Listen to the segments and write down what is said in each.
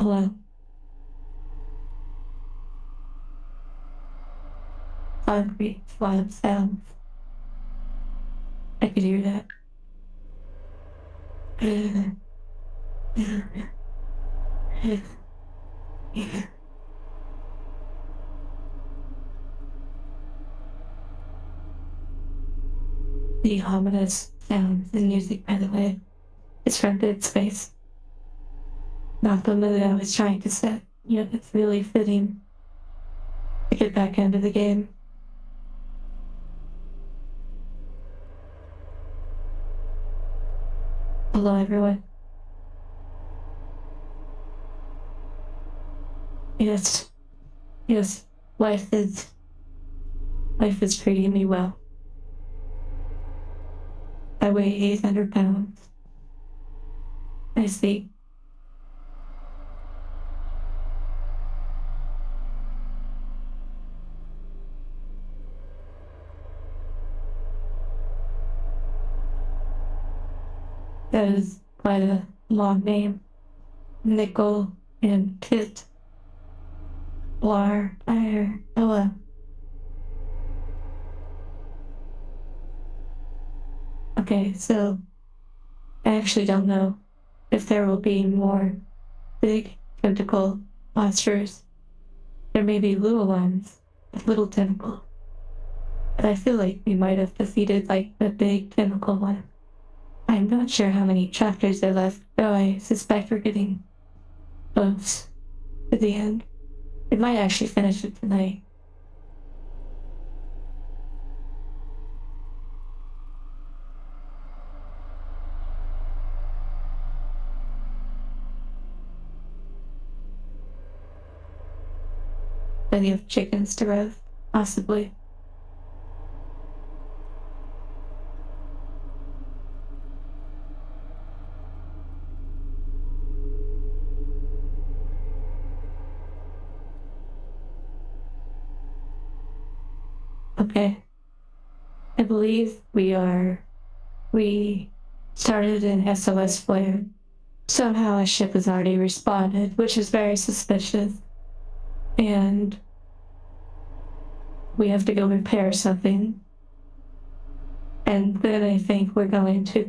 Hello. Concrete slab sounds. I could hear that. The ominous sounds and music, by the way, is from Dead Space. Not the mood I was trying to set, yet it's really fitting to get back into the game. Hello, everyone. Yes, yes, life is treating me well. I weigh 800 pounds. I see. That is quite a long name. Nickel and Pit. Blar, Iron, Ella. Okay, so I actually don't know if there will be more big tentacle monsters. There may be little ones with little tentacles. But I feel like we might have defeated like the big tentacle one. I'm not sure how many chapters are left, though I suspect we're getting close to the end. We might actually finish it tonight. Plenty of chickens to roast, possibly. Okay. I believe we started an SOS flare. Somehow a ship has already responded, which is very suspicious. And we have to go repair something. And then I think we're going to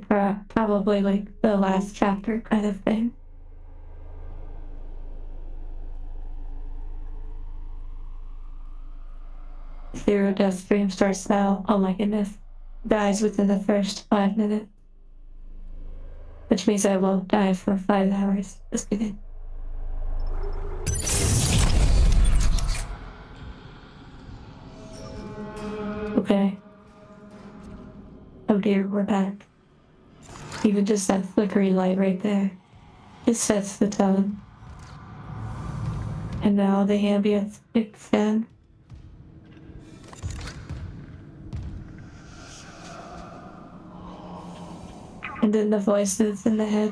probably like the last chapter kind of thing. Zero death stream starts now. Oh my goodness. Dies within the first 5 minutes. Which means I won't die for 5 hours. Just kidding. Okay. Oh dear, we're back. Even just that flickering light right there. It sets the tone. And now the ambience kicks in. And then the voices in the head.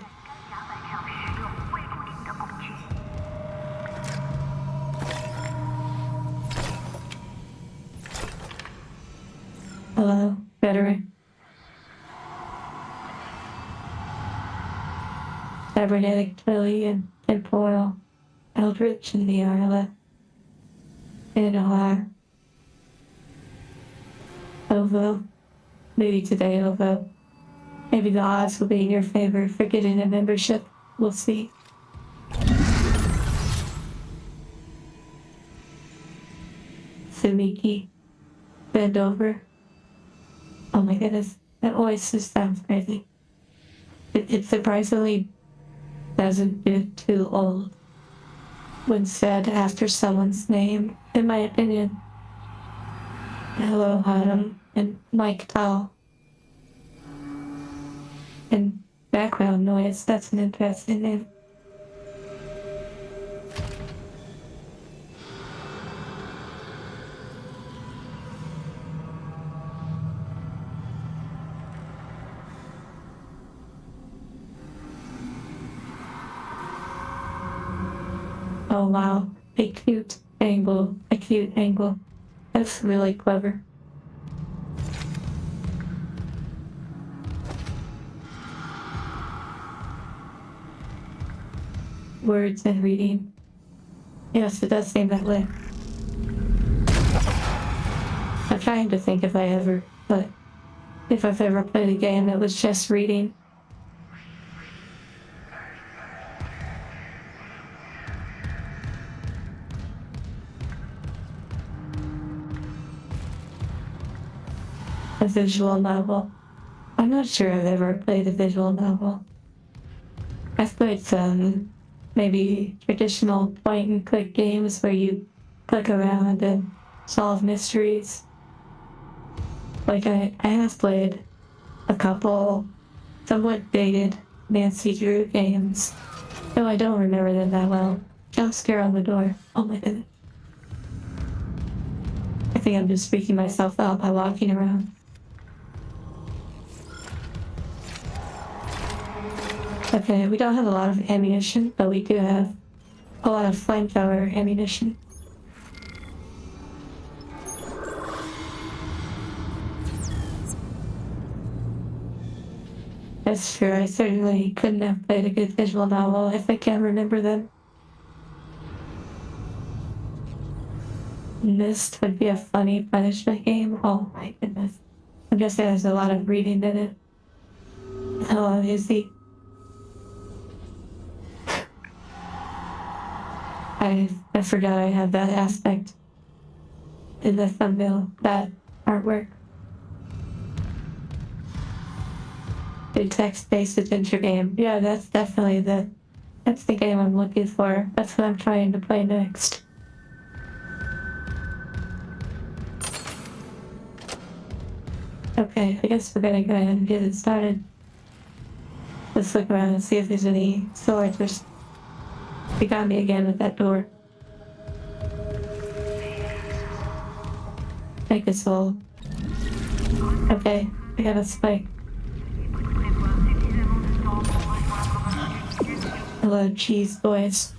Hello, veteran. Cybernetic Tilly and Temporal, Eldritch and the RLF. And Ovo. Maybe today, Ovo. Maybe the odds will be in your favor for getting a membership. We'll see. Sumiki. Bend over. Oh my goodness. That voice just sounds crazy. It surprisingly doesn't get too old when said after someone's name, in my opinion. Hello, Hanum and Mike Tao. And background noise, that's an interesting name. Oh wow, a cute angle. That's really clever. words and reading. Yes, it does seem that way. I'm trying to think if I've ever played a game that was just reading. A visual novel. I'm not sure I've ever played a visual novel. I've played some maybe traditional point and click games where you click around and solve mysteries. Like I have played a couple somewhat dated Nancy Drew games, though I don't remember them that well. Jump scare on the door. Oh my goodness. I think I'm just freaking myself out by walking around. Okay, we don't have a lot of ammunition, but we do have a lot of flamethrower ammunition. That's true, I certainly couldn't have played a good visual novel if I can't remember them. Mist would be a funny punishment game. Oh my goodness. I'm guessing there's a lot of reading in it. How is he? I forgot I had that aspect in the thumbnail, that artwork. A text-based adventure game. Yeah, that's definitely that's the game I'm looking for. That's what I'm trying to play next. Okay, I guess we're gonna go ahead and get it started. Let's look around and see if there's any swords or... He got me again with that door. Take a soul. Okay, I got a spike. Hello, cheese boys.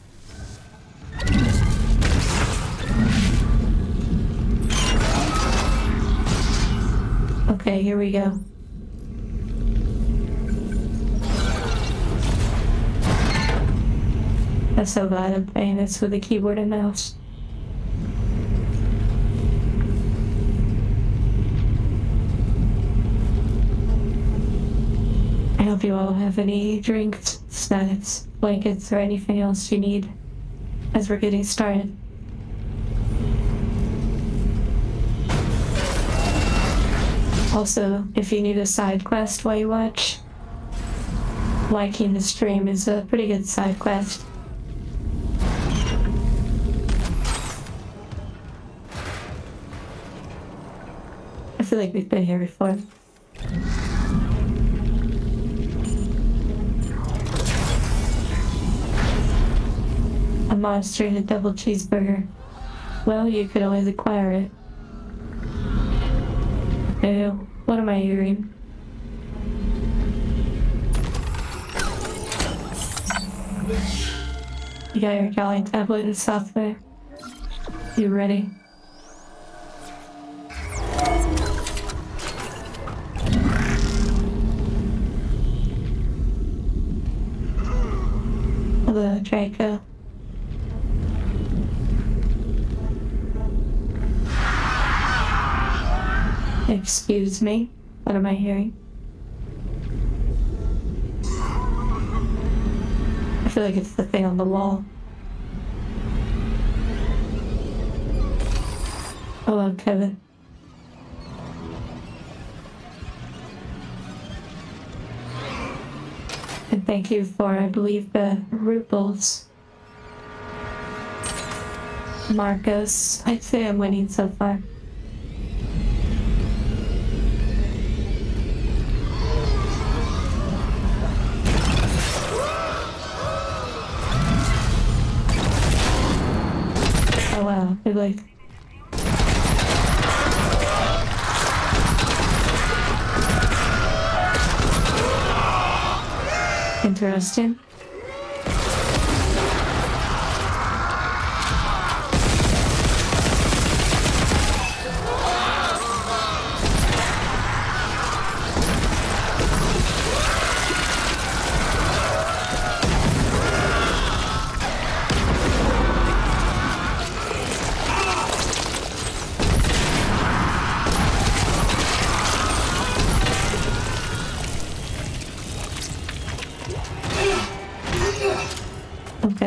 Okay, here we go. I'm so glad I'm playing this with a keyboard and mouse. I hope you all have any drinks, snacks, blankets, or anything else you need as we're getting started. Also, if you need a side quest while you watch, liking the stream is a pretty good side quest. I feel like we've been here before. A monster and a double cheeseburger. Well, you could always acquire it. Ew, what am I hearing? You got your Kali tablet and software. You ready? Hello, Draco. Excuse me, what am I hearing? I feel like it's the thing on the wall. Hello, Kevin. And thank you for, I believe, the rubles. Marcos, I'd say I'm winning so far. Oh wow, they're like... Interesting.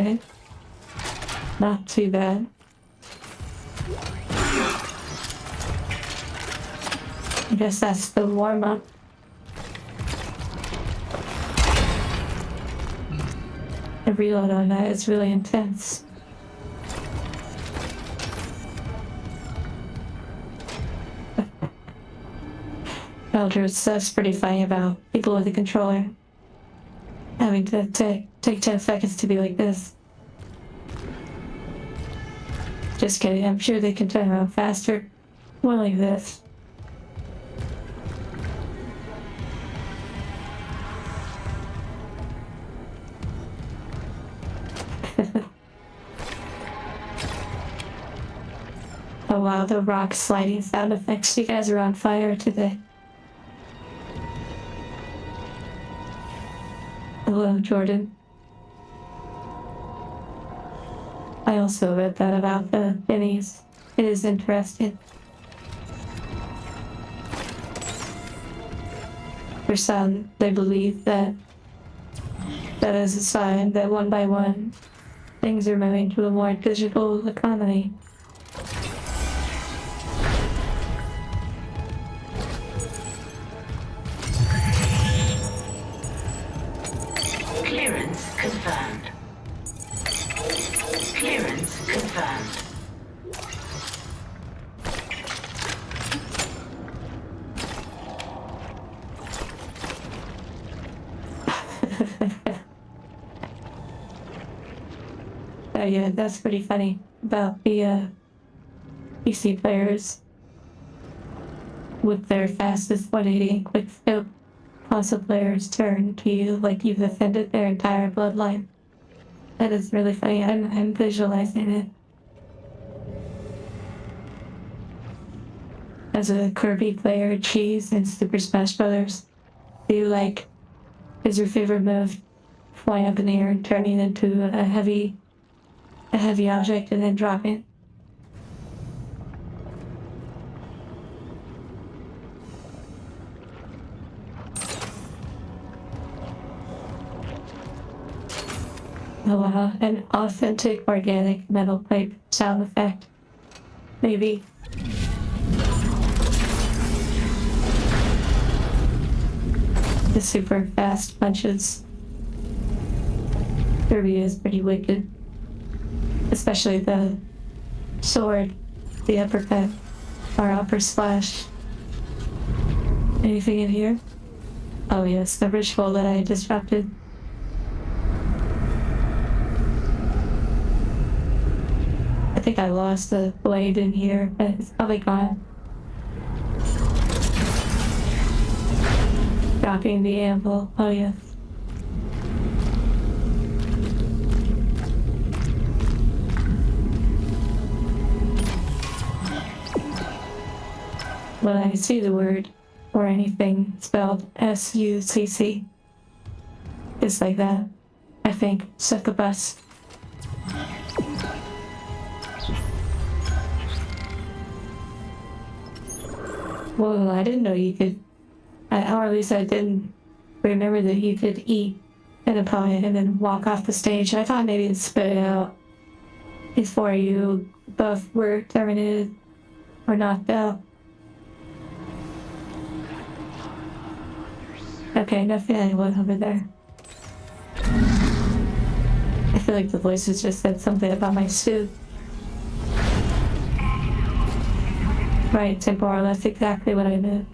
Okay. Not too bad. I guess that's the warm-up. The reload on that is really intense. Elders, that's pretty funny about people with a controller having to take 10 seconds to be like this. Just kidding, I'm sure they can turn around faster. More like this. Oh wow, the rock sliding sound effects. You guys are on fire today. Hello, Jordan. I also read that about the Bennies. It is interesting. For some, they believe that is a sign that one by one, things are moving to a more digital economy. Clearance confirmed. Clearance confirmed. Oh yeah, that's pretty funny about the PC players with their fastest 180 quick scope. Console players turn to you like you've offended their entire bloodline. That is really funny. I'm visualizing it. As a Kirby player, Cheese in Super Smash Brothers, is your favorite move flying up in the air and turning into a heavy object and then dropping? Oh wow, an authentic organic metal pipe sound effect. Maybe. The super fast punches. Kirby is pretty wicked. Especially the sword, the uppercut, or upper slash. Anything in here? Oh yes, the ritual that I disrupted. I think I lost the blade in here, but it's probably gone. Dropping the anvil, oh yes. When I see the word or anything spelled S-U-C-C, it's like that. I think succubus. Whoa, I didn't know you could, or at least I didn't remember that you could eat an opponent and then walk off the stage. I thought maybe it'd spit it out before you both were terminated or knocked out. Okay, nothing anyone over there. I feel like the voices just said something about my suit. Right, temporal, that's exactly what I meant.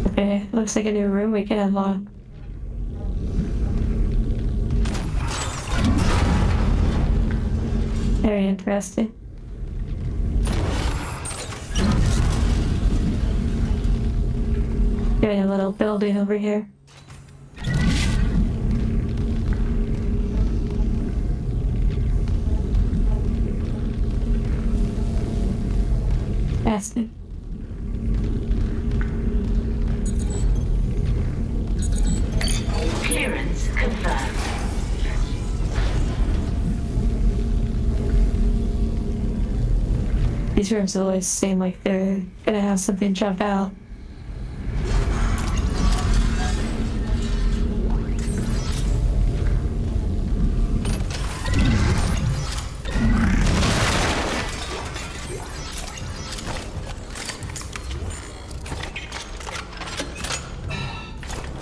Okay, looks like a new room we can unlock. Very interesting. Getting a little building over here. Fantastic. Clearance confirmed. These Monsters always seem like they're gonna have something jump out.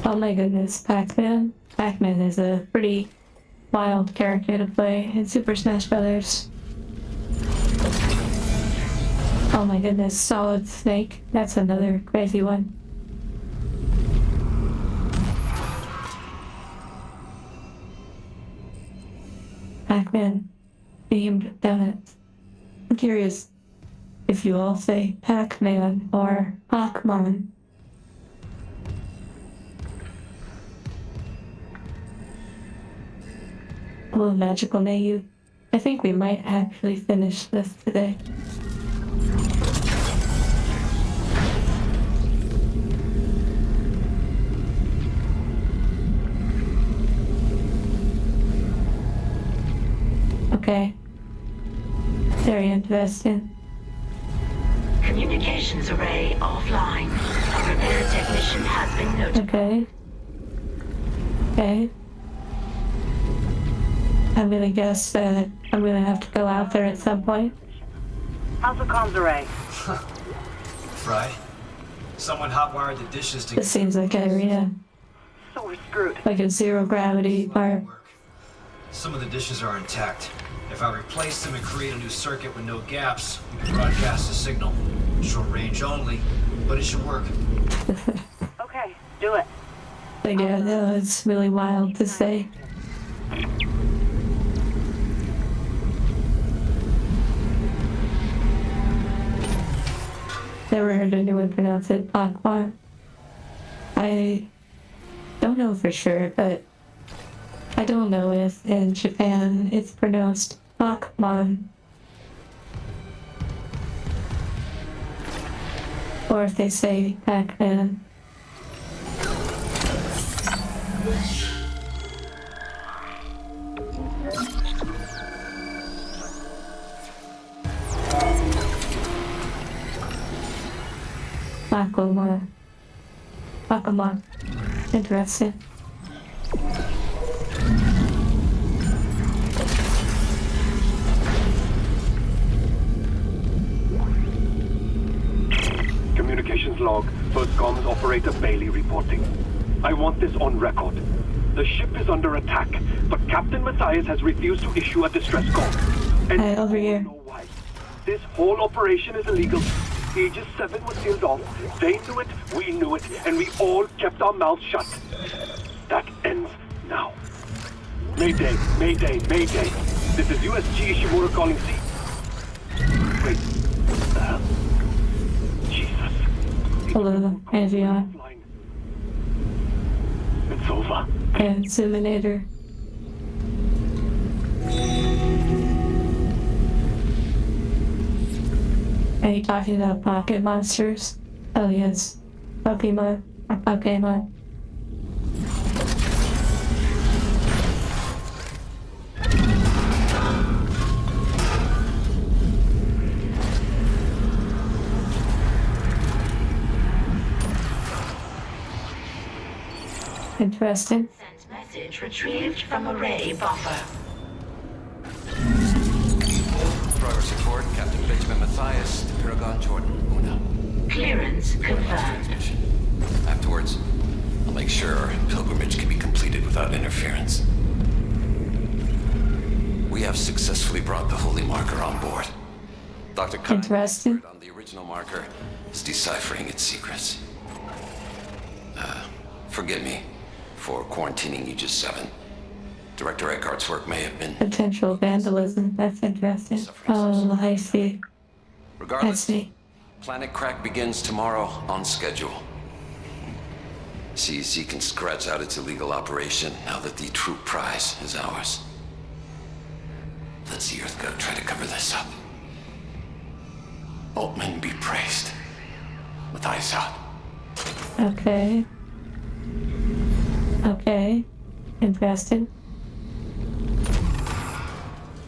Oh my goodness, Pac-Man. Pac-Man is a pretty wild character to play in Super Smash Brothers. Oh my goodness, Solid Snake. That's another crazy one. Pac-Man themed donuts. I'm curious if you all say Pac-Man or Pac-Man. A little magical name. I think we might actually finish this today. Okay. Very interesting. Communications array offline. A repair technician has been notified. Okay. Okay. I'm gonna guess that I'm gonna have to go out there at some point. How's the comms array? Fry, someone hotwired the dishes to This seems like an arena, So we're screwed. like a zero gravity part. work. Some of the dishes are intact. If I replace them and create a new circuit with no gaps, we can broadcast a signal. Short range only, but it should work. Okay, do it. But yeah, no, it's really wild to say. Never heard anyone pronounce it Aqua. I don't know for sure, but I don't know if in Japan it's pronounced Akmon. Or if they say Pac-Man. Aquamon. Aquamon. Interesting. Communications log. First comms operator Bailey reporting. I want this on record. The ship is under attack, but Captain Matthias has refused to issue a distress call. And Hey, over here. I don't know why. This whole operation is illegal. Aegis 7 was sealed off. They knew it, we knew it, and we all kept our mouths shut. That ends now. Mayday, Mayday, Mayday. This is USG Ishimura calling C. Wait. Jesus. Hello, Avion. Line. It's over. And Ziminator. Are you talking about pocket monsters? Oh yes. Pokemon. Or Pokemon. Interesting. Sent message retrieved from array buffer. Progress report, Captain Benjamin Matthias, to Paragon Jordan, Una. Clearance confirmed. Transmission. Afterwards, I'll make sure our pilgrimage can be completed without interference. We have successfully brought the holy marker on board. Dr. Kine, Interesting. on the original marker, is deciphering its secrets. Forgive me for quarantining Aegis 7. Director Eckhart's work may have been... Potential vandalism. That's interesting. Oh, I see. I Regardless, see. Planet Crack begins tomorrow on schedule. CEC can scratch out its illegal operation now that the true prize is ours. Let's the Earth go try to cover this up. Altman be praised. Matthias out. Okay. Okay. Interesting.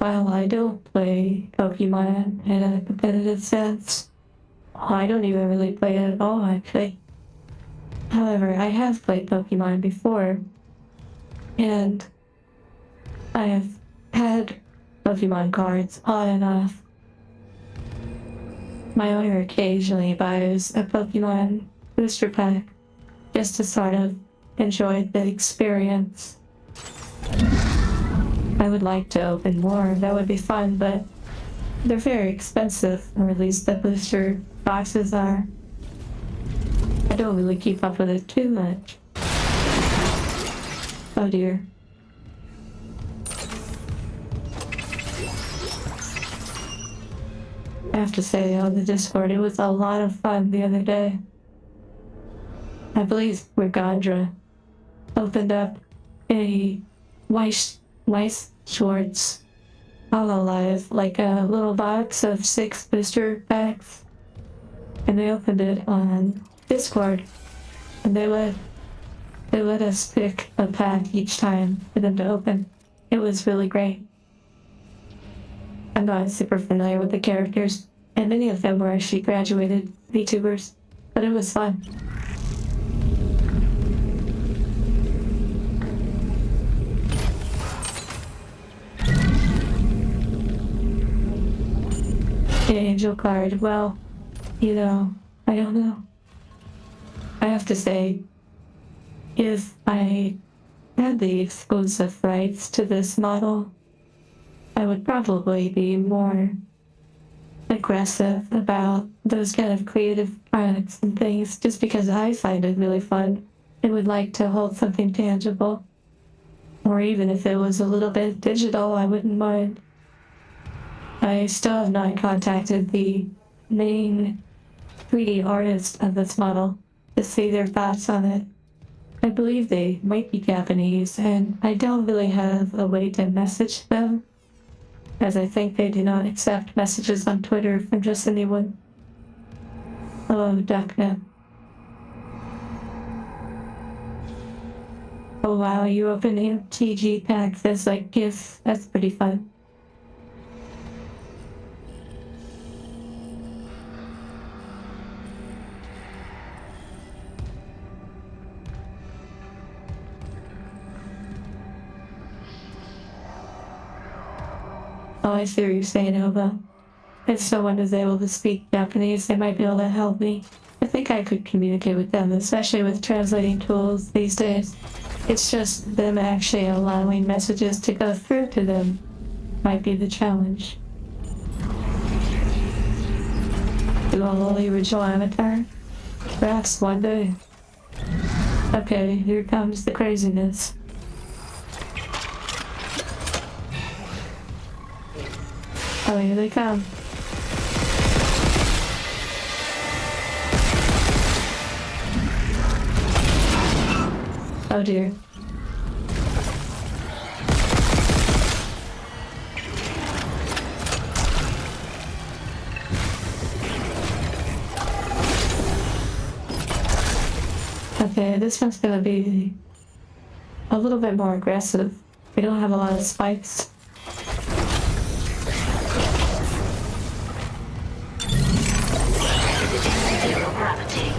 while I don't play Pokemon in a competitive sense, I don't even really play it at all, actually. However, I have played Pokemon before, and I have had Pokemon cards on and off. My owner occasionally buys a Pokemon booster pack just to sort of enjoy the experience. I would like to open more, that would be fun, but they're very expensive, or at least the booster boxes are. I don't really keep up with it too much. Oh dear. I have to say, on the Discord, it was a lot of fun the other day. I believe Rigandra opened up a Weiss Schwartz Hololive, like a little box of 6 booster packs, and they opened it on Discord, and they let us pick a pack each time for them to open. It was really great. I'm not super familiar with the characters, and many of them were actually graduated VTubers, but it was fun. An angel card, well, you know, I don't know. I have to say, if I had the exclusive rights to this model, I would probably be more aggressive about those kind of creative products and things, just because I find it really fun and would like to hold something tangible. Or even if it was a little bit digital, I wouldn't mind. I still have not contacted the main 3D artist of this model to see their thoughts on it. I believe they might be Japanese, and I don't really have a way to message them, as I think they do not accept messages on Twitter from just anyone. Hello, Ducknet. Oh wow, you open MTG packs as like gifts. That's pretty fun. Oh, I see what you're saying, Nova. If someone is able to speak Japanese, they might be able to help me. I think I could communicate with them, especially with translating tools these days. It's just them actually allowing messages to go through to them might be the challenge. Do a holy ritual avatar? Perhaps one day. Okay, here comes the craziness. Oh, here they come. Oh dear. Okay, this one's gonna be a little bit more aggressive. We don't have a lot of spikes. Zero gravity.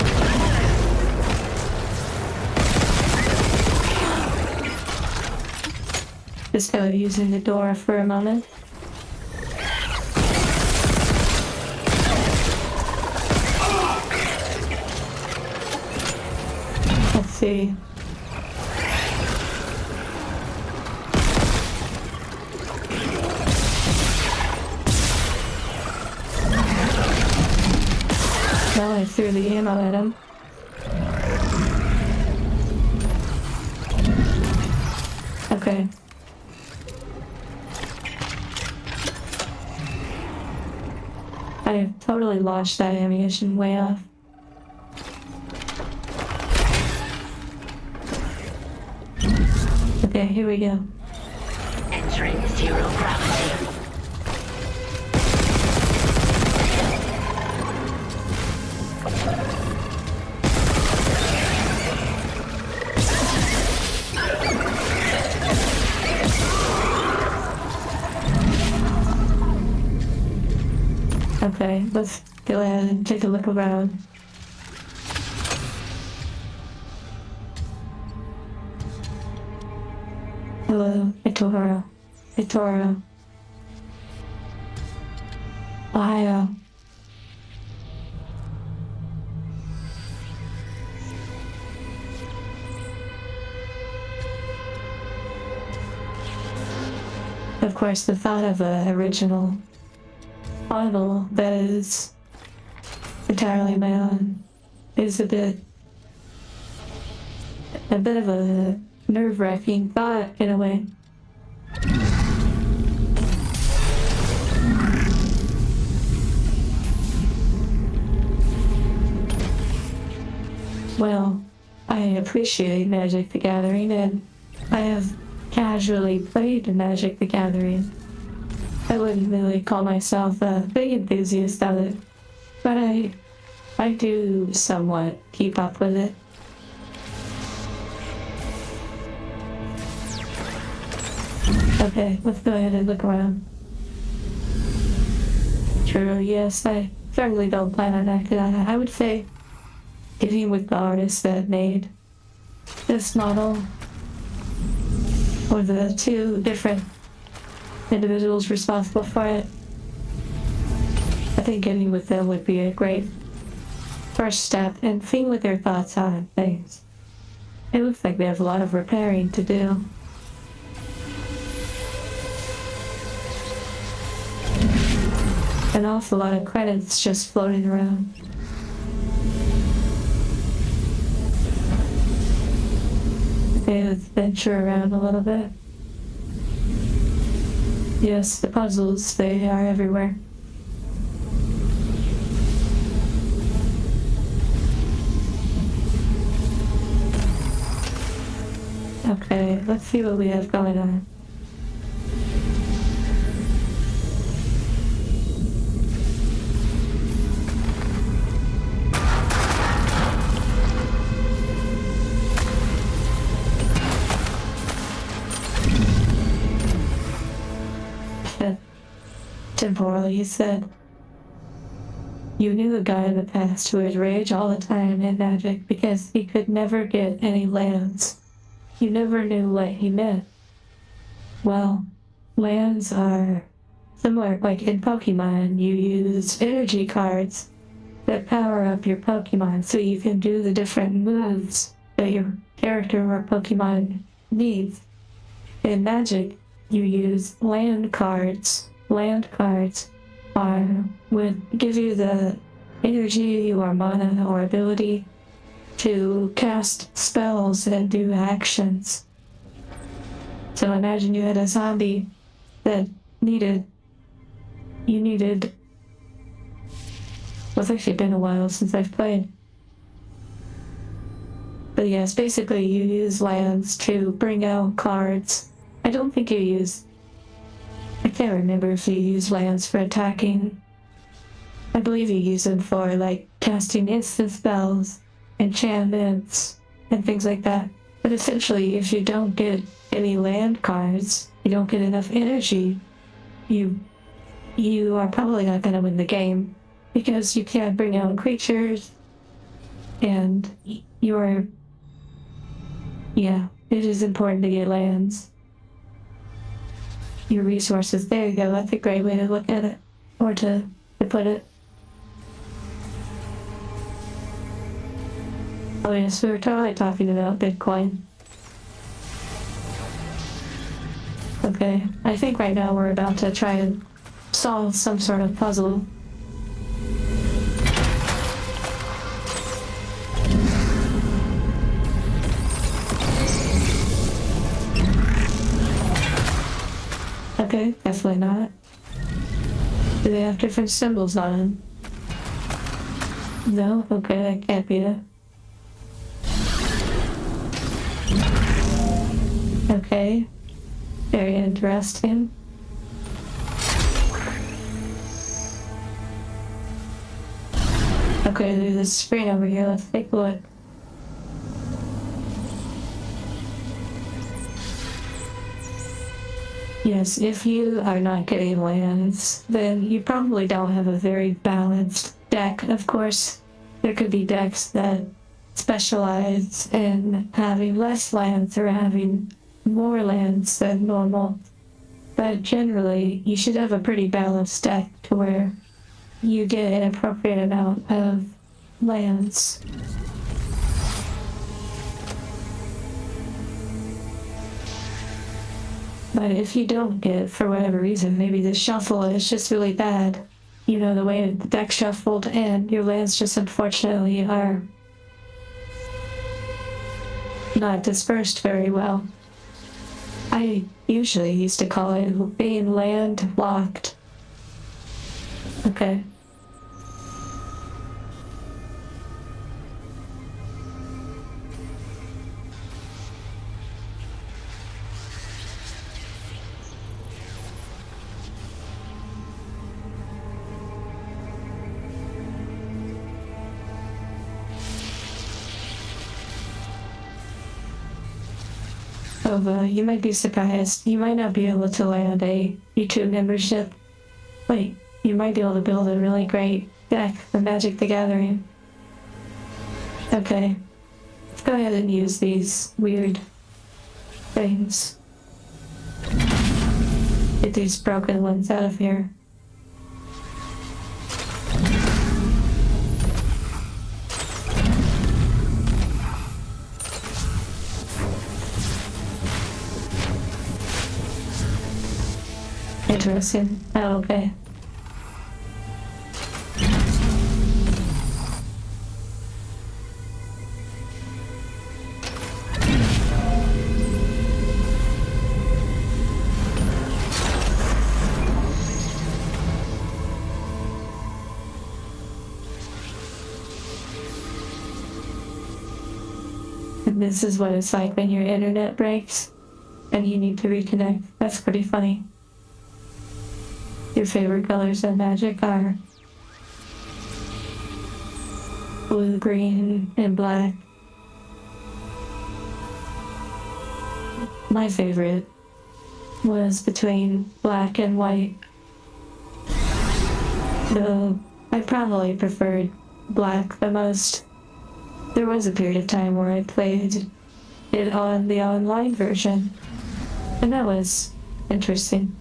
Just go using the door for a moment. Let's see. Well, I threw the ammo at him. Okay. I have totally launched that ammunition way off. Okay, here we go. Entering zero gravity. Okay, let's go ahead and take a look around. Hello, Itora. Itora. Ohio. Of course, the thought of an original model that is entirely my own is a bit of a nerve-wracking thought in a way. Well, I appreciate Magic the Gathering, and I have casually played Magic the Gathering. I wouldn't really call myself a big enthusiast of it, but I do somewhat keep up with it. Okay, let's go ahead and look around. True, yes, I certainly don't plan on acting on it. I would say getting with the artist that made this model, or the two different individuals responsible for it. I think getting with them would be a great first step and seeing what their thoughts are on things. It looks like they have a lot of repairing to do. An awful lot of credits just floating around. Okay, let's venture around a little bit. Yes, the puzzles, they are everywhere. Okay, let's see what we have going on. Temporally, he said, "You knew a guy in the past who would rage all the time in Magic because he could never get any lands. You never knew what he meant. Well, lands are similar, like in Pokemon, you use energy cards that power up your Pokemon so you can do the different moves that your character or Pokemon needs. In Magic, you use land cards. Land cards would give you the energy or mana or ability to cast spells and do actions. So imagine you had a zombie that needed... Well, it's actually been a while since I've played. But yes, basically you use lands to bring out cards. I don't think you use... I can't remember if you use lands for attacking. I believe you use them for, like, casting instant spells, enchantments, and things like that. But essentially, if you don't get any land cards, you don't get enough energy, you are probably not going to win the game. Because you can't bring out creatures, and yeah, it is important to get lands. Your resources. There you go. That's a great way to look at it, or to put it. Oh yes, we were totally talking about Bitcoin. Okay, I think right now we're about to try and solve some sort of puzzle. Okay, definitely not. Do they have different symbols on them? No? Okay, that can't be it. Okay. Very interesting. Okay, there's this screen over here. Let's take a look. Yes, if you are not getting lands, then you probably don't have a very balanced deck. Of course, there could be decks that specialize in having less lands or having more lands than normal. But generally, you should have a pretty balanced deck to where you get an appropriate amount of lands. But if you don't get, for whatever reason, maybe the shuffle is just really bad. You know, the way the deck shuffled and your lands just unfortunately are not dispersed very well. I usually used to call it being land locked. Okay. You might be surprised. You might not be able to land a YouTube membership. Wait, you might be able to build a really great deck for Magic the Gathering. Okay, let's go ahead and use these weird things. Get these broken ones out of here. Interesting. Oh, okay. And this is what it's like when your internet breaks and you need to reconnect. That's pretty funny. Your favorite colors in Magic are blue, green, and black. My favorite was between black and white. Though I probably preferred black the most. There was a period of time where I played it on the online version, and that was interesting.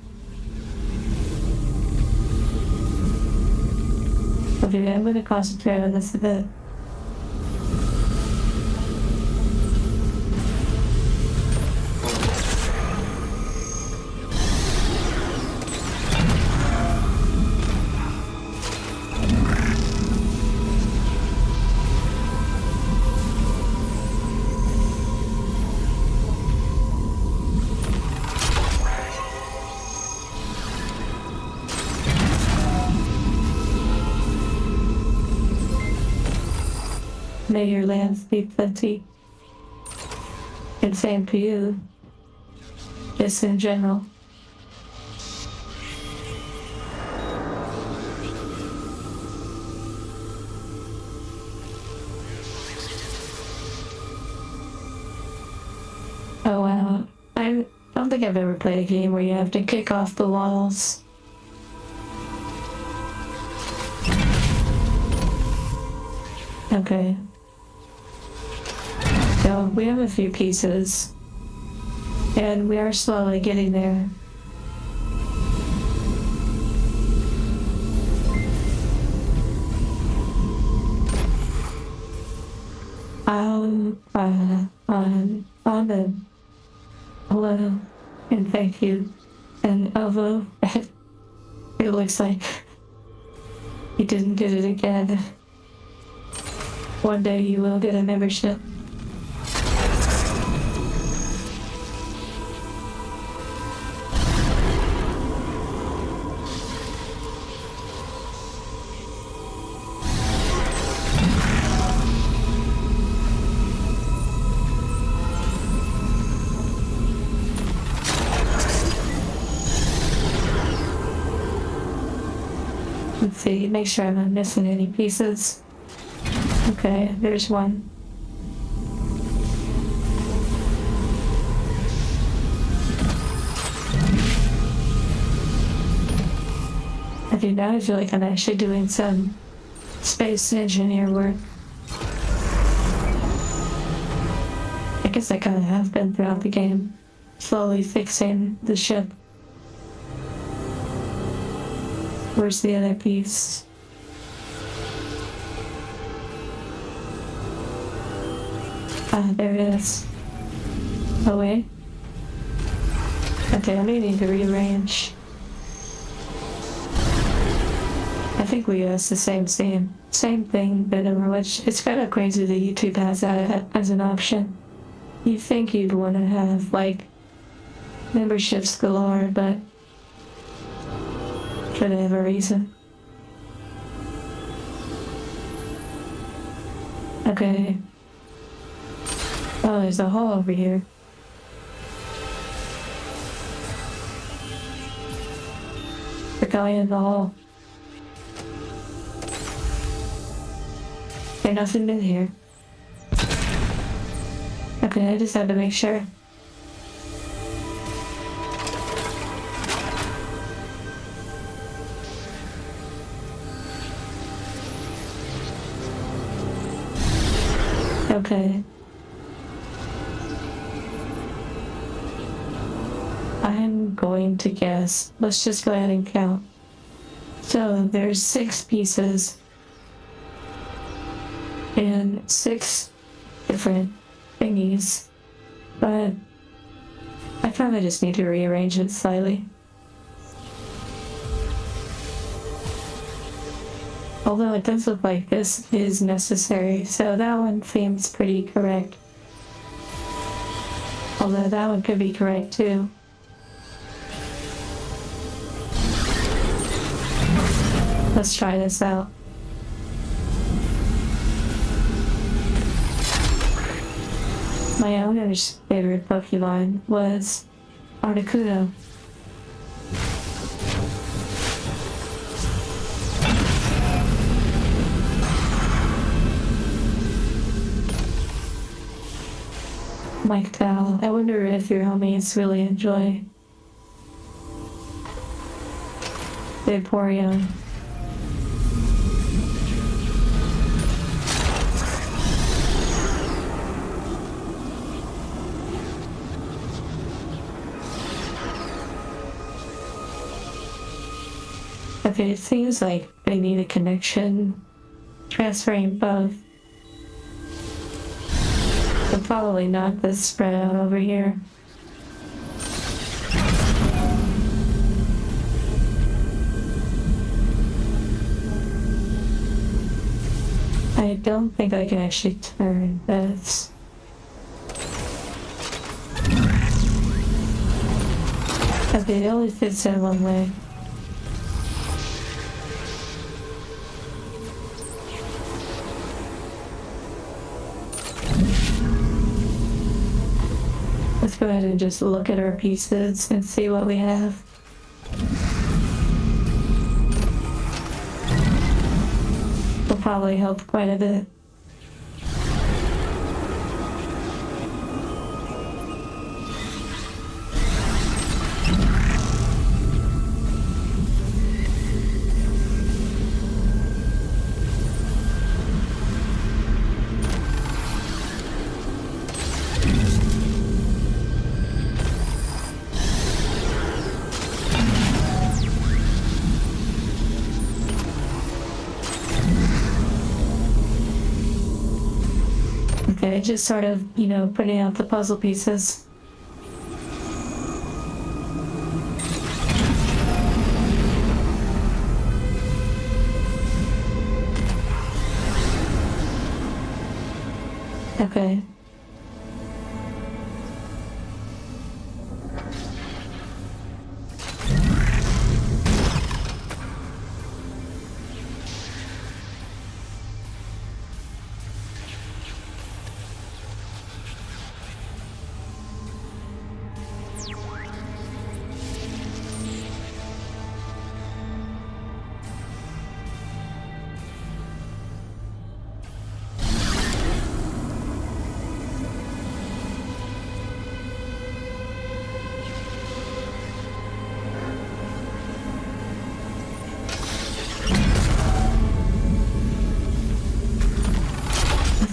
Okay, I'm going to concentrate on this a bit. May your lands be plenty. And same to you. Just in general. Oh wow. I don't think I've ever played a game where you have to kick off the walls. Okay. So we have a few pieces, and we are slowly getting there. On the hello and thank you, and although it looks like you didn't get it again, one day you will get a membership. Let's see, make sure I'm not missing any pieces. Okay, there's one. Okay, now I feel like I'm actually doing some space engineer work. I guess I kind of have been throughout the game, slowly fixing the ship. Where's the other piece? Ah, there it is. Oh wait. Okay, I may need to rearrange. I think we use the same thing, but which it's kind of crazy that YouTube has that as an option. You think you'd want to have like memberships galore, but for whatever reason. Okay. Oh, there's a hole over here. The guy in the hall. There's nothing in here. Okay, I just had to make sure. Okay. I'm going to guess. Let's just go ahead and count. So there's 6 pieces and 6 different thingies, but I probably just need to rearrange it slightly. Although it does look like this is necessary, so that one seems pretty correct. Although that one could be correct too. Let's try this out. My owner's favorite Pokemon was Articuno. Mike Tal, I wonder if your homies really enjoy Vaporeon. Okay, it seems like they need a connection transferring both. But probably not this spread out over here. I don't think I can actually turn this. Okay, it only fits in one way. Let's go ahead and just look at our pieces and see what we have. Will probably help quite a bit. Okay, just sort of, putting out the puzzle pieces. Okay.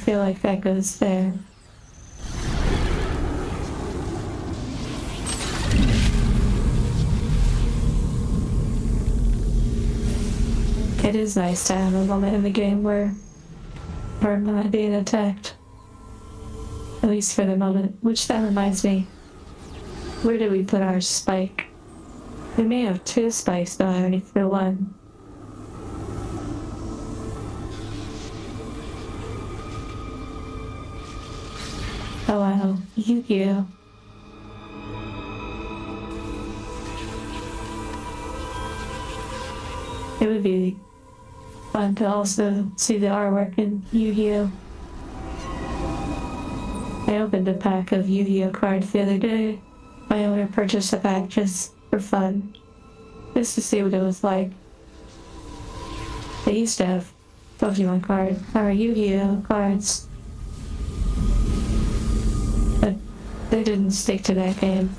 feel like that goes there. It is nice to have a moment in the game where I'm not being attacked. At least for the moment. Which that reminds me. Where did we put our spike? We may have 2 spikes, though I already threw 1. Oh wow, Yu-Gi-Oh! It would be fun to also see the artwork in Yu-Gi-Oh! I opened a pack of Yu-Gi-Oh! Cards the other day. My owner purchased a pack just for fun. Just to see what it was like. They used to have Pokemon cards, or Yu-Gi-Oh! Cards. But they didn't stick to that game.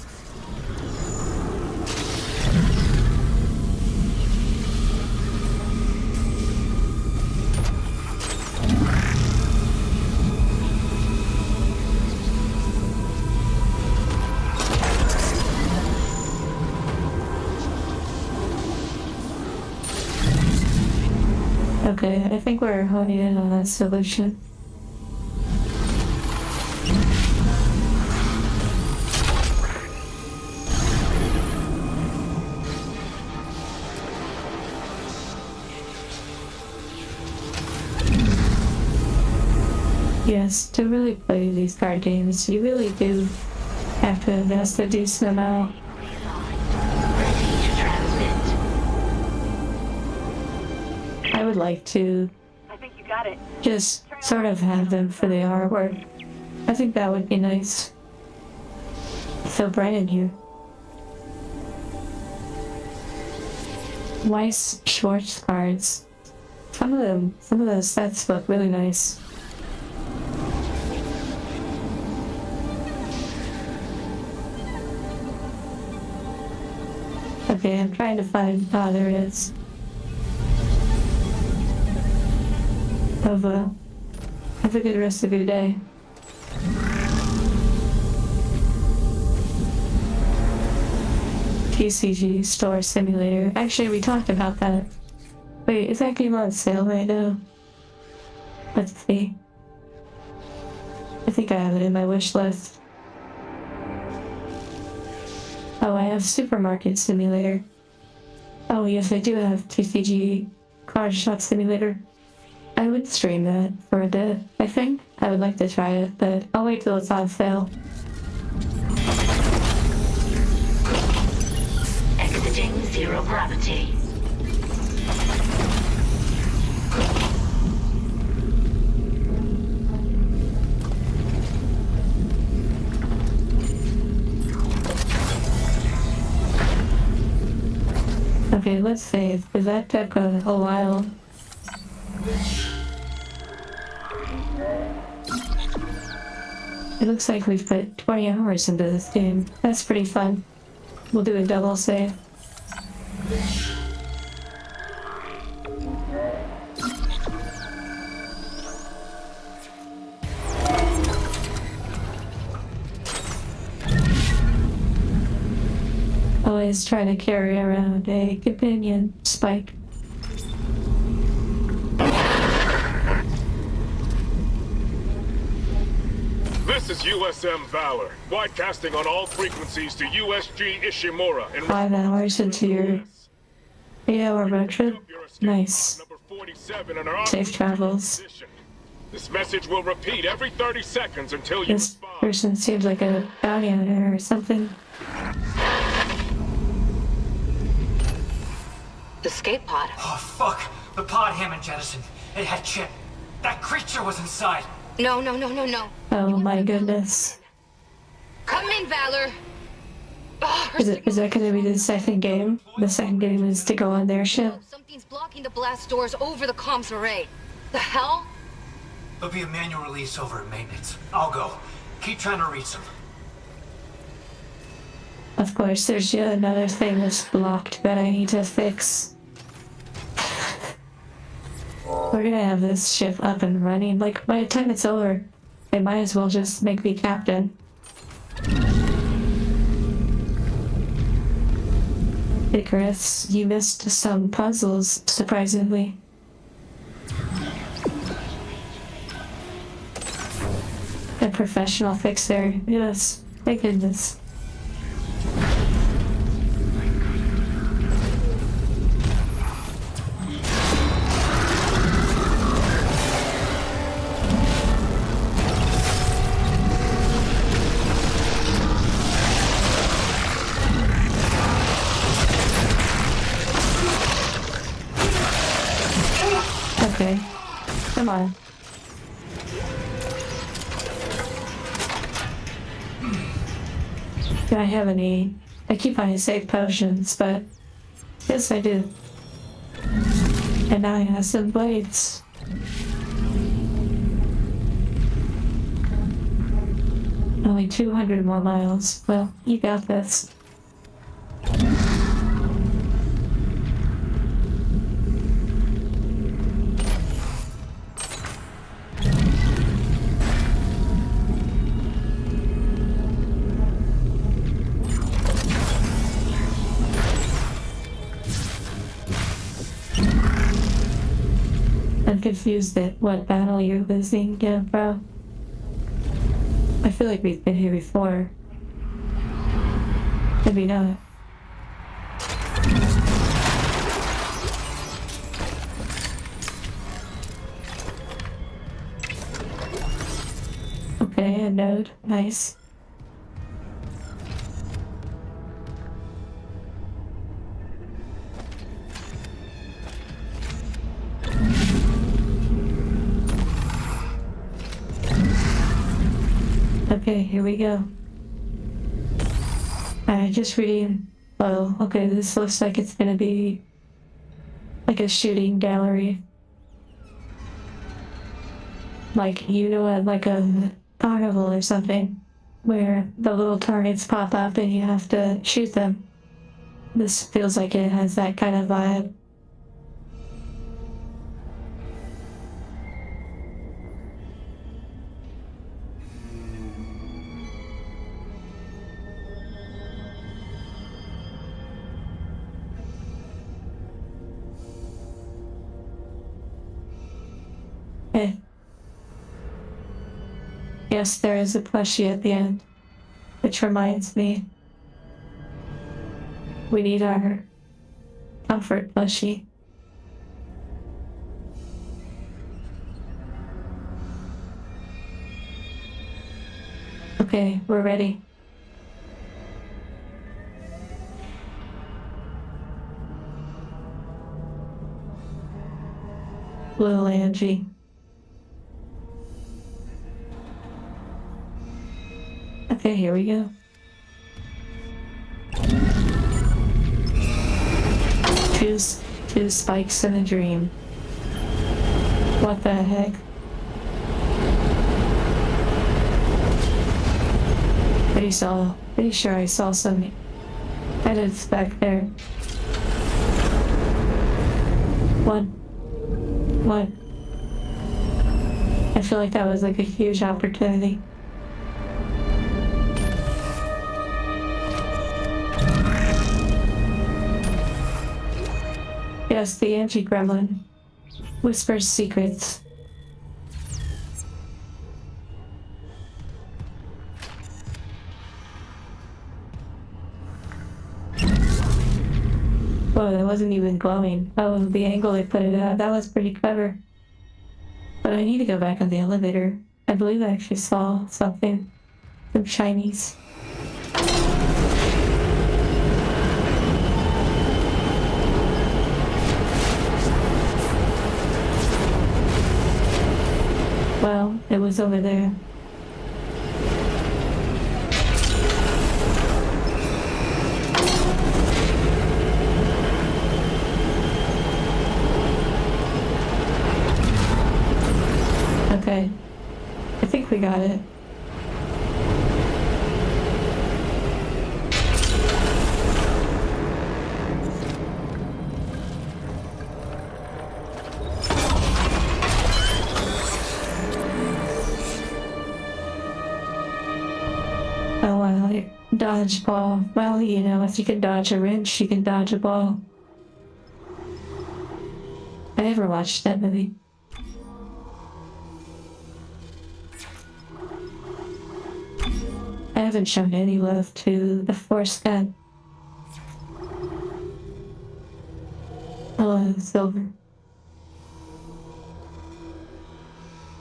Okay, I think we're honing in on that solution. Yes, to really play these card games, you really do have to invest a decent amount. Ready to transmit. I would like to I think you got it. just sort of have them for the artwork. I think that would be nice. So Brandon here. Weiss Schwartz cards. Some of the sets look really nice. Okay, I'm trying to find, there it is. Have a good rest of your day. TCG Store Simulator. Actually, we talked about that. Wait, is that game on sale right now? Let's see. I think I have it in my wish list. Oh, I have Supermarket Simulator. Oh, yes, I do have TCG Card Shop Simulator. I would stream that for a bit, I think. I would like to try it, but I'll wait till it's on sale. Exiting zero gravity. Okay, let's save, because that took a while. It looks like we've put 20 hours into this game. That's pretty fun. We'll do a double save. Always try to carry around a companion spike. This is USM Valor, broadcasting on all frequencies to USG Ishimura in 5 hours into your 8-hour road trip. Nice. number 47 in our Safe travels. position. This message will repeat every 30 seconds until you This respond. person seems like a bounty hunter or something. Escape pod. Oh, fuck! The pod Hammond jettisoned. It had Chip. That creature was inside. No. Oh my goodness. Come in, Valor. Oh, Is that gonna be the second game? The second game is to go on their ship. Something's blocking the blast doors over the comms array. The hell? There'll be a manual release over at maintenance. I'll go. Keep trying to reach them. Of course, there's yet another thing that's blocked that I need to fix. We're gonna have this ship up and running. Like, by the time it's over, they might as well just make me captain. Icarus, you missed some puzzles, surprisingly. A professional fixer, yes, thank goodness. Okay, come on. Do I have any? I keep finding safe potions, but yes, I do. And now I have some blades. Only 200 more miles. Well, you got this. I'm confused at what battle you're losing, yeah, bro. I feel like we've been here before. Maybe not. Okay, a node. Nice. Okay, here we go. Alright, just reading. Oh, okay, this looks like it's gonna be like a shooting gallery. Like, you know, at like a carnival or something, where the little targets pop up and you have to shoot them. This feels like it has that kind of vibe. Okay. Yes, there is a plushie at the end, which reminds me, we need our comfort plushie. Okay, we're ready. Little Angie. Okay, here we go. Two spikes in a dream. What the heck? Pretty sure I saw some edits back there. One. I feel like that was like a huge opportunity. Yes, the anti-gremlin whispers secrets. Whoa, that wasn't even glowing. Oh, the angle they put it at, that was pretty clever. But I need to go back on the elevator. I believe I actually saw something. Some shinies. Well, it was over there. Okay. I think we got it. like dodgeball. Well, you know, if you can dodge a wrench, you can dodge a ball. I never watched that movie. I haven't shown any love to the Force Gun. I love Silver.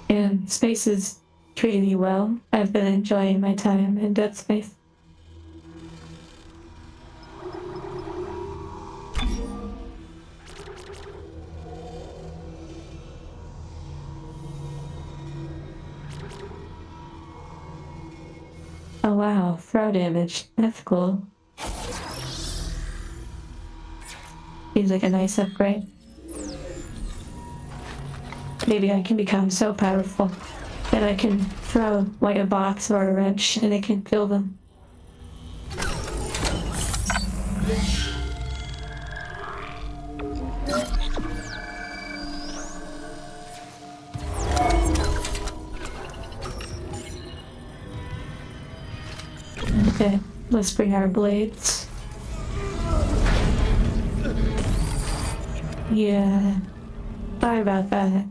And space is treating me well. I've been enjoying my time in Dead Space. Oh wow, throw damage. That's cool. Seems like a nice upgrade. Maybe I can become so powerful that I can throw like a box or a wrench and it can kill them. Okay, let's bring our blades. Yeah, sorry about that.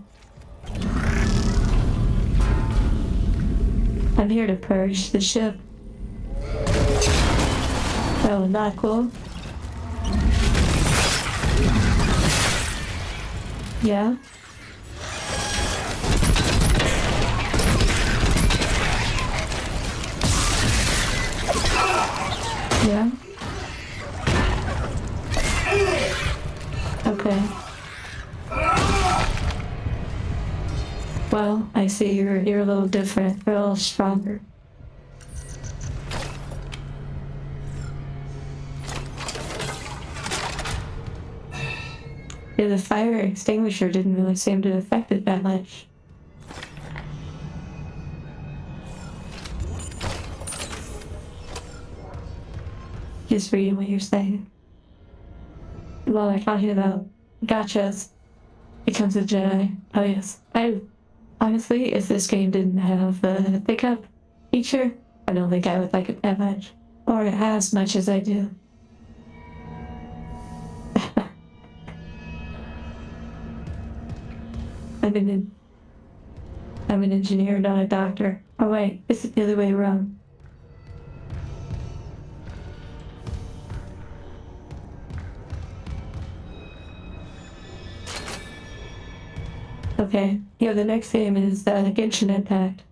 I'm here to purge the ship. Oh, not cool. Yeah? Yeah? Okay. Well, I see you're a little different. You're a little stronger. Yeah, the fire extinguisher didn't really seem to affect it that much. Just reading what you're saying. Well, they're talking about gotchas. Becomes a Jedi. Oh yes. Honestly, if this game didn't have the pickup feature, I don't think I would like it that much. Or as much as I do. I'm an engineer, not a doctor. Oh wait, it's the other way around. Okay, yeah, the next game is Genshin Impact.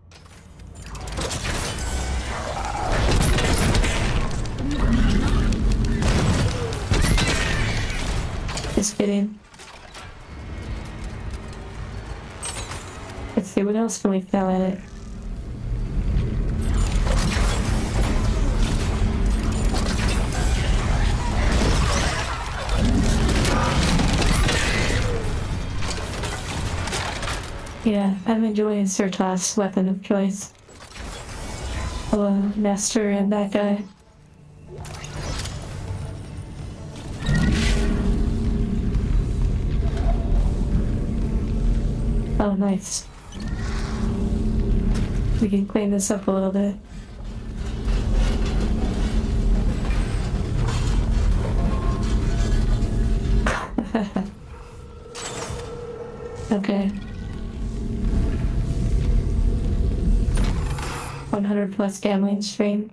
Just kidding. Let's see, what else can we throw at it? Yeah, I'm enjoying Sertas' weapon of choice. Hello, Nestor and that guy. Oh, nice. We can clean this up a little bit. Okay. 100 plus gambling stream.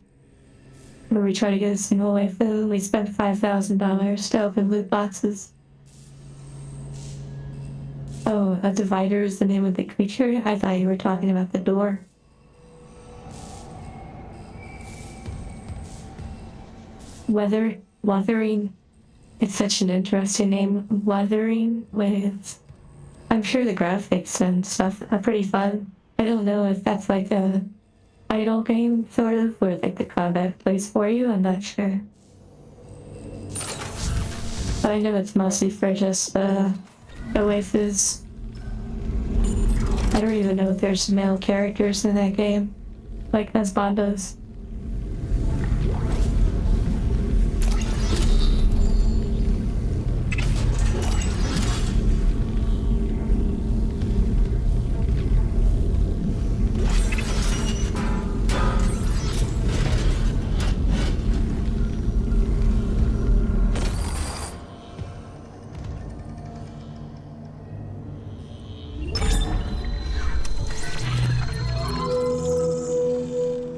Where we try to get a single waifu. We spent $5,000 to open loot boxes. Oh, a divider is the name of the creature? I thought you were talking about the door. Wuthering. It's such an interesting name. Wuthering with... I'm sure the graphics and stuff are pretty fun. I don't know if that's like a idle game, sort of, where like the combat plays for you. I'm not sure. But I know it's mostly for just the waifus. I don't even know if there's male characters in that game, like Nesbandos.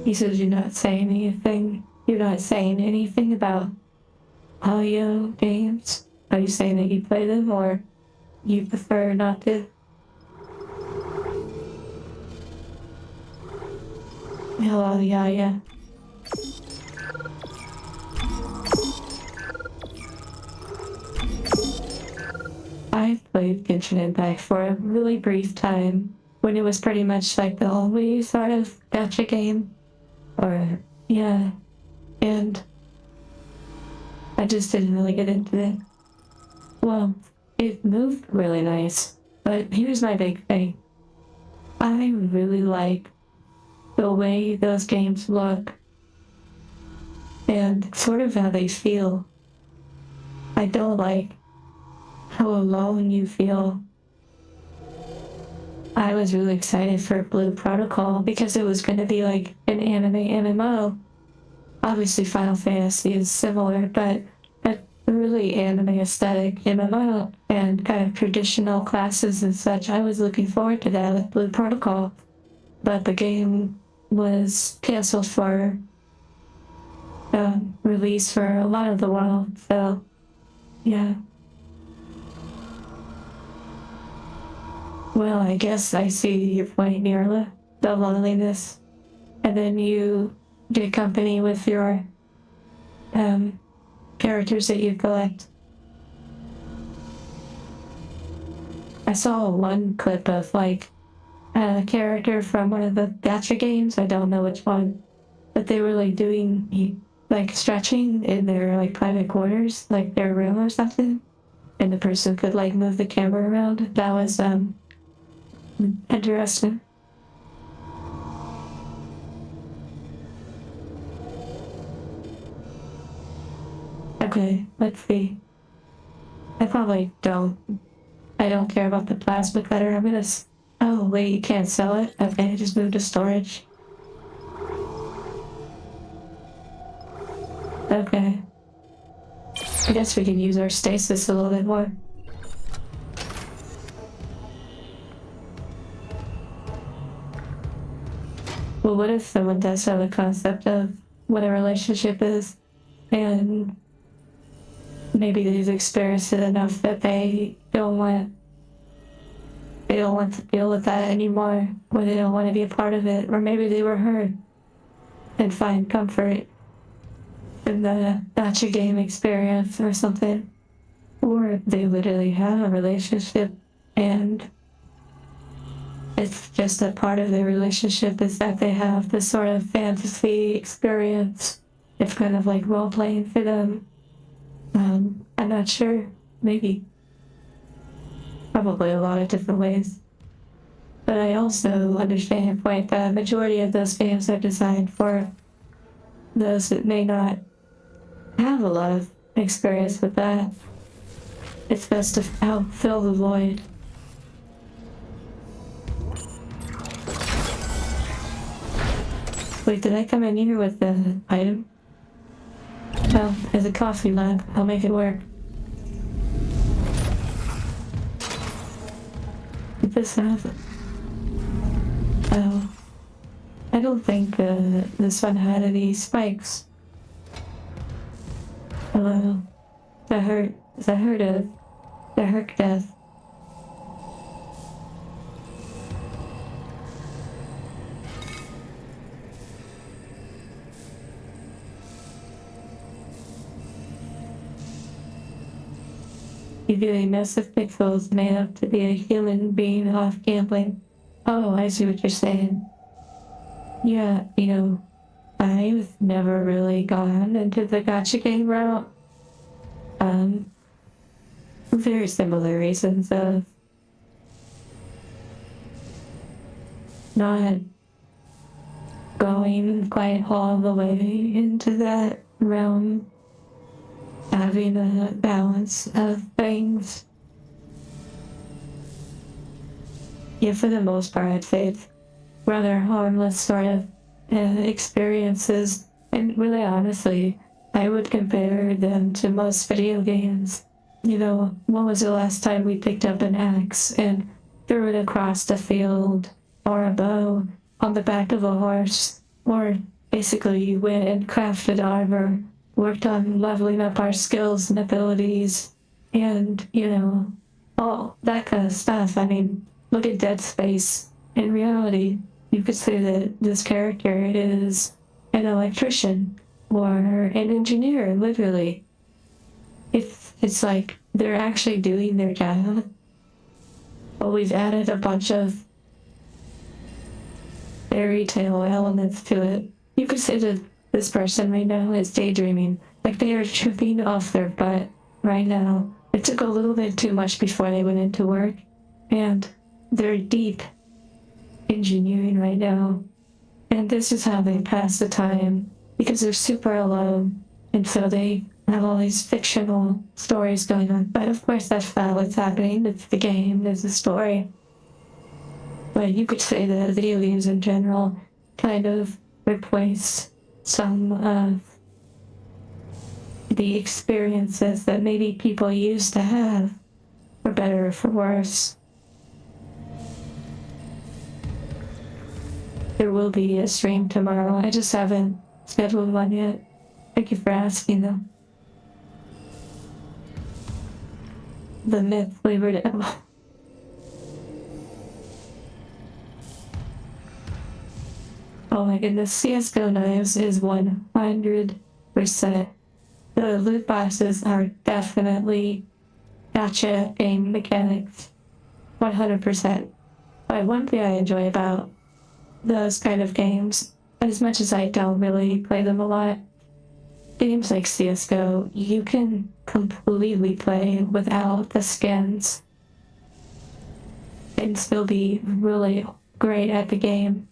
You said you're not saying anything. You're not saying anything about audio games. Are you saying that you play them or you prefer not to? Hello, yeah. I played Genshin Impact for a really brief time when it was pretty much like the only sort of gacha game. Or, yeah. And I just didn't really get into it. Well, it moved really nice. But here's my big thing. I really like the way those games look and sort of how they feel. I don't like how alone you feel. I was really excited for Blue Protocol because it was going to be like an anime MMO. Obviously Final Fantasy is similar, but a really anime aesthetic MMO and kind of traditional classes and such. I was looking forward to that with Blue Protocol, but the game was canceled for release for a lot of the world, so yeah. Well, I guess I see your point, Mirla. The loneliness. And then you get company with your characters that you collect. I saw one clip of like a character from one of the gacha games. I don't know which one. But they were like doing like stretching in their like private quarters, like their room or something. And the person could like move the camera around. That was interesting. Okay, let's see. I don't care about the plasma cutter. Oh wait, you can't sell it? Okay, just move to storage. Okay. I guess we can use our stasis a little bit more. Well, what if someone does have a concept of what a relationship is, and maybe they've experienced it enough that they don't want to deal with that anymore, or they don't want to be a part of it, or maybe they were hurt and find comfort in the gacha game experience or something, or they literally have a relationship and it's just a part of their relationship is that they have this sort of fantasy experience. It's kind of like role-playing for them. I'm not sure. Maybe. Probably a lot of different ways. But I also understand your point that the majority of those games are designed for those that may not have a lot of experience with that. It's best to help fill the void. Wait, did I come in here with the item? Well, there's a coffee mug. I'll make it work. What does that have? Oh. I don't think this one had any spikes. Hello. The hurt death. You doing massive pixels made up to be a human being off gambling. Oh, I see what you're saying. Yeah, I've never really gone into the gacha game route. Very similar reasons of not going quite all the way into that realm. Having a balance of things. Yeah, for the most part, I'd say it's rather harmless sort of experiences. And really, honestly, I would compare them to most video games. When was the last time we picked up an axe and threw it across the field, or a bow on the back of a horse or basically you went and crafted armor, worked on leveling up our skills and abilities, and, you know, all that kind of stuff. I mean, look at Dead Space. In reality, you could say that this character is an electrician or an engineer, literally. It's like they're actually doing their job, but we've added a bunch of fairy tale elements to it. You could say that this person right now is daydreaming, like they are tripping off their butt right now. It took a little bit too much before they went into work, and they're deep engineering right now. And this is how they pass the time, because they're super alone, and so they have all these fictional stories going on. But of course, that's not what's happening. It's the game, it's the story. But you could say that video games in general kind of replace some of the experiences that maybe people used to have, for better or for worse. There will be a stream tomorrow. I just haven't scheduled one yet. Thank you for asking, though. The myth flavored apple. Oh my goodness, CSGO knives is 100%. The loot boxes are definitely gotcha game mechanics. 100%. But one thing I enjoy about those kind of games, as much as I don't really play them a lot, games like CSGO, you can completely play without the skins and still be really great at the game.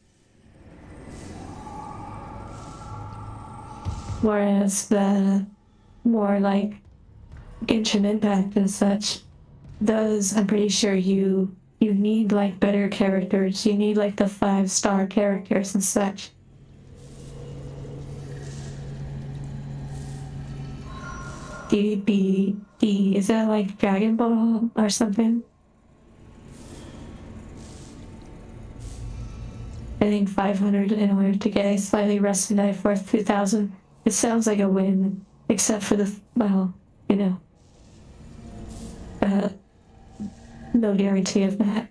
Whereas the more like Genshin Impact and such, those I'm pretty sure you need like better characters. You need like the 5-star characters and such. DBD, is that like Dragon Ball or something? I think 500 in order to get a slightly rusty knife worth 2,000. It sounds like a win, except for the, well, you know, no guarantee of that.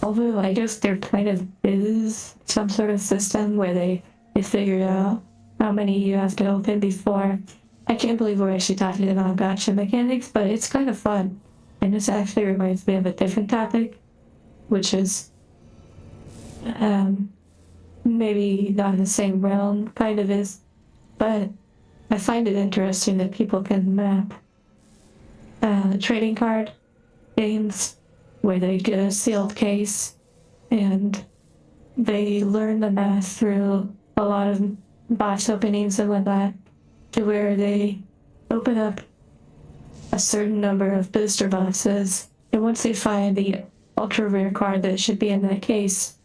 Although I guess there kind of is some sort of system where they figured out how many you have to open before. I can't believe we're actually talking about gotcha mechanics, but it's kind of fun. And this actually reminds me of a different topic, which is maybe not in the same realm, kind of is, but I find it interesting that people can map trading card games where they get a sealed case and they learn the math through a lot of box openings and whatnot, to where they open up a certain number of booster boxes, and once they find the ultra rare card that should be in that case,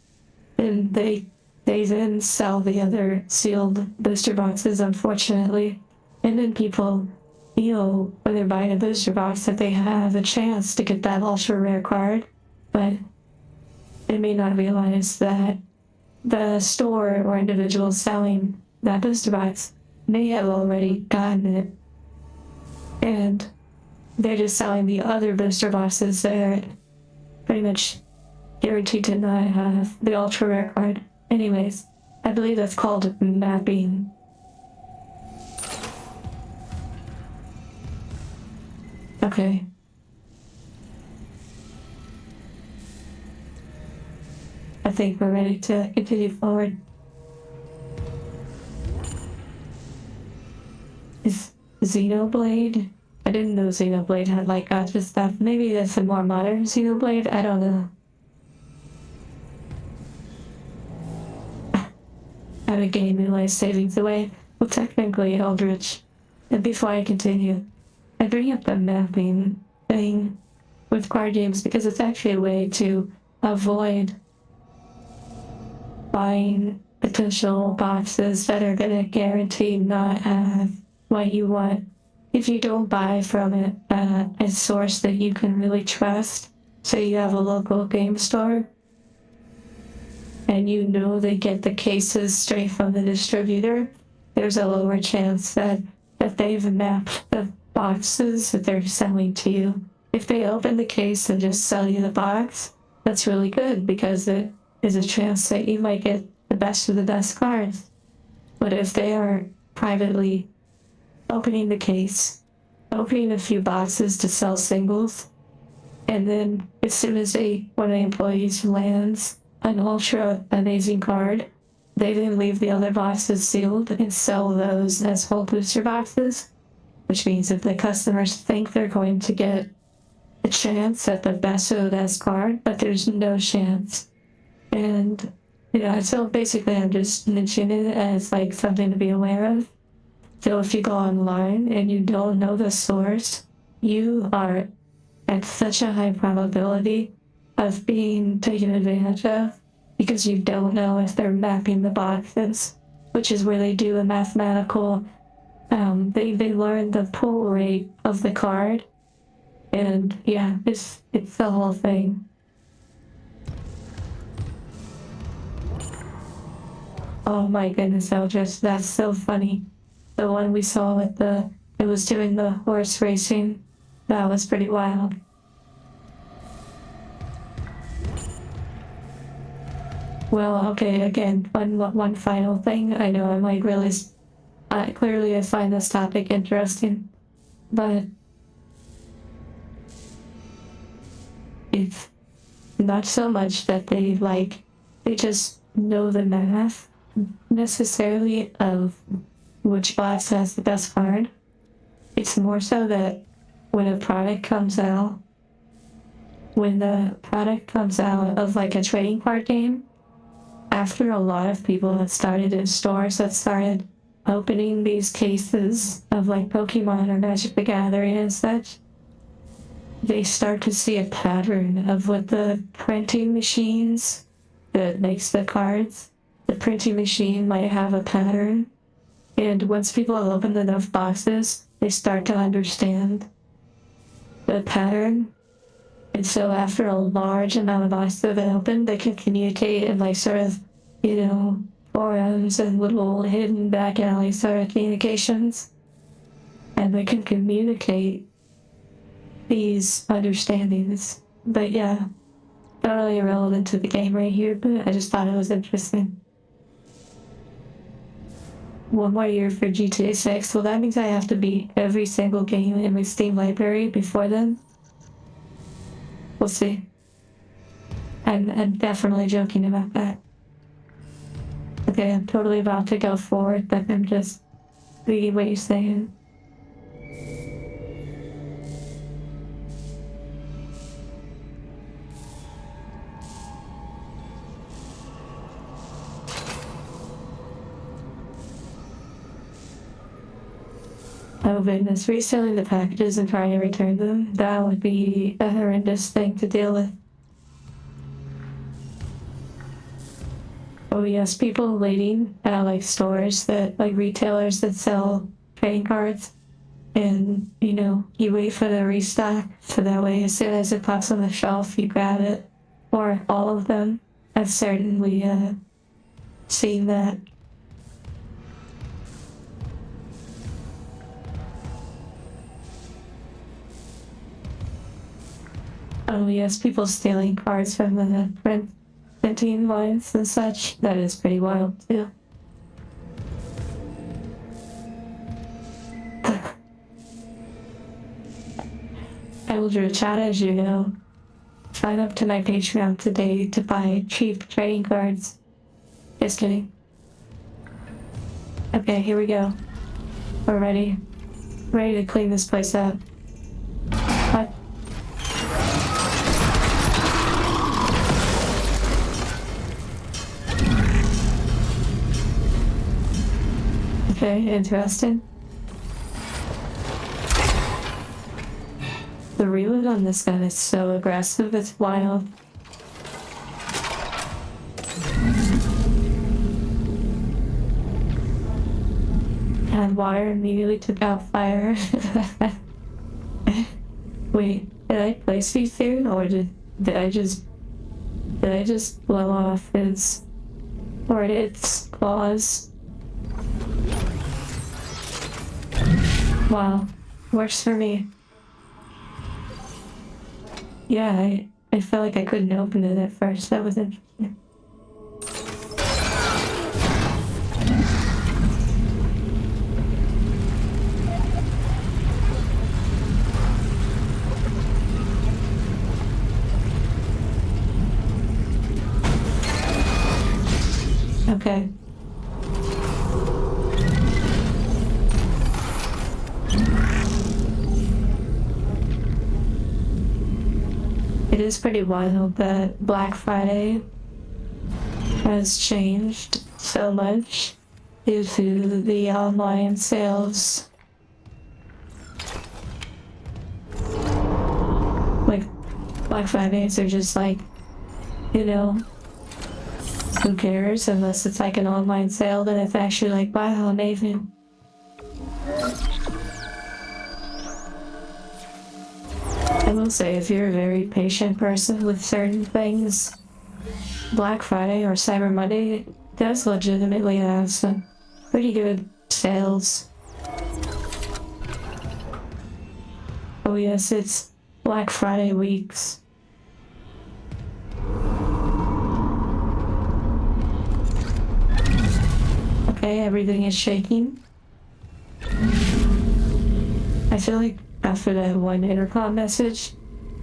then they then sell the other sealed booster boxes, unfortunately. And then people feel when they're buying a booster box that they have a chance to get that ultra rare card, but they may not realize that the store or individual selling that booster box may have already gotten it, and they're just selling the other booster boxes that are pretty much guaranteed to not have the ultra rare card. Anyways, I believe that's called mapping. Okay. I think we're ready to continue forward. Is Xenoblade? I didn't know Xenoblade had like gotcha stuff. Maybe that's a more modern Xenoblade? I don't know. I haven't gained my life savings away. Well, technically, Eldritch. And before I continue, I bring up the mapping thing with card games because it's actually a way to avoid buying potential boxes that are gonna guarantee not have what you want if you don't buy from it a source that you can really trust. So you have a local game store. and you know they get the cases straight from the distributor, there's a lower chance that they've mapped the boxes that they're selling to you. If they open the case and just sell you the box, that's really good because it is a chance that you might get the best of the best cards. But if they are privately opening the case, opening a few boxes to sell singles, and then as soon as one of the employees lands an ultra amazing card, they then leave the other boxes sealed and sell those as whole booster boxes, which means if the customers think they're going to get a chance at the best of the best card, but there's no chance. And, so basically I'm just mentioning it as like something to be aware of. So if you go online and you don't know the source, you are at such a high probability of being taken advantage of because you don't know if they're mapping the boxes, which is where they do a mathematical, they learn the pull rate of the card. And yeah, it's the whole thing. Oh my goodness, that's so funny. The one we saw with it was doing the horse racing. That was pretty wild. Well, okay, again, one final thing. I know I'm like really, clearly I find this topic interesting, but it's not so much that they just know the math necessarily of which box has the best card. It's more so that when the product comes out of like a trading card game, after a lot of people have started in stores that started opening these cases of like Pokemon or Magic the Gathering and such, they start to see a pattern of what the printing machines that makes the cards, the printing machine might have a pattern. And once people have opened enough boxes, they start to understand the pattern. And so after a large amount of boxes that they open, they can communicate in like sort of, forums and little hidden back alley sort of communications. And they can communicate these understandings. But yeah, not really relevant to the game right here, but I just thought it was interesting. One more year for GTA 6, well that means I have to beat every single game in my Steam library before then. We'll see. I'm definitely joking about that. Okay, I'm totally about to go forward, but I'm just reading what you're saying. Oh goodness, reselling the packages and trying to return them, that would be a horrendous thing to deal with. Oh yes, people waiting at like stores that, like retailers that sell trading cards. And, you wait for the restock, so that way as soon as it pops on the shelf, you grab it. Or all of them. I've certainly, seen that. Oh yes, people stealing cards from the printing lines and such. That is pretty wild too. I will do chat as you know. Sign up to my Patreon today to buy cheap trading cards. Just kidding. Okay, here we go. We're ready. Ready to clean this place up. What? Okay, interesting. The reload on this gun is so aggressive, it's wild. And water immediately took out fire. Wait, did I place these here, or did I just blow off his or its claws. Wow, works for me. Yeah, I felt like I couldn't open it at first. That was interesting. Okay. It is pretty wild that Black Friday has changed so much due to the online sales. Like, Black Fridays are just like, you know, who cares unless it's like an online sale, then it's actually like, wow, amazing. I will say, if you're a very patient person with certain things, Black Friday or Cyber Monday does legitimately have some pretty good sales. Oh yes, it's Black Friday weeks. Okay, everything is shaking. I feel like after that one intercom message,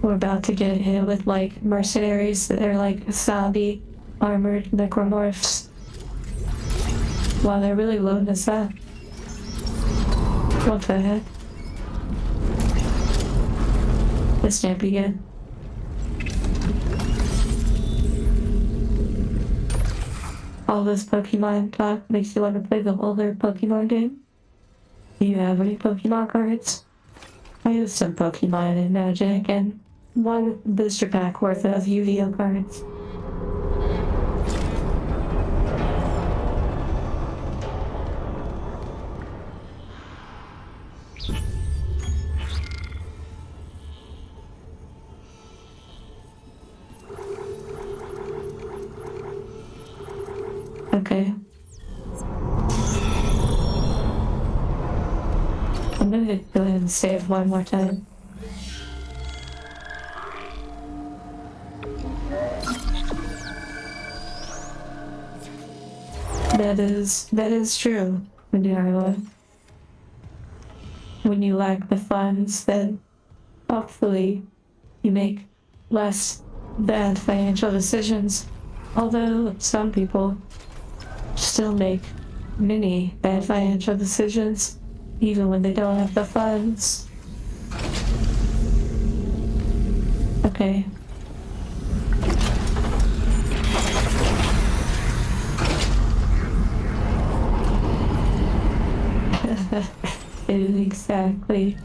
we're about to get hit with like mercenaries that are like zombie armored necromorphs. Wow, they're really loading us up. What the heck? This can't be good. All this Pokemon talk makes you want to play the older Pokemon game. Do you have any Pokemon cards? I have some Pokemon in Magic and one booster pack worth of Yu-Gi-Oh cards. Okay. I'm gonna go ahead and save one more time. That is true, Mandarla. When you lack the funds, then hopefully you make less bad financial decisions. Although some people still make many bad financial decisions, even when they don't have the funds. Okay. Exactly.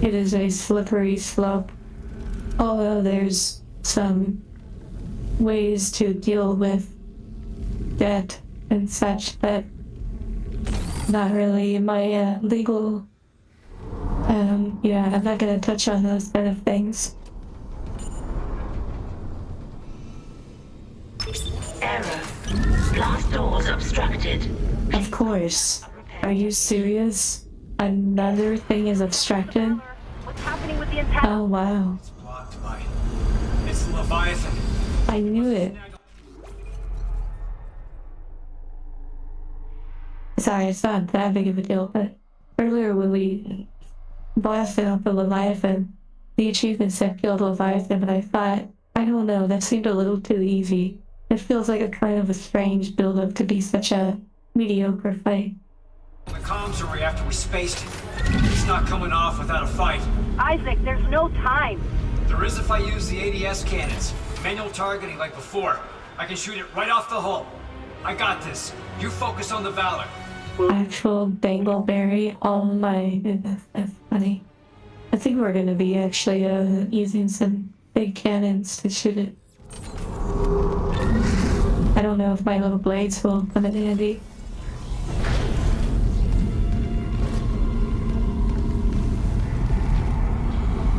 It is a slippery slope, although there's some ways to deal with debt and such that not really my legal, yeah, I'm not gonna touch on those kind of things. Error. Blast doors obstructed. Of course. Are you serious? Another thing is obstructed? What's happening with the antenna? Oh wow. It's blocked by... It's the Leviathan. I knew it. Sorry, it's not that big of a deal, but earlier when we blasted up the Leviathan, the achievement said killed Leviathan, but I thought, I don't know, that seemed a little too easy. It feels like a kind of a strange build-up to be such a mediocre fight. The comms array after we spaced it. It's not coming off without a fight. Isaac, there's no time. There is if I use the ADS cannons. Manual targeting like before. I can shoot it right off the hull. I got this. You focus on the Valor. Actual dangleberry, oh my goodness, that's funny. I think we're gonna be actually using some big cannons to shoot it. I don't know if my little blades will come in handy.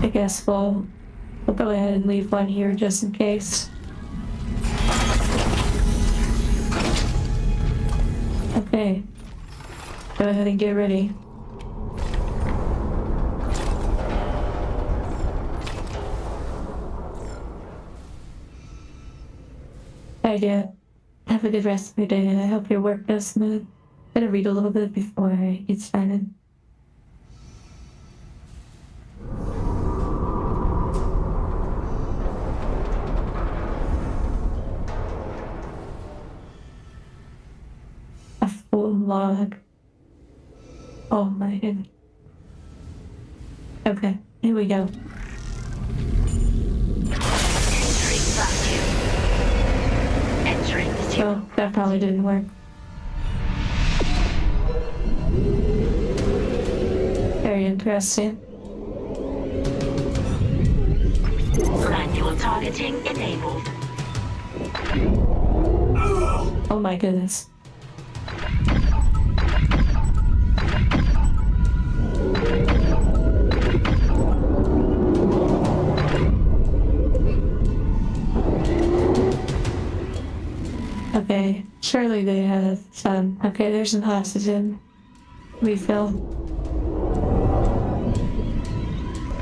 I guess we'll go ahead and leave one here just in case. Okay. Go ahead and get ready. Idea. Have a good rest of your day, and I hope your work goes smooth. Better read a little bit before I get started. A full log. Oh my goodness. Okay, here we go. Entering vacuum. Entering the tube. Well, that probably didn't work. Very interesting. Manual targeting enabled. Oh my goodness. Okay, surely they have some. Okay, there's some oxygen refill.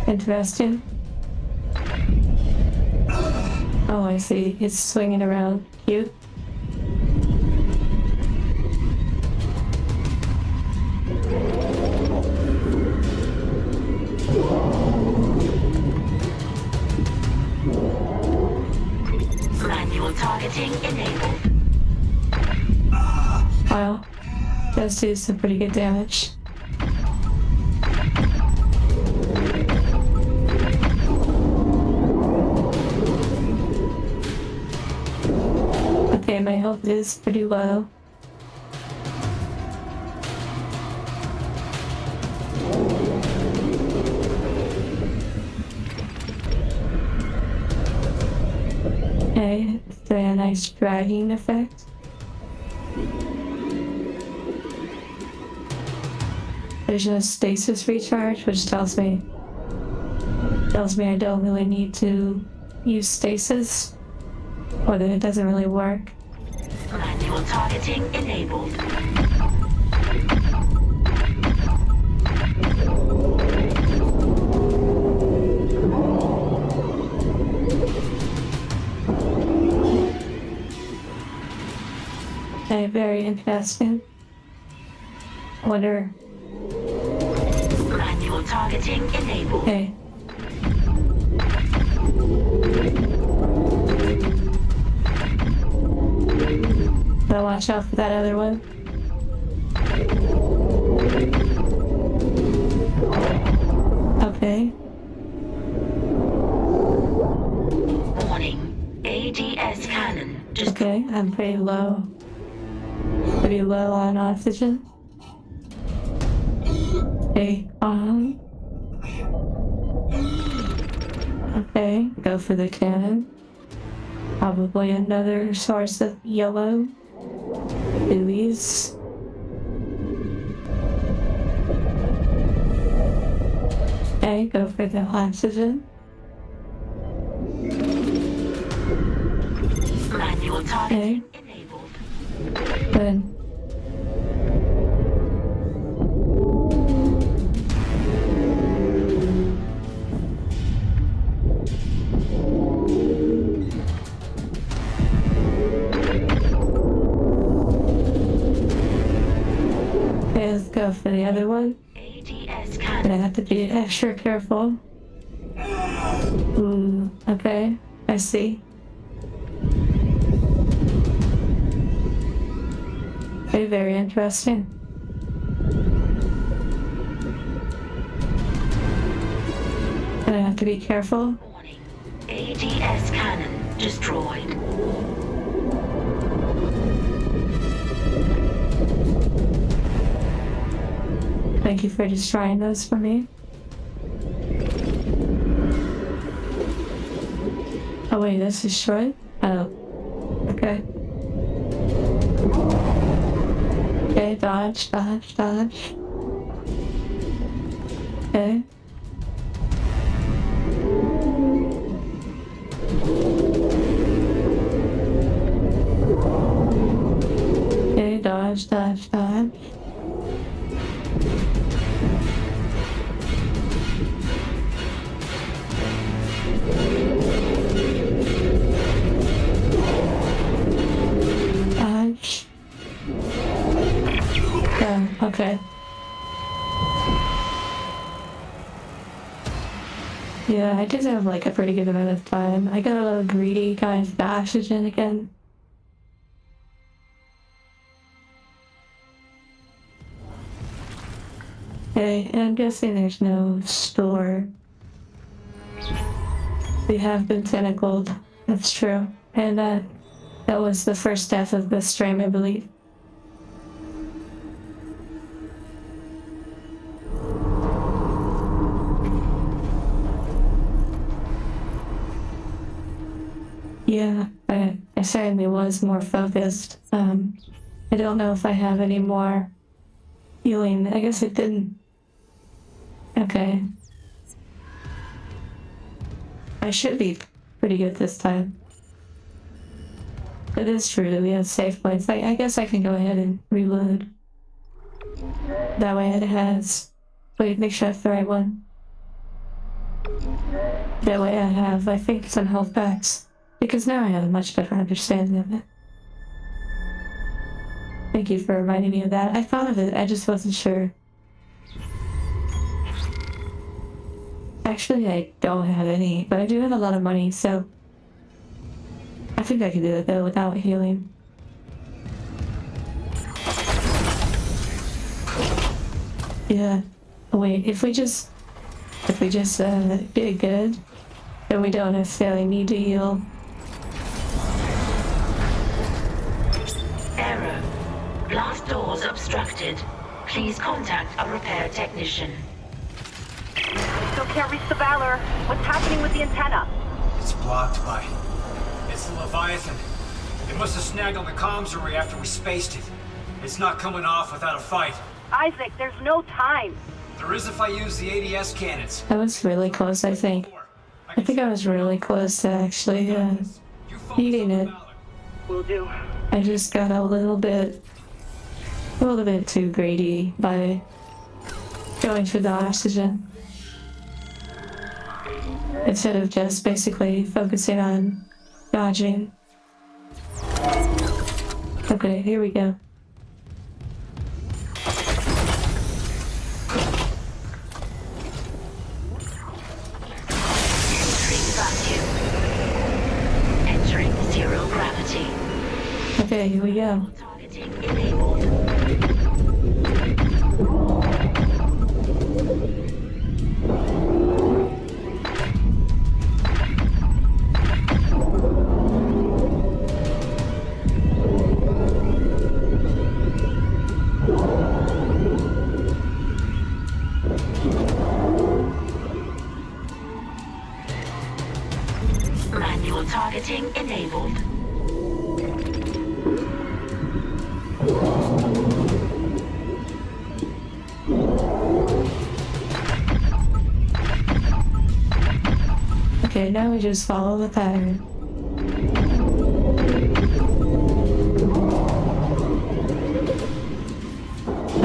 Interesting. Oh, I see. It's swinging around. Cute. Manual targeting enabled. Wow. Does do some pretty good damage. Okay, my health is pretty low. Okay, it's doing a nice dragging effect. There's a stasis recharge, which tells me I don't really need to use stasis, or that it doesn't really work. Manual targeting enabled. Okay, very interesting. Wonder. Manual targeting enabled. Okay. Gotta watch out for that other one. Okay. Warning. ADS cannon. Just Okay, I'm pretty low. Pretty low on oxygen. Okay, okay, go for the cannon. Probably another source of yellow buoys. Okay, go for the oxygen. manual targeting Okay. enabled. Good. Okay, let's go for the other one. ADS Gonna cannon. have to be extra careful. Ooh, okay, I see. Very, very interesting. Gonna have to be careful. Warning. ADS cannon destroyed. Thank you for destroying those for me. Oh wait, that's destroyed? Oh. Okay. Okay, dodge, dodge, dodge. Okay. I did have like a pretty good amount of time. I got a little greedy, kind of oxygen again. Okay, and I'm guessing there's no store. We have been tentacled. That's true. And that was the first death of the stream, I believe. Yeah, I certainly was more focused. I don't know if I have any more healing. I guess it didn't. Okay. I should be pretty good this time. It is true that we have safe points. I guess I can go ahead and reload. That way it has... Wait, make sure that's the right one. That way I have, I think, some health packs. Because now I have a much better understanding of it. Thank you for reminding me of that. I thought of it, I just wasn't sure. Actually, I don't have any, but I do have a lot of money, so... I think I can do it, though, without healing. Yeah. Wait, if we just did good, then we don't necessarily need to heal. Error. Blast doors obstructed. Please contact a repair technician. Still can't reach the Valor. What's happening with the antenna? It's blocked by... It's the Leviathan. It must have snagged on the comms array after we spaced it. It's not coming off without a fight. Isaac, there's no time. There is if I use the ADS cannons. I was really close, I think. I think I was really close to actually, eating it. Will do. I just got a little bit too greedy by going for the oxygen. Instead of just basically focusing on dodging. Okay, here we go. Entering zero gravity. Okay, here we go. Targeting enabled. Manual targeting enabled. Okay, now we just follow the pattern.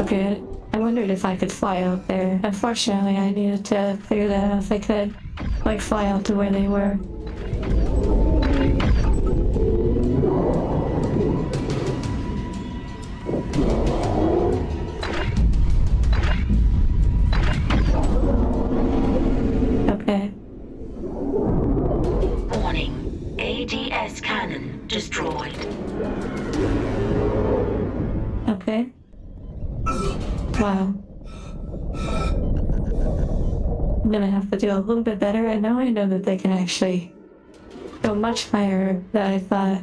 Okay, I wondered if I could fly out there. Unfortunately, I needed to figure that out if I could, like, fly out to where they were. Okay. Warning. ADS cannon destroyed. Okay. Wow. I'm gonna have to do a little bit better, and now I know that they can actually go much higher than I thought.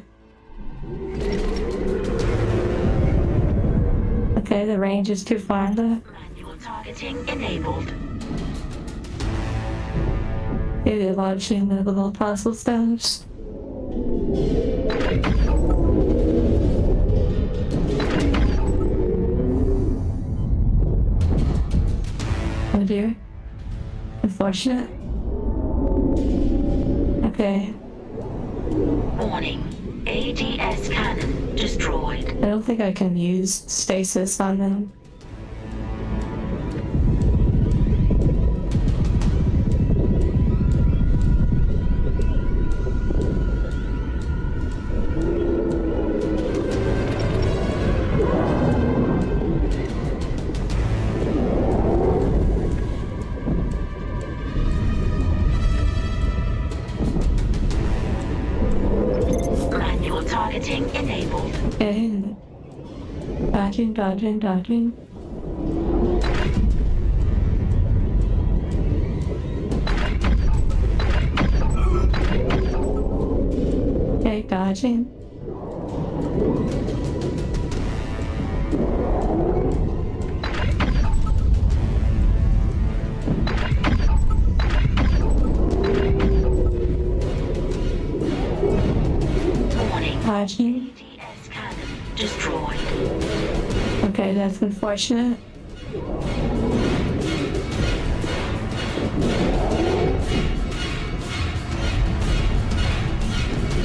Okay, the range is too far though. Manual targeting enabled. Maybe launching the little puzzle stones. Oh dear. Unfortunate. Okay. Warning. ADS cannon destroyed. I don't think I can use stasis on them. Targeting enabled. Okay. Dodging, dodging, dodging. Okay, dodging. Warning. Dodging. ADS cannon destroyed. Okay, that's unfortunate.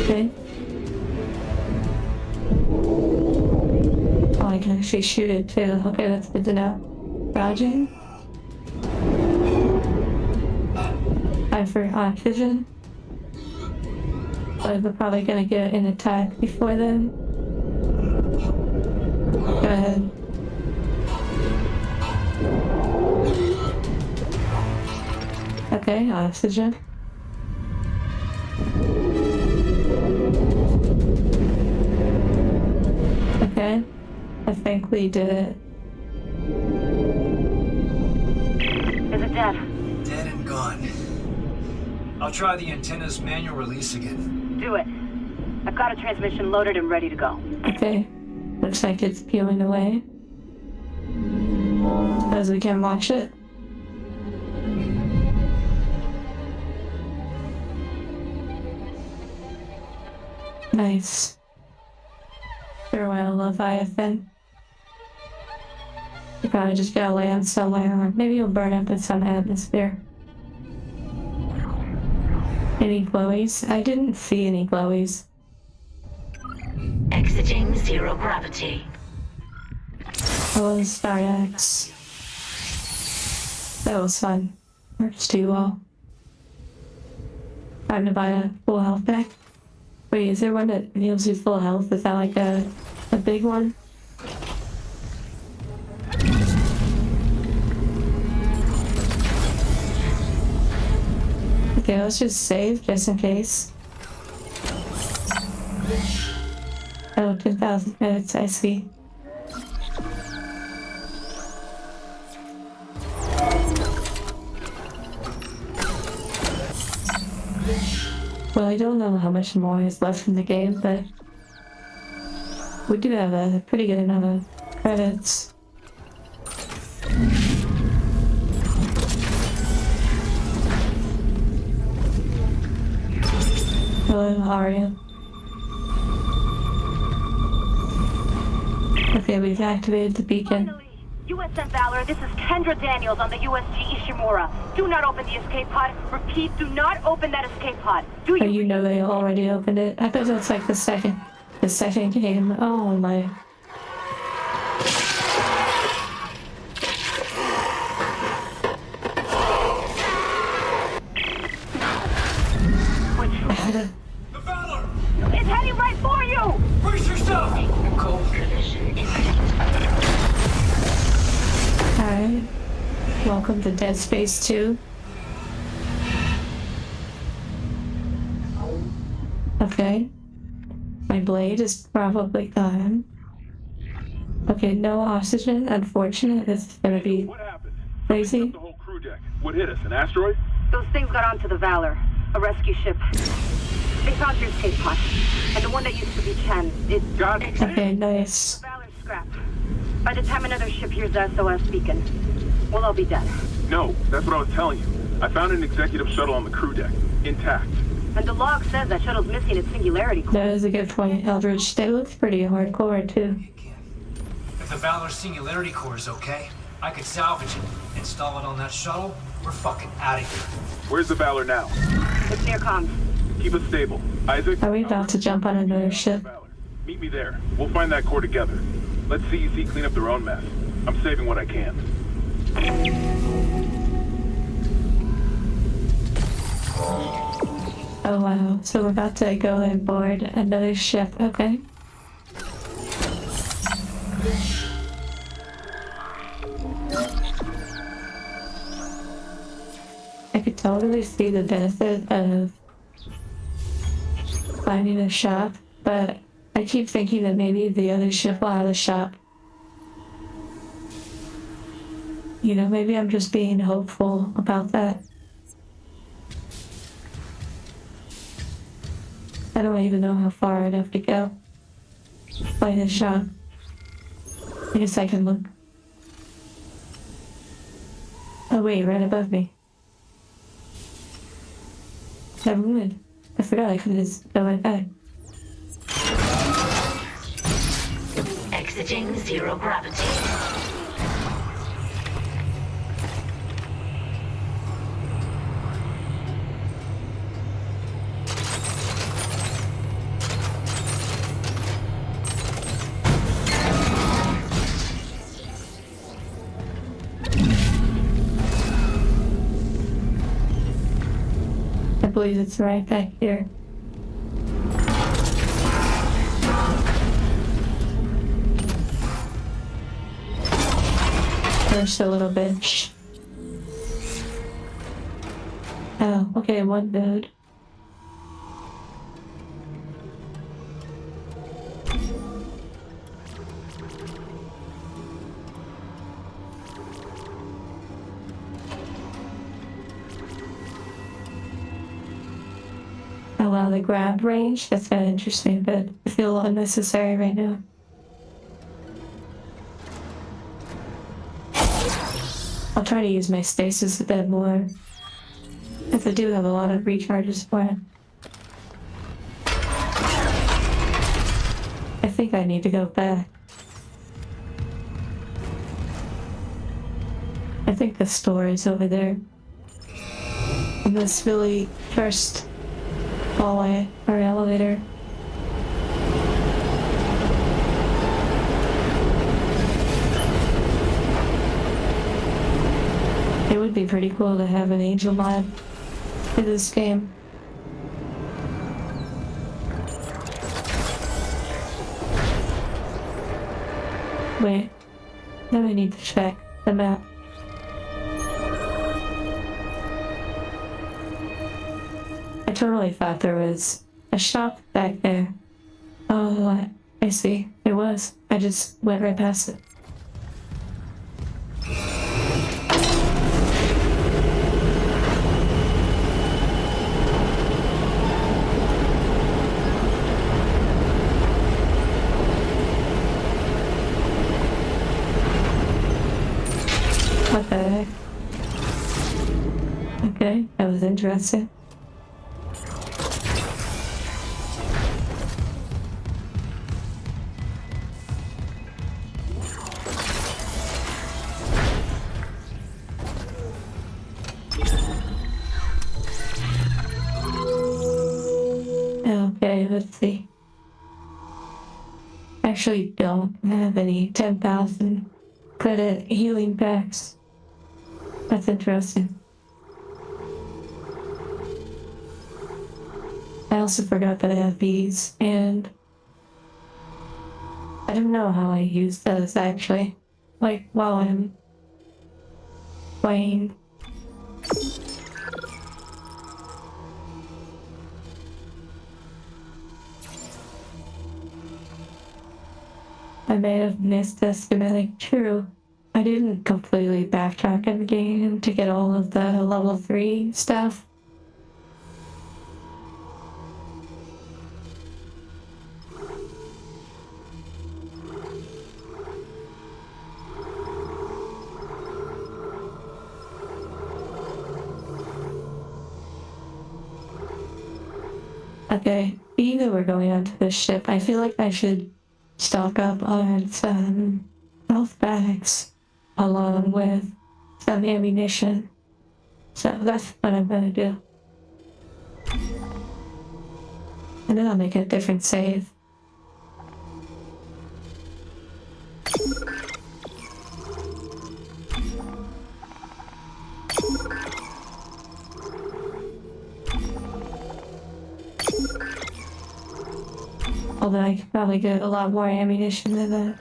Okay. Oh, I can actually shoot it too. Okay, that's good to know. Dodging. Eye for oxygen. But we're probably gonna get an attack before then. Go ahead. Okay, oxygen. Okay, I think we did it. Is it dead? Dead and gone. I'll try the antenna's manual release again. Do it. I've got a transmission loaded and ready to go. Okay, looks like it's peeling away. As we can watch it. Nice. Farewell, Leviathan. You probably just gotta land somewhere, or maybe you'll burn up in some atmosphere. Any glowies? I didn't see any glowies. Exiting zero gravity. Hello, StarX. That was fun. Works too well. Time to buy a full health pack. Wait, is there one that heals you full health? Is that like a big one? Okay, let's just save just in case. Oh, 10,000 minutes, I see. Well, I don't know how much more is left in the game, but we do have a pretty good amount of credits. Hello, how are you? Okay, we've activated the beacon. Finally! USM Valor, this is Kendra Daniels on the USG Ishimura. Do not open the escape pod. Repeat, do not open that escape pod. Do Oh, you? you know they already opened it. I thought that's like the second game. Oh my. The Valor! It's heading right for you! Brace yourself! Cold collision imminent. Alright. Welcome to Dead Space 2. Okay. My blade is probably gone. Okay, no oxygen. Unfortunate. It's gonna be What happened? crazy. The whole crew deck. What hit us? An asteroid? Those things got onto the Valor, a rescue ship. They found your escape pod, and the one that used to be Chen. It God. Okay, nice. Valor's scrapped. By the time another ship hears the SOS beacon, we'll all be dead. No, that's what I was telling you. I found an executive shuttle on the crew deck, intact. And the log says that shuttle's missing its singularity core. That is a good point, Eldridge. They look pretty hardcore too. If the Valor Singularity Core is okay, I could salvage it, install it on that shuttle. We're fucking out of here. Where's the Valor now? It's near comms. Keep us stable. Isaac? Are we about to jump on another ship? Valor. Meet me there. We'll find that core together. Let CEC clean up their own mess. I'm saving what I can. Oh wow, so we're about to go and board another ship, okay. I could totally see the benefit of finding a shop, but I keep thinking that maybe the other ship will have a shop. You know, maybe I'm just being hopeful about that. I don't even know how far I'd have to go. Find a shop. I guess I can look. Oh wait, right above me. Never mind. I forgot I could just go right back. Exiting zero gravity. I believe it's right back here. First a little bit. Shh. Oh, okay, one node. Oh wow, the grab range? That's kind of interesting, but I feel unnecessary right now. I'll try to use my stasis a bit more. If I do have a lot of recharges for it. I think I need to go back. I think the store is over there. In this really first hallway or elevator. It would be pretty cool to have an angel mod in this game. Wait, then I need to check the map. I totally thought there was a shop back there. Oh, I see. It was. I just went right past it. What the heck? Okay, that was interesting. Okay, let's see. Actually don't have any 10,000 credit healing packs. That's interesting. I also forgot that I have these, and I don't know how I use those actually. Like while I'm playing. I may have missed a schematic too. I didn't completely backtrack in the game to get all of the level 3 stuff. Okay, being that we're going onto this ship, I feel like I should stock up on some health bags along with some ammunition. So that's what I'm gonna do. And then I'll make a different save. Although I could probably get a lot more ammunition than that.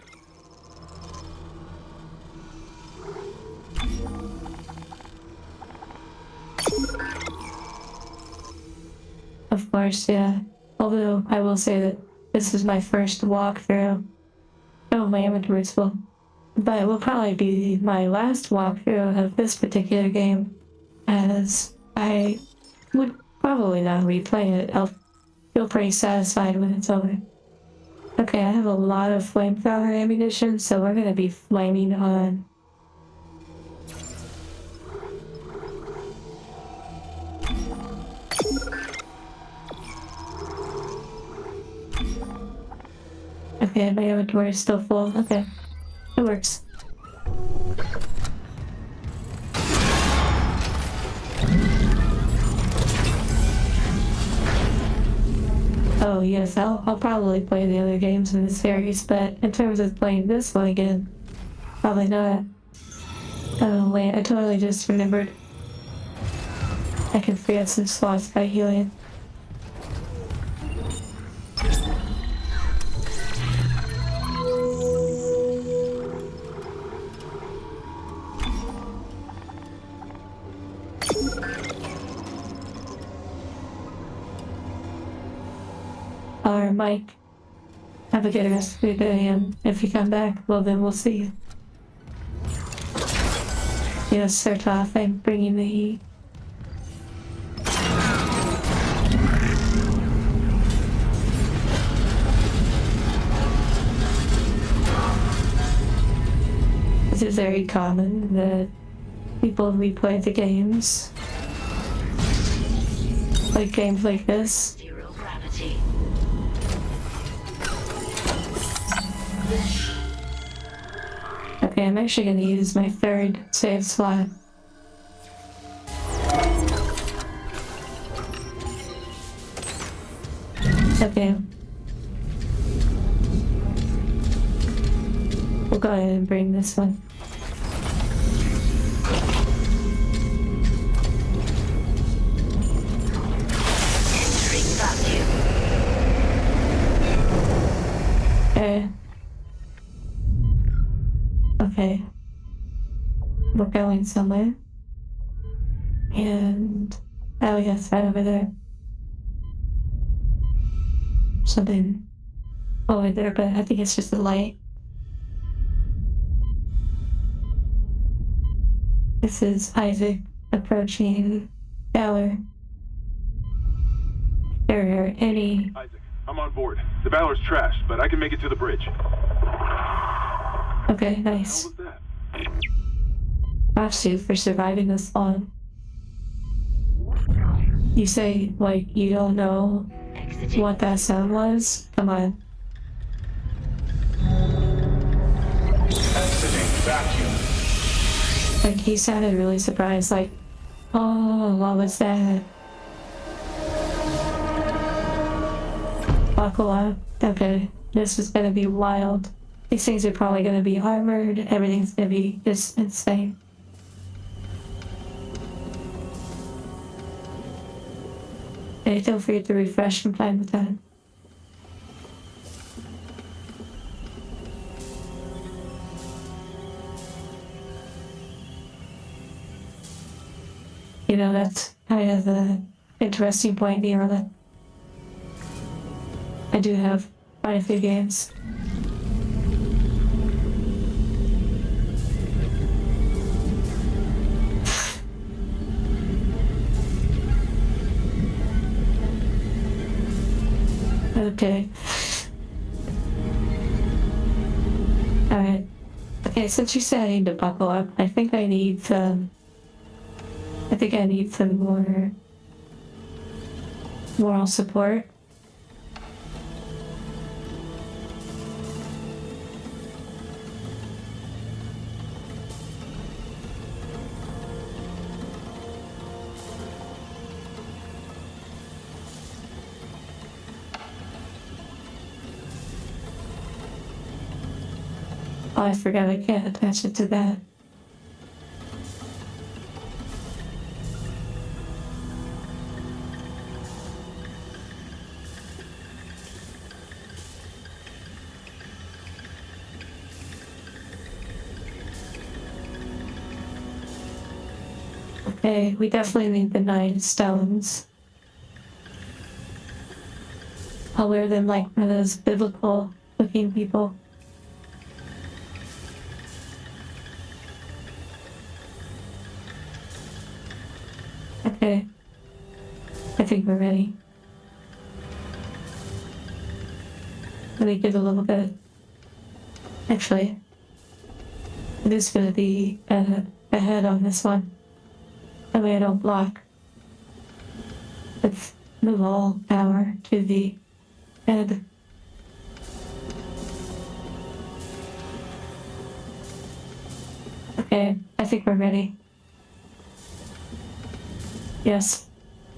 Of course, yeah. Although I will say that this is my first walkthrough. Oh, my inventory's full. But it will probably be my last walkthrough of this particular game, as I would probably not replay it. I'll feel pretty satisfied when it's over. Okay, I have a lot of flamethrower ammunition, so we're gonna be flaming on. Okay, my inventory is still full. Okay, it works. Oh yes, I'll probably play the other games in the series, but in terms of playing this one again, probably not. Oh wait, I totally just remembered. I can free up some slots by healing. Alright, Mike. Have a good rest of your day, and if you come back, well then we'll see you. Yes, Sir Toth, I'm bringing the heat. This is very common that people replay the games. Like games like this. Zero gravity. Okay, I'm actually gonna use my third save slot. Okay. We'll go ahead and bring this one. Entering vacuum. Okay. Okay. We're going somewhere. And oh yes, right over there. Something over there, but I think it's just the light. This is Isaac approaching Valor. There are any... Isaac, I'm on board. The Valor's trashed, but I can make it to the bridge. Okay, nice. How was that? Props to you for surviving this long. You say, like, you don't know Exiting. what that sound was? Come on. Exiting vacuum. Like, he sounded really surprised, like, oh, what was that? Buckle up. Okay, this is gonna be wild. These things are probably gonna be armored, everything's gonna be just insane. Hey, don't forget to refresh from time to time. You know, that's kind of an interesting point here on it. I do have quite a few games. Okay. Alright. Okay, since you said I need to buckle up, I think I need some more moral support. Oh, I forgot I can't attach it to that. Okay, we definitely need the 9 stones. taller than like one of those biblical looking people. Okay. I think we're ready. Let me give a little bit. Actually, it is going to be ahead on this one. That way I don't block. Let's move all power to the head. Okay, I think we're ready. Yes,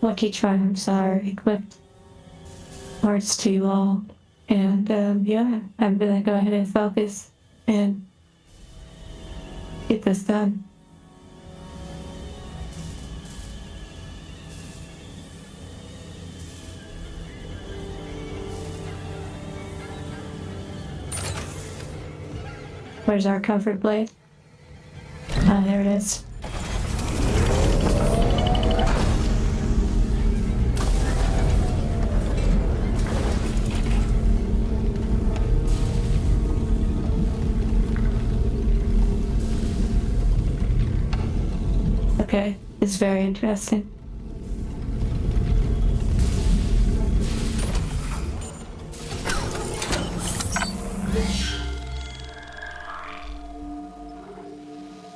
lucky charms are equipped. Hearts to you all. And yeah, I'm gonna go ahead and focus and get this done. Where's our comfort blade? Ah, there it is. Okay, it's very interesting.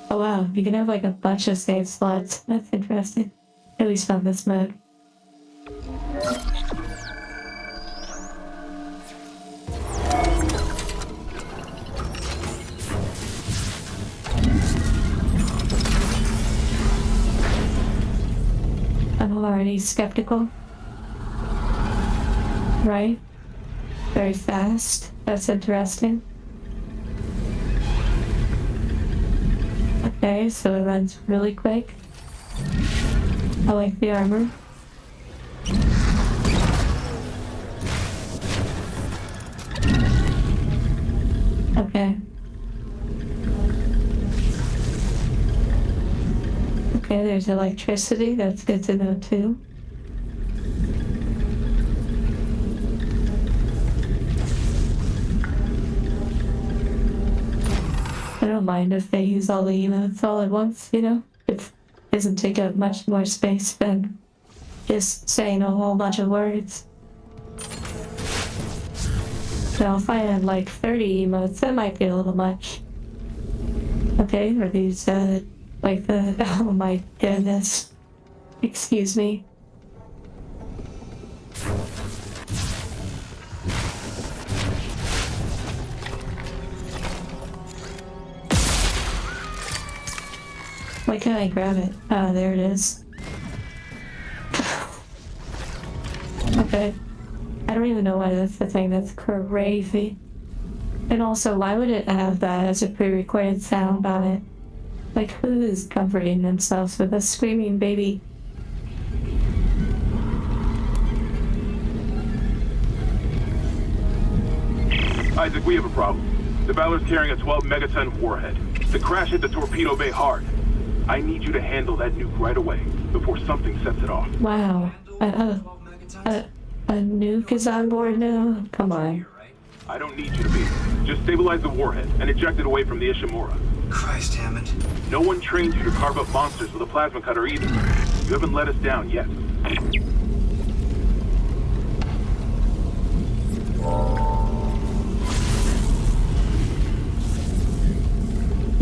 Oh wow, you can have like a bunch of save slots. That's interesting. At least on this mode. I'm already skeptical. Right? Very fast. That's interesting. Okay, so it runs really quick. I like the armor. Okay. Okay, there's electricity. That's good to know too. I don't mind if they use all the emotes all at once, you know? It doesn't take up much more space than just saying a whole bunch of words. So if I had like 30 emotes, that might be a little much. Okay, are these, like the, oh my goodness. Excuse me. Why can't I grab it? Ah, there it is. Okay. I don't even know why that's the thing. That's crazy. And also, why would it have that as a pre-recorded sound on it? Like, who is comforting themselves with a screaming baby? Isaac, we have a problem. The Valor's carrying a 12 megaton warhead. The crash hit the torpedo bay hard. I need you to handle that nuke right away before something sets it off. Wow. A nuke is on board now? Come on. I don't need you to be. Just stabilize the warhead and eject it away from the Ishimura. Christ, Hammond. No one trained you to carve up monsters with a plasma cutter either. You haven't let us down yet.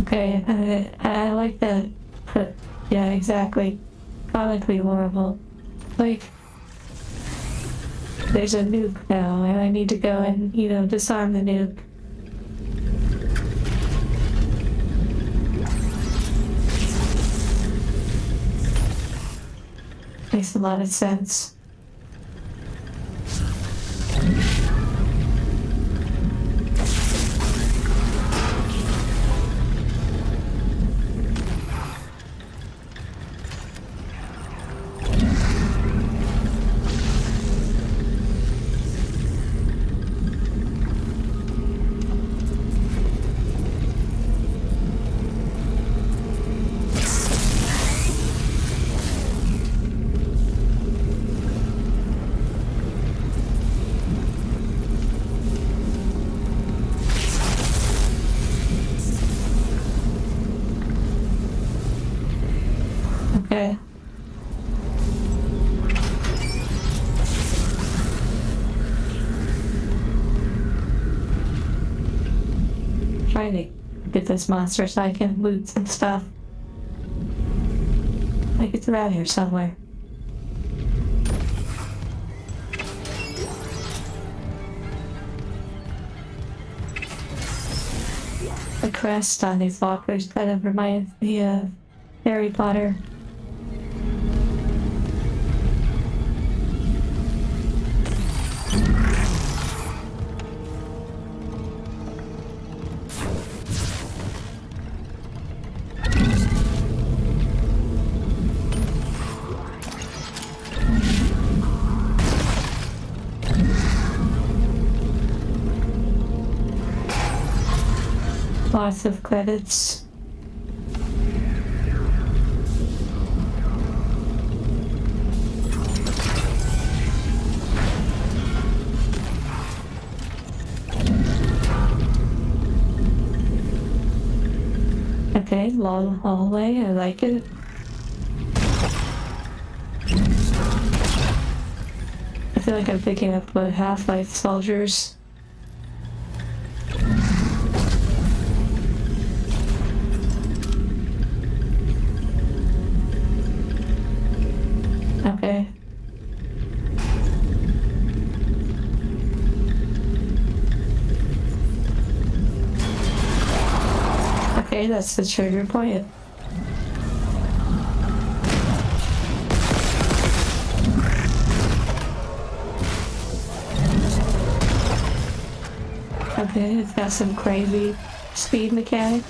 Okay, I like that. But, yeah, exactly. Comically horrible. Like, there's a nuke now, and I need to go and, you know, disarm the nuke. Makes a lot of sense. trying to get this monster so I can loot some stuff. Like it's around here somewhere. The crest on these lockers kind of reminds me of Harry Potter. Lots of credits. Okay, long hallway, I like it. I feel like I'm picking up Half-Life soldiers. Okay. Okay, that's the trigger point. Okay, it's got some crazy speed mechanic.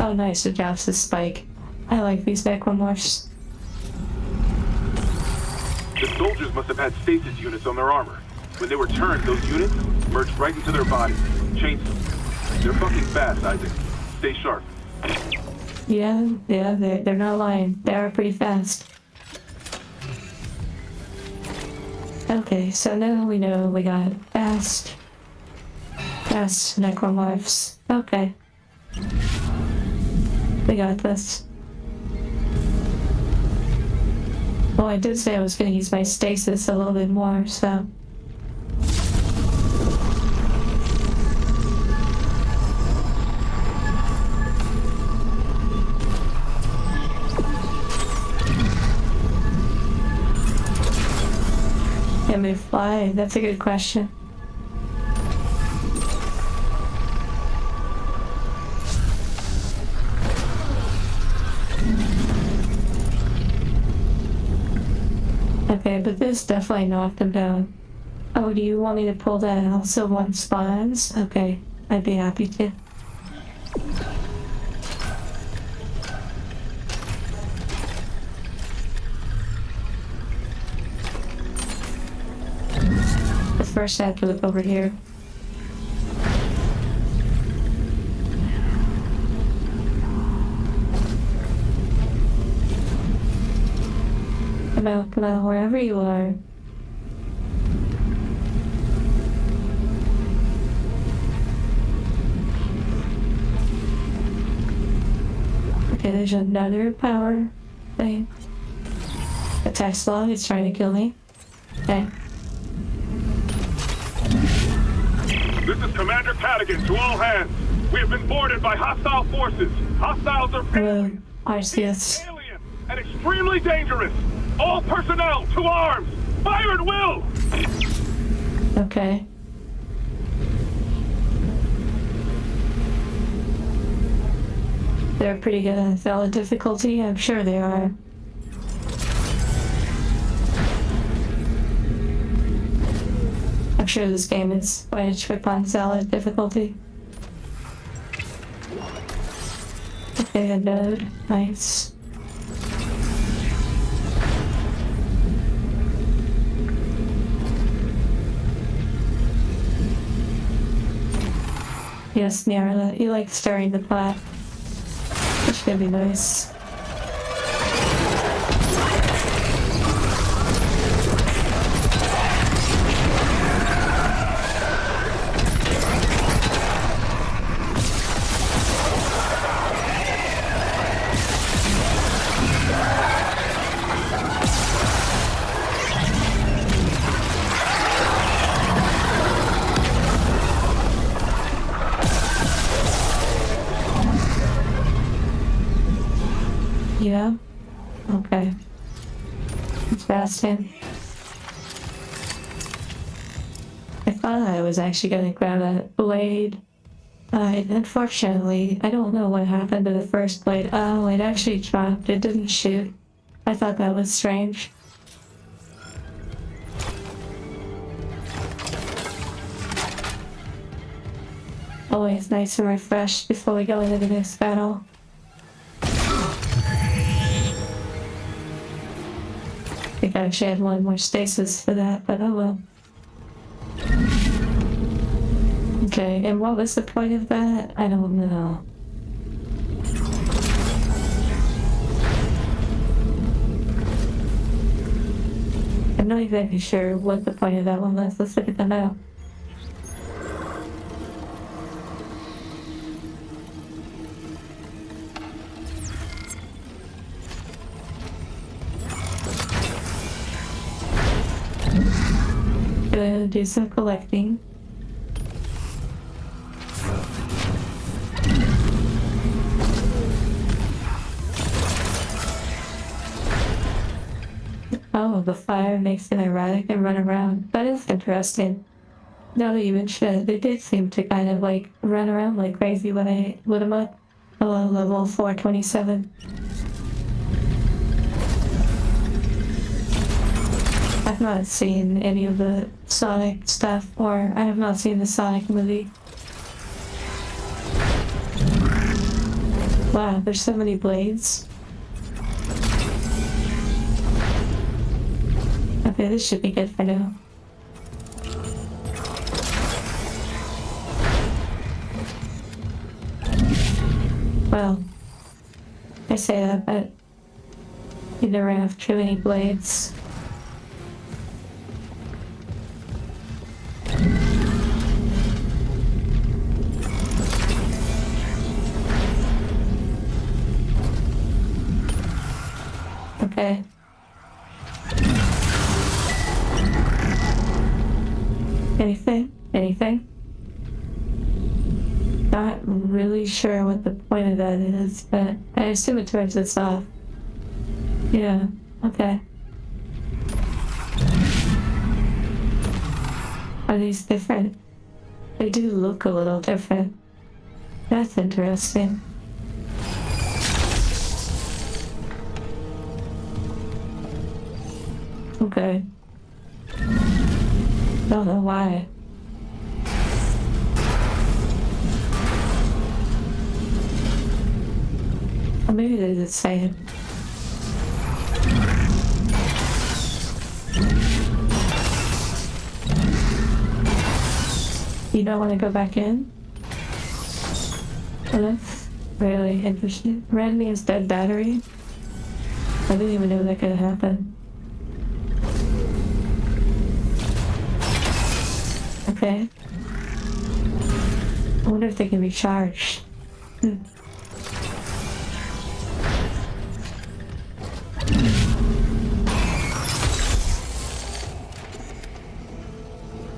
Oh nice, it drops the spike. I like these necromorphs. The soldiers must have had stasis units on their armor. When they were turned, those units merged right into their bodies. Changed them. They're fucking fast, Isaac. Stay sharp. Yeah, they're not lying. They are pretty fast. Okay, so now we know we got fast necromorphs. Okay. We got this. Well, I did say I was gonna use my stasis a little bit more, so. Can we fly? That's a good question. Okay, but this definitely knocked him down. Oh, do you want me to pull that also one spawns? Okay, I'd be happy to. But first I have to look over here. Come out, wherever you are. Okay, there's another power thing. A Tesla is trying to kill me. Okay. This is Commander Cadigan to all hands. We have been boarded by hostile forces. Hostiles are Hello, Arceus. alien and extremely dangerous. All personnel to arms. Fire at will. Okay. They're pretty good at valid difficulty, I'm sure they are. I'm sure this game is going to trip on valid difficulty. Okay, a node. Nice. Yes, Nyarla, you like stirring the pot. Which could be nice. Yeah? Okay. Interesting. I thought I was actually gonna grab that blade. Unfortunately, I don't know what happened to the first blade. Oh, it actually dropped. It didn't shoot. I thought that was strange. Always nice and refreshed before we go into the next battle. I think I actually had one more stasis for that, but oh well. Okay, and what was the point of that? I don't know. I'm not exactly sure what the point of that one was. Let's look at that now. Gonna do some collecting. Oh, the fire makes it erratic and run around. That is interesting. Now that you mention it, they did seem to kind of like run around like crazy when I lit them up. Oh, level 427. I've not seen any of the Sonic stuff, or I have not seen the Sonic movie. Wow, there's so many blades. Okay, this should be good for now. Well, I say that, but you never have too many blades. Okay. Anything? Anything? Not really sure what the point of that is, but I assume it turns this off. Yeah, okay. Are these different? They do look a little different. That's interesting. Okay. Don't know why. Or maybe they're the same. You don't want to go back in? Well, that's really interesting. Random's dead battery? I didn't even know that could happen. Okay. I wonder if they can be charged.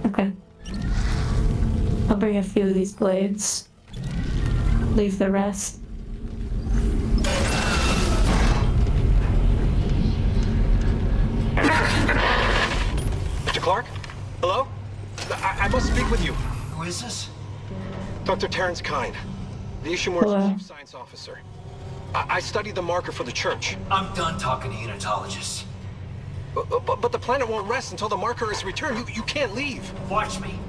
Okay. I'll bring a few of these blades. Leave the rest. Mr. Clark? Hello? I must speak with you. Who is this? Dr. Terrence Kine, the Ishimura's chief science officer. I studied the marker for the church. I'm done talking to unitologists. But the planet won't rest until the marker is returned. You can't leave. Watch me.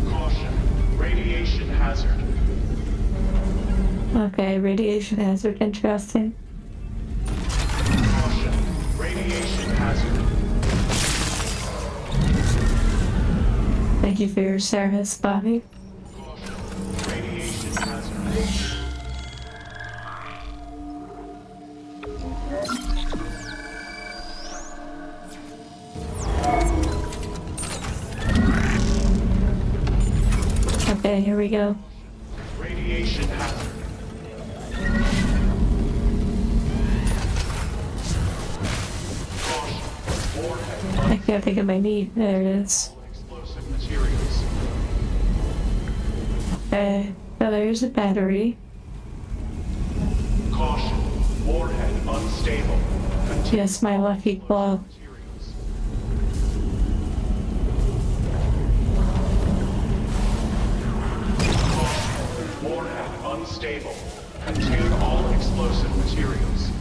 Caution. Radiation hazard. Okay, radiation hazard, interesting. Caution. Radiation hazard. Thank you for your service, Bobby. Caution. Radiation hazard. Okay, here we go. Radiation hazard. Caution. Warhead. I can't think of my need. There it is. Explosive materials. Okay, so there's a battery. Caution. Warhead unstable. Yes, my lucky glove. Warhead unstable. Contain all explosive materials.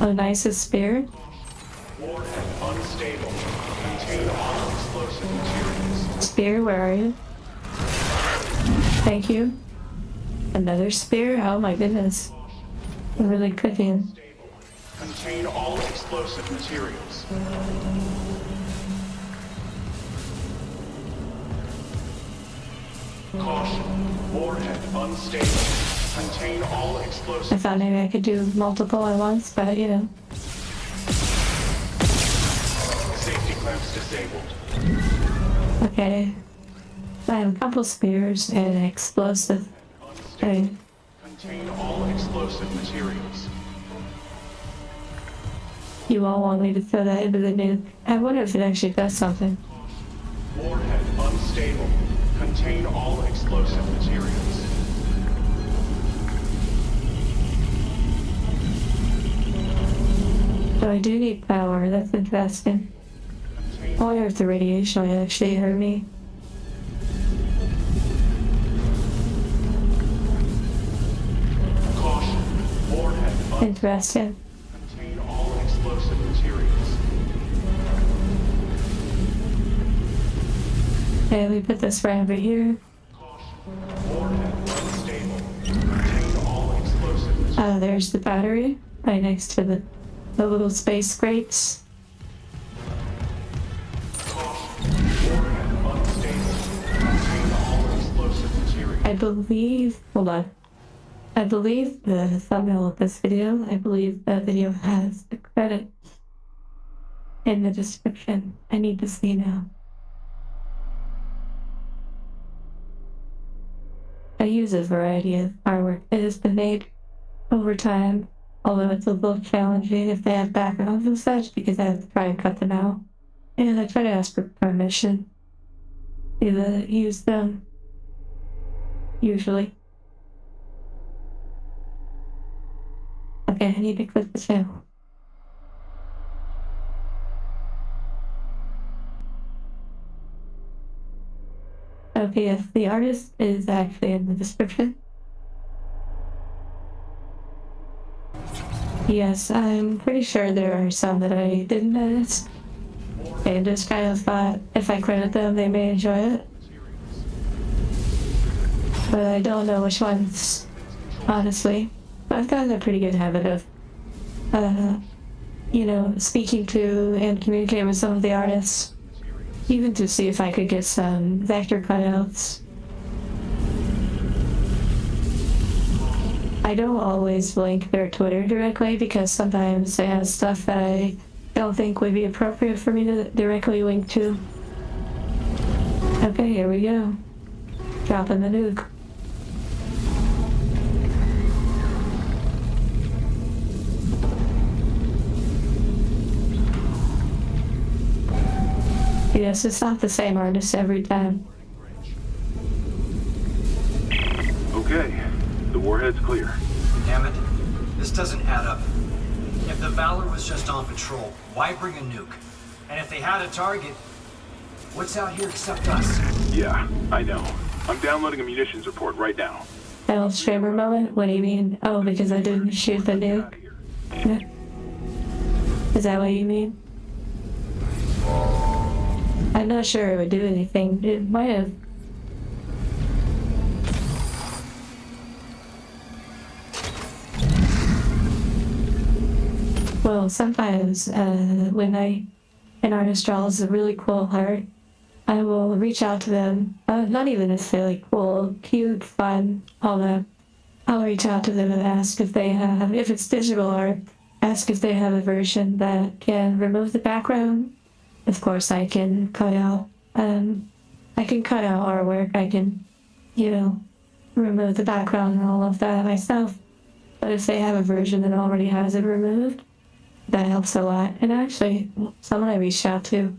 Oh, nice, a spear. Warhead unstable. Contain all explosive materials. Spear, where are you? Thank you. Another spear? Oh my goodness. I'm really cooking. Contain all explosive materials. Caution. Warhead unstable. Contain all I explosive. thought maybe I could do multiple at once, but you know. Safety clamps disabled. Okay. I have a couple spears and an explosive. Okay. Contain all explosive materials. You all want me to throw that into the nuke? I wonder if it actually does something. Warhead unstable. Contain all explosive materials. So I do need power, that's interesting. I wonder if the radiation will actually hurt me. Caution. Warhead Interesting. contain all explosive materials. Okay, let me put this right over here. Warhead unstable. Contain all explosive materials. There's the battery, right next to the little space crates. Warhead unstable. Contain all explosive materials. I believe, hold on. I believe the thumbnail of this video, I believe the video has the credits in the description. I need to see now. I use a variety of artwork that has been made over time, although it's a little challenging if they have backgrounds and such, because I have to try and cut them out. And I try to ask for permission to use them, usually. Okay, I need to click the channel. Okay, yes, the artist is actually in the description. Yes, I'm pretty sure there are some that I didn't notice. And just kind of thought if I credit them, they may enjoy it. But I don't know which ones, honestly. I've gotten a pretty good habit of, you know, speaking to and communicating with some of the artists, even to see if I could get some vector cutouts. I don't always link their Twitter directly because sometimes they have stuff that I don't think would be appropriate for me to directly link to. Okay, here we go. Dropping the nuke. Yes, it's not the same artist every time. Okay, the warhead's clear. Damn it. This doesn't add up. If the Valor was just on patrol, why bring a nuke? And if they had a target, what's out here except us? Yeah, I know. I'm downloading a munitions report right now. That streamer moment? What do you mean? Oh, because I didn't shoot the nuke? Yeah. Is that what you mean? I'm not sure it would do anything. It might have. Well, sometimes when an artist draws a really cool art, I will reach out to them. Not even necessarily cool, cute, fun, all that. I'll reach out to them and ask if they have, if it's digital art, ask if they have a version that can remove the background. Of course, I can cut out artwork. I can, you know, remove the background and all of that myself. But if they have a version that already has it removed, that helps a lot. And actually, someone I reached out to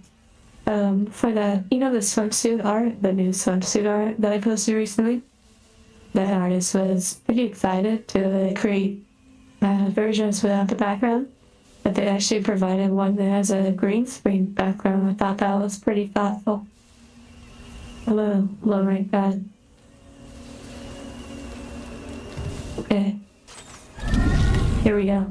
for that, you know, the swimsuit art, the new swimsuit art that I posted recently? The artist was pretty excited to create versions without the background, but they actually provided one that has a green screen background. I thought that was pretty thoughtful. A little low rank that. Okay. Here we go.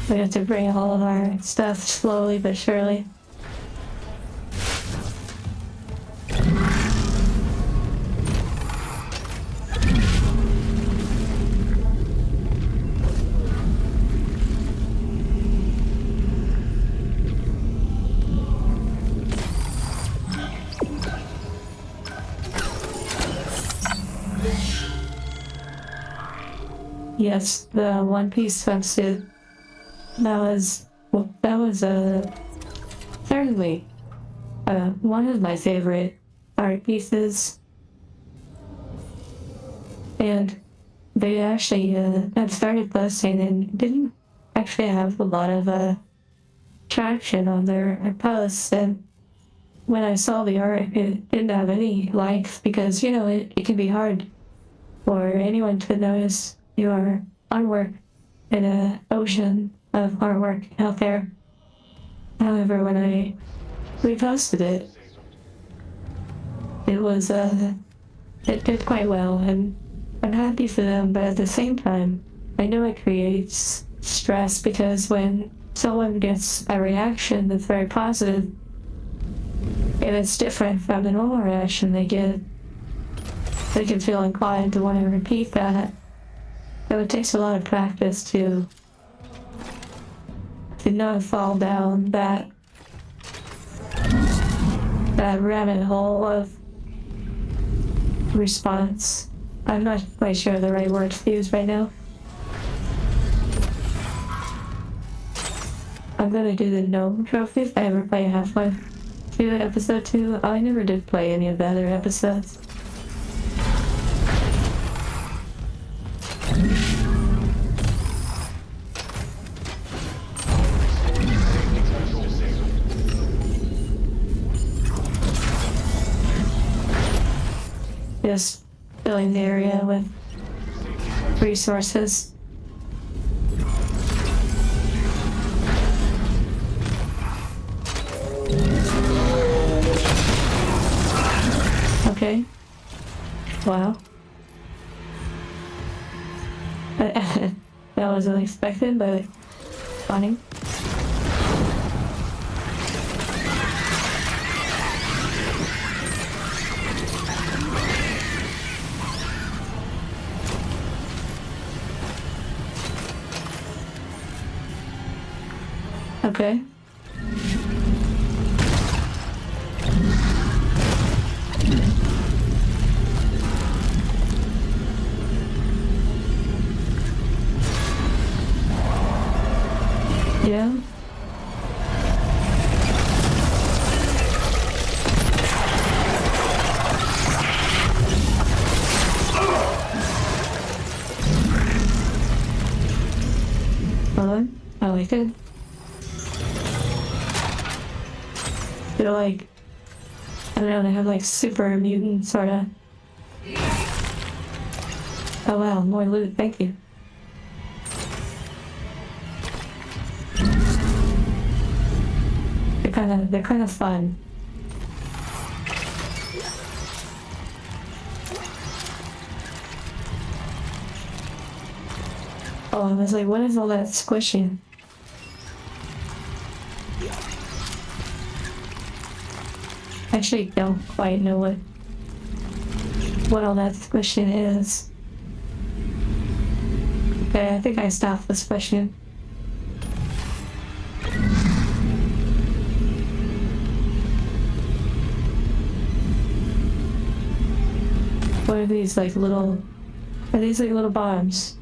We have to bring all of our stuff slowly but surely. Yes, the One Piece swimsuit. That was certainly one of my favorite art pieces, and they actually had started posting and didn't actually have a lot of traction on their posts. And when I saw the art, it didn't have any likes because, you know, it can be hard for anyone to notice your artwork in an ocean of artwork out there. However, when I reposted it, it did quite well, and I'm happy for them, but at the same time, I know it creates stress because when someone gets a reaction that's very positive, and it's different from the normal reaction they get, they can feel inclined to want to repeat that. So it takes a lot of practice to not fall down that rabbit hole of response. I'm not quite sure the right word to use right now. I'm gonna do the gnome trophy if I ever play Half-Life 2 episode 2. I never did play any of the other episodes. Just filling the area with resources. Okay. Wow. That was unexpected, but funny. Okay. Yeah. Hello? I like it. They're like, I don't know, they have like super mutant sorta. Oh wow, more loot, thank you. They're kind of fun. Oh, I was like, what is all that squishing? I actually don't quite know what all that squishing is. Okay, I think I stopped the squishing. What are these like little? Are these like little bombs?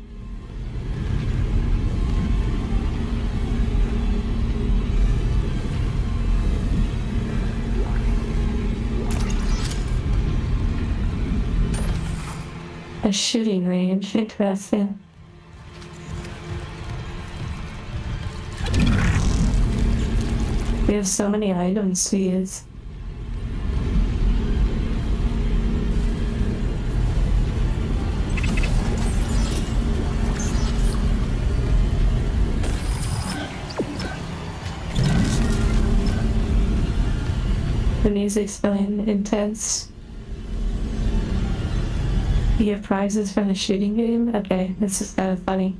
A shooting range, interesting. We have so many items to use. The music's really intense. You get prizes from the shooting game? Okay, this is kind of funny.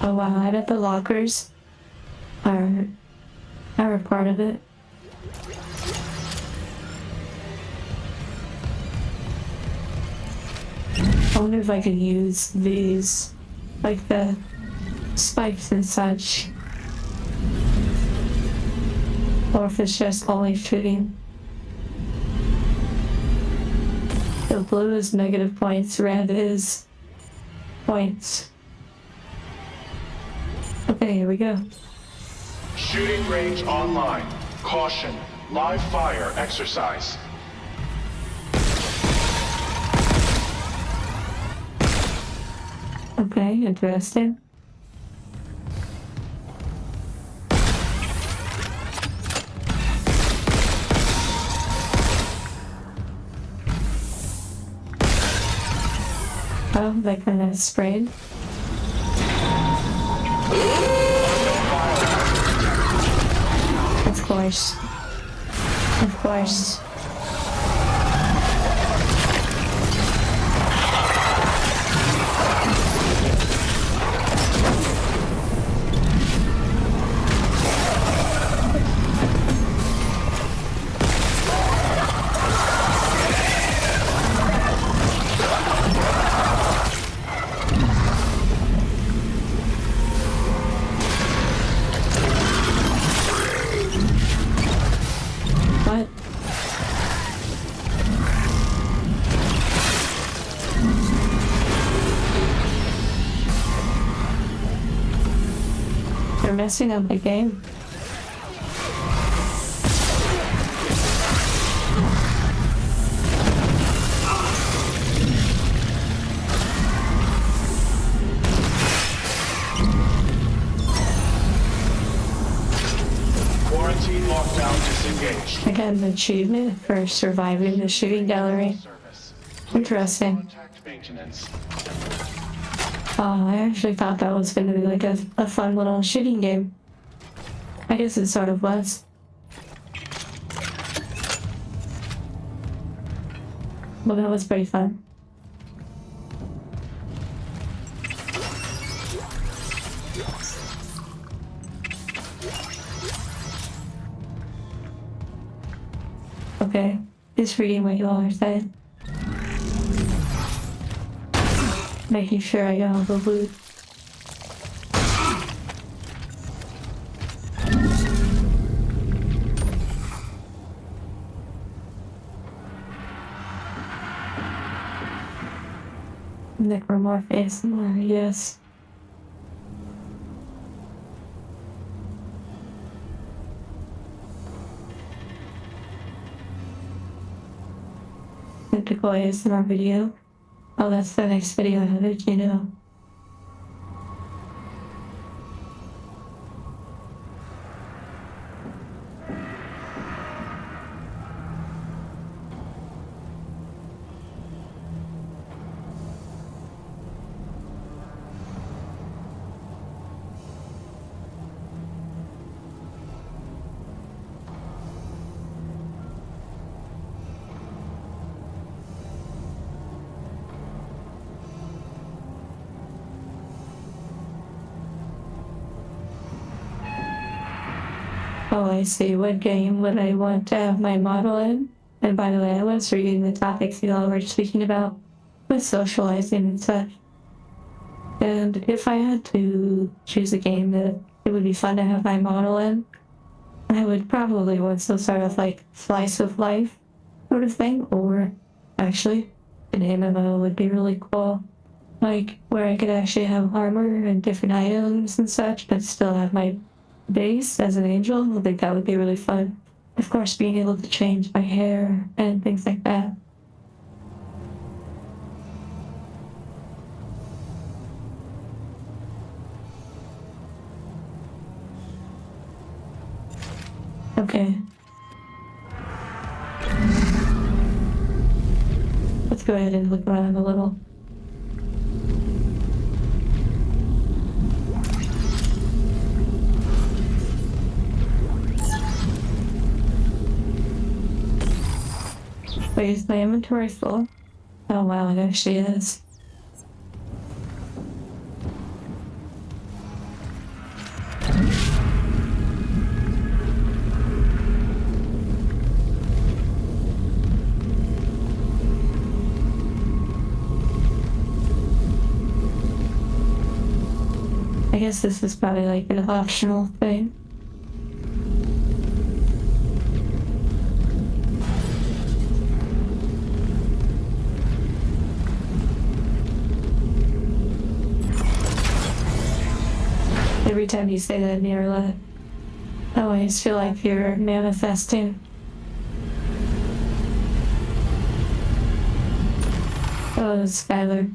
Oh wow, I bet the lockers are a part of it. I wonder if I could use these, like the spikes and such. Or if it's just only shooting. So blue is negative points, red is points. Okay, here we go. Shooting range online. Caution. Live fire exercise. Okay, interesting. Oh, that kind of sprayed. Of course. Of course. What? They're messing up the game. Quarantine lockdown disengaged. I got an achievement for surviving the shooting gallery. Service. Interesting. Contact maintenance. Oh, I actually thought that was going to be like a fun little shooting game. I guess it sort of was. Well, that was pretty fun. Okay, just reading what you all are saying. Making sure I got all the loot. Necromorph ASMR, yes. Tentacle ASMR video. Oh, that's the next video. How did you know? Oh, I see. What game would I want to have my model in? And by the way, I was reading the topics you all were speaking about with socializing and such. And if I had to choose a game that it would be fun to have my model in, I would probably want some sort of like slice of life sort of thing, or actually, an MMO would be really cool. Like, where I could actually have armor and different items and such, but still have my base as an angel. I think that would be really fun. of course, being able to change my hair and things like that. Okay. Let's go ahead and look around a little. Wait, is my inventory full? Oh wow, it actually is. I guess this is probably like an optional thing. Every time you say that, Mirla, I always feel like you're manifesting. Oh, Skylar.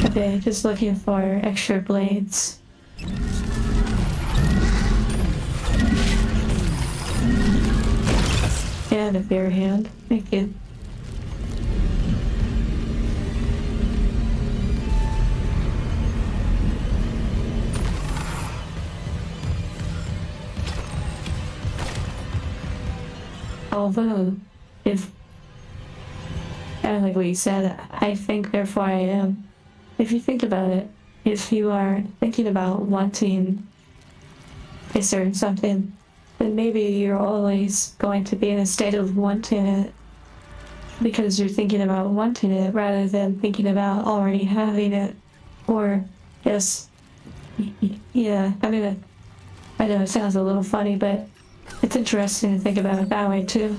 Okay, just looking for extra blades. And a bare hand. Thank you. Although, if, kind of like what you said, I think therefore I am. If you think about it, if you are thinking about wanting a certain something, then maybe you're always going to be in a state of wanting it because you're thinking about wanting it rather than thinking about already having it. Or just, yeah, I mean, I know it sounds a little funny, but it's interesting to think about it that way too.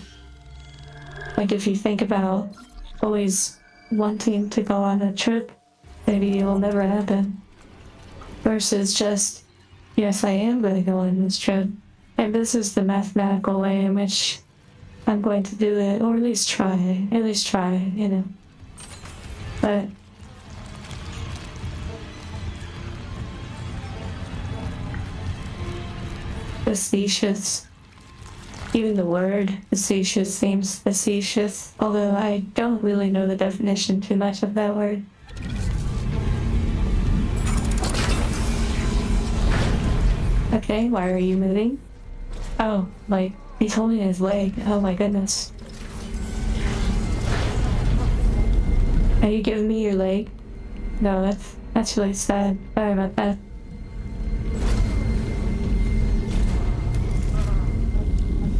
Like if you think about always wanting to go on a trip, maybe it will never happen. Versus just, yes, I am going to go on this trip. And this is the mathematical way in which I'm going to do it, or at least try, you know. But facetious, even the word facetious seems facetious, although I don't really know the definition too much of that word. Okay, why are you moving? Oh, like, he's holding his leg. Oh my goodness. Are you giving me your leg? No, that's really sad. Sorry about that.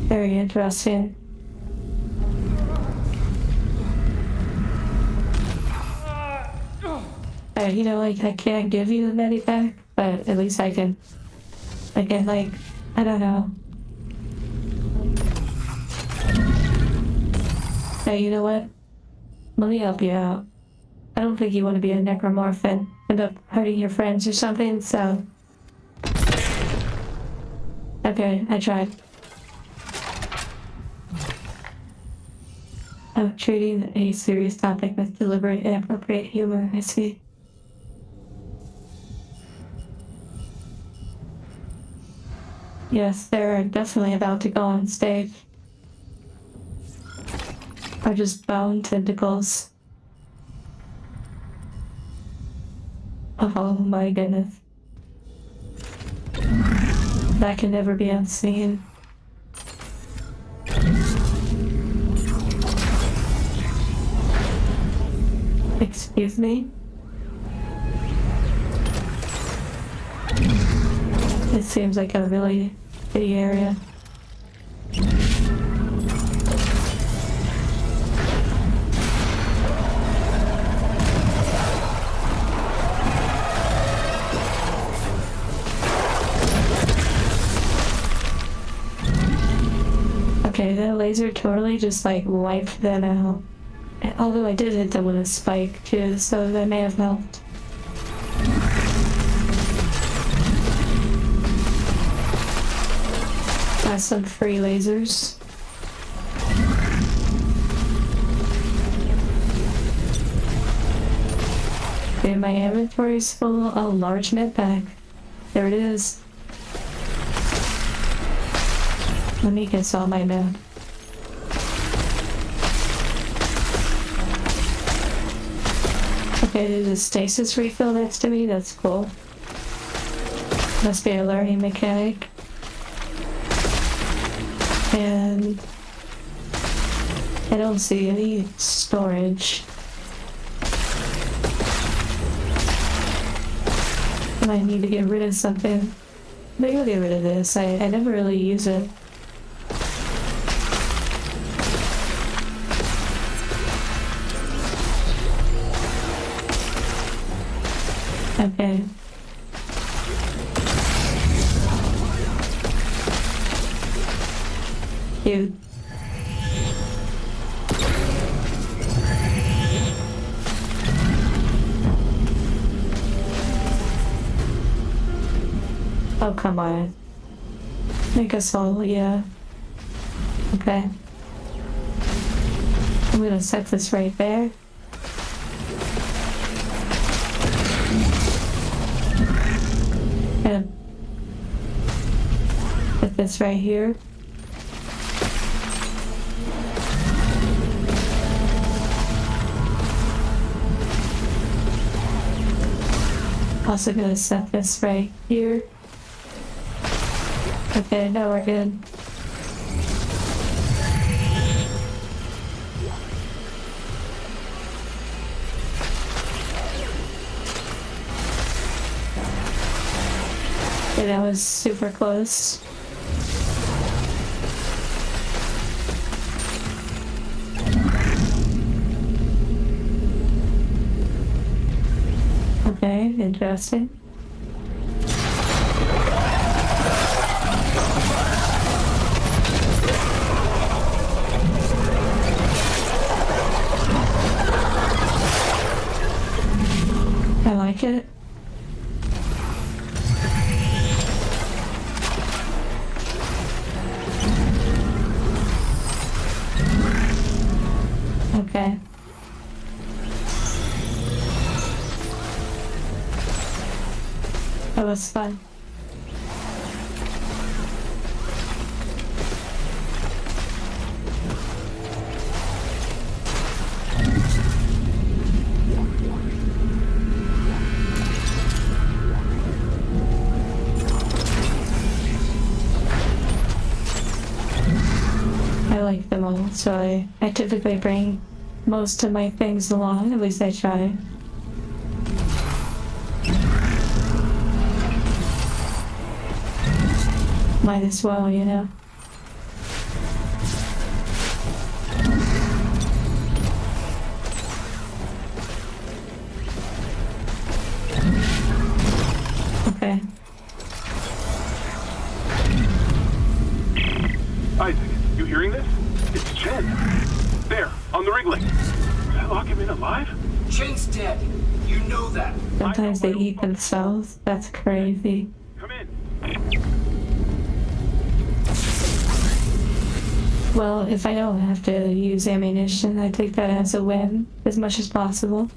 Very interesting. You know, like, I can't give you the medi back, but at least I can, like, I don't know. Hey, you know what? Let me help you out. I don't think you want to be a necromorph and end up hurting your friends or something, so... Okay, I tried. I'm treating a serious topic with deliberate and appropriate humor, I see. Yes, they're definitely about to go on stage. Are just bone tentacles. Oh my goodness. That can never be unseen. Excuse me? It seems like a really big area. Okay, that laser totally just like wiped them out. Although I did hit them with a spike too, so that may have helped. Got some free lasers. Okay, my inventory's full. A large med pack. There it is. Let me get all my med. Okay, there's a stasis refill next to me. That's cool. Must be a learning mechanic. And I don't see any storage. And I need to get rid of something. Maybe I'll get rid of this. I never really use it. Okay. Cute. Oh, come on. Make us all, yeah. Okay. I'm gonna set this right there. And put this right here. Also gonna set this right here. Okay, now we're good. Okay, that was super close. Okay, interesting. I like it. Okay. That was fun. I like them all, so I typically bring most of my things along, at least I try. Might as well, you know. Okay. Isaac, you hearing this? It's Chen. There, on the rig link. Did I lock him in alive? Chen's dead. You know that. Sometimes they eat themselves. That's crazy. Come in. Well, if I don't have to use ammunition, I take that as a win as much as possible.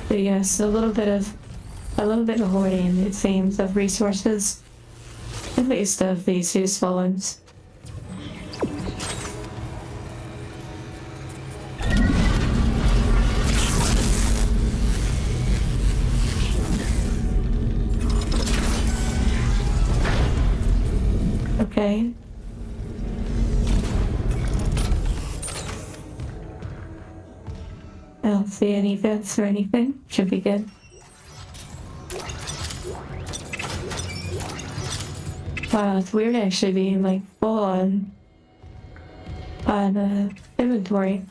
But yes, a little bit of hoarding, it seems, of resources, at least of these useful ones. Okay. I don't see any vents or anything. Should be good. Wow, it's weird actually being like full on inventory.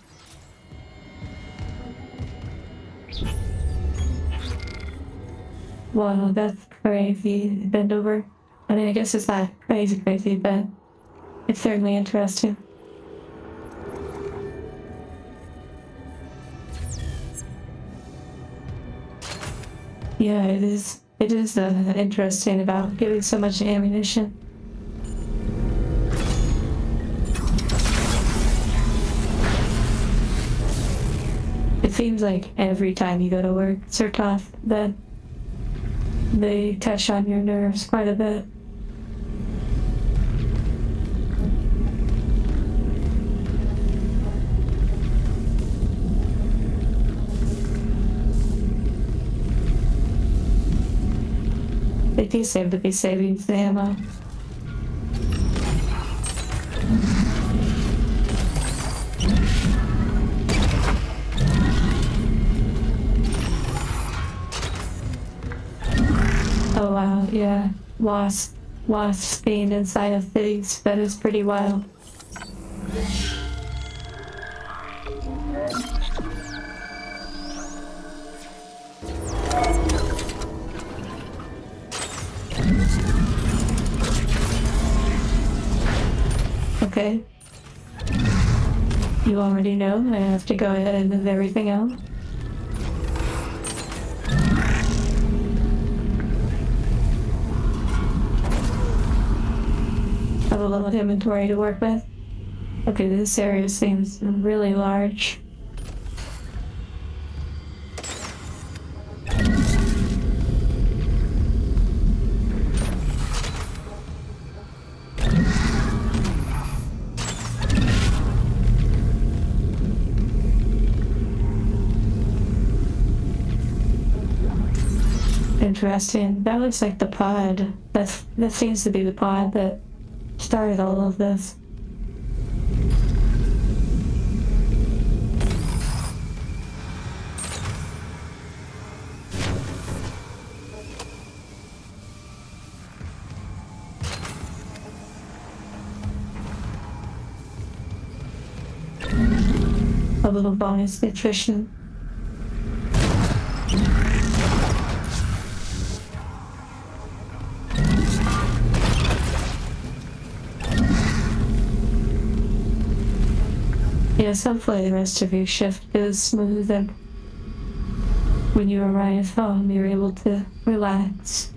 Wow, that's crazy. Bend over. I mean, I guess it's not crazy, but it's certainly interesting. Yeah, it is. It is interesting about getting so much ammunition. It seems like every time you go to work, Surtoth, that they touch on your nerves quite a bit. They do seem to be saving the ammo. Oh wow, yeah. Wasps being inside of things, that is pretty wild. Okay. You already know I have to go ahead and move everything out. I have a little inventory to work with. Okay, this area seems really large. Interesting. That looks like the pod. That seems to be the pod that started all of this. A little bonus nutrition. Yes, hopefully the rest of your shift goes smooth and when you arrive home you're able to relax.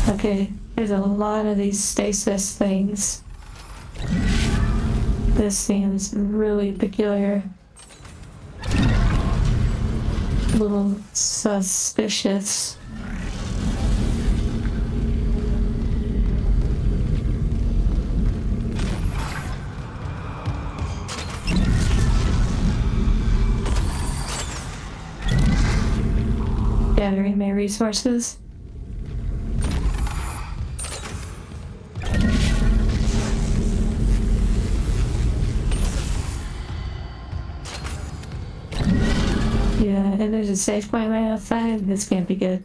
Okay, there's a lot of these stasis things. This seems really peculiar. A little suspicious. Gathering my resources. Yeah, and there's a safe point right outside. This can't be good.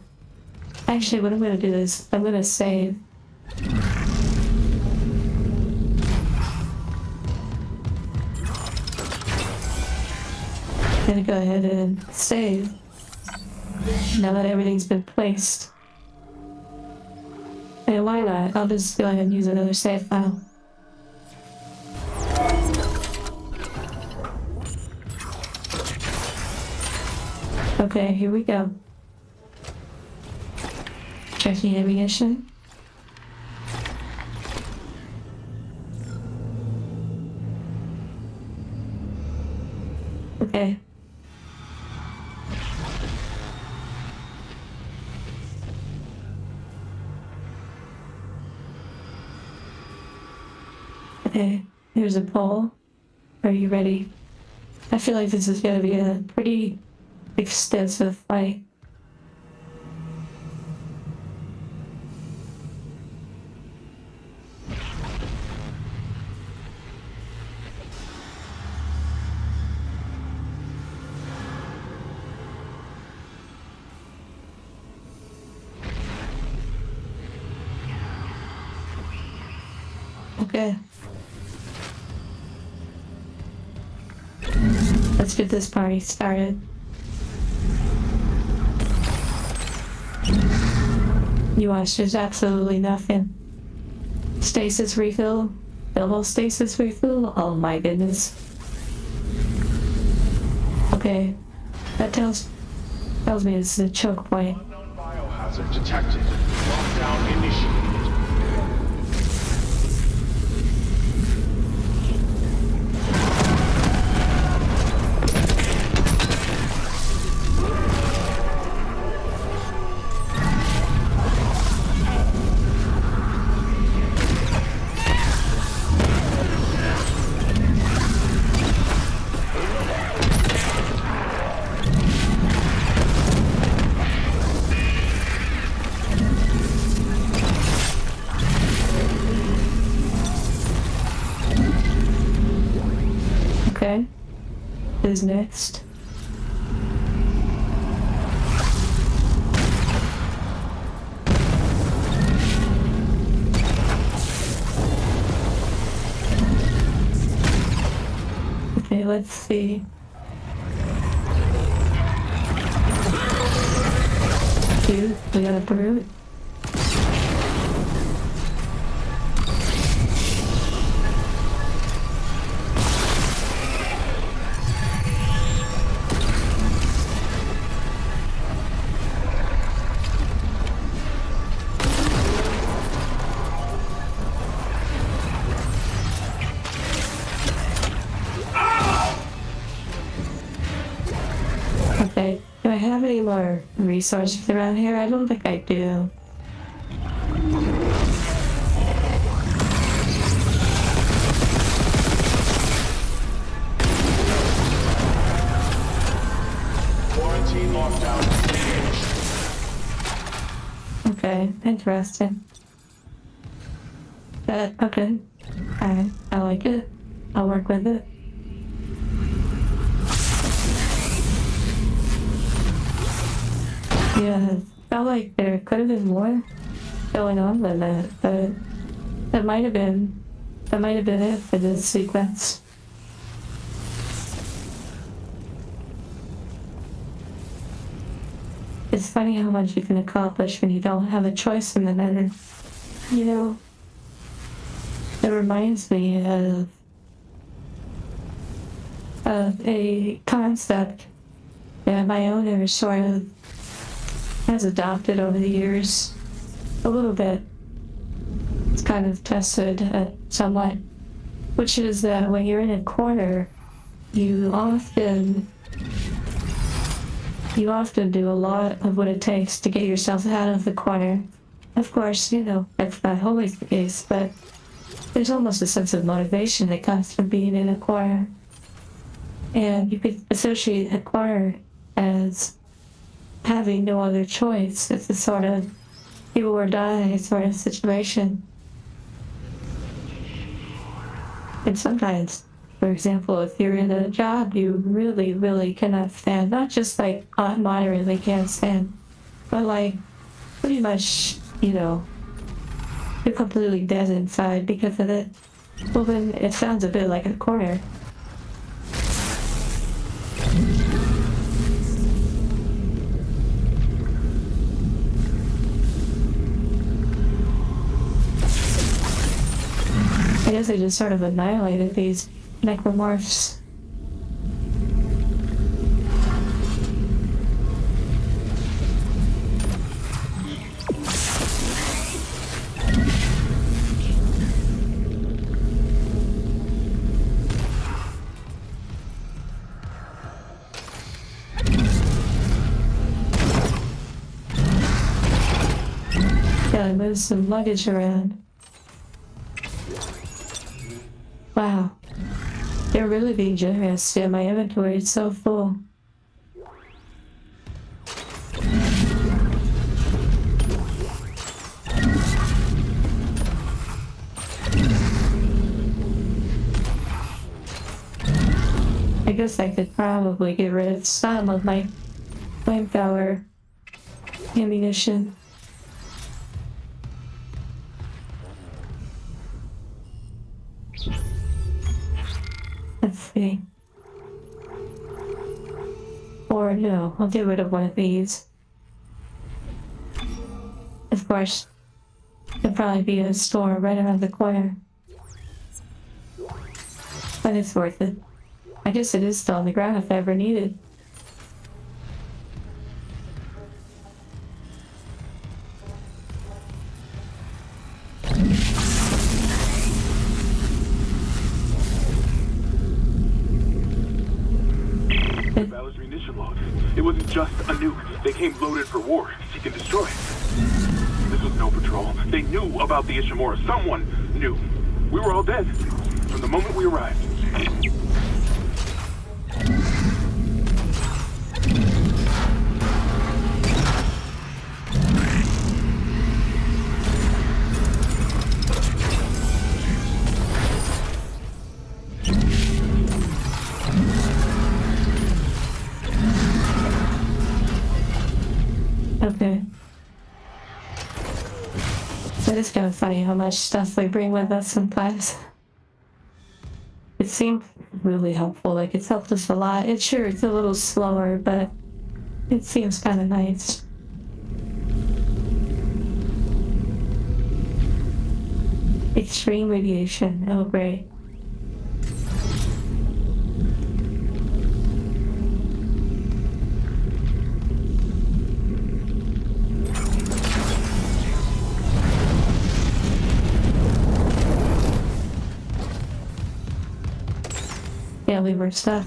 Actually, what I'm gonna do is I'm gonna save. I'm gonna go ahead and save. Now that everything's been placed. And why not? I'll just go ahead and use another save file. Okay, here we go. Checking ammunition. Okay. Okay, here's a poll. Are you ready? I feel like this is gonna be a pretty extensive fight. Okay. Let's get this party started. You watch, there's absolutely nothing. Stasis refill. Double stasis refill. Oh my goodness. Okay. That tells me it's a choke point. Unknown biohazard detected. Lockdown initiated. Okay. Who's next? Okay, let's see. Dude, we got a brute. Okay, do I have any more resources around here? I don't think I do. Quarantine lockdown engaged. Okay, interesting. Okay. I like it. I'll work with it. Yeah, felt like there could have been more going on than that, but that might have been it for this sequence. It's funny how much you can accomplish when you don't have a choice in the matter. You know, it reminds me of a concept that my owner sort of has adopted over the years a little bit. It's kind of tested somewhat, which is that when you're in a corner, you often do a lot of what it takes to get yourself out of the corner. Of course, you know, that's not always the case, but there's almost a sense of motivation that comes from being in a corner. And you could associate a corner as having no other choice. It's a sort of do or die sort of situation. And sometimes, for example, if you're in a job you really, really cannot stand, not just like moderately can't stand, but like pretty much, you know, you're completely dead inside because of it, well then it sounds a bit like a corner. I guess I just sort of annihilated these necromorphs. Gotta move some luggage around. Wow, they're really being generous. Yeah, my inventory is so full. I guess I could probably get rid of some of my flamethrower ammunition. Let's see. Or no, I'll get rid of one of these. Of course, there'll probably be a store right around the corner. But it's worth it. I guess it is still on the ground if I ever need it. Valor's munition load. It wasn't just a nuke. They came loaded for war. Seek and destroy. This was no patrol. They knew about the Ishimura. Someone knew. We were all dead from the moment we arrived. Okay. It is kind of funny how much stuff we bring with us sometimes. It seemed really helpful, like it's helped us a lot. It's a little slower, but it seems kind of nice. Extreme radiation, oh great. Yeah, we were stuck.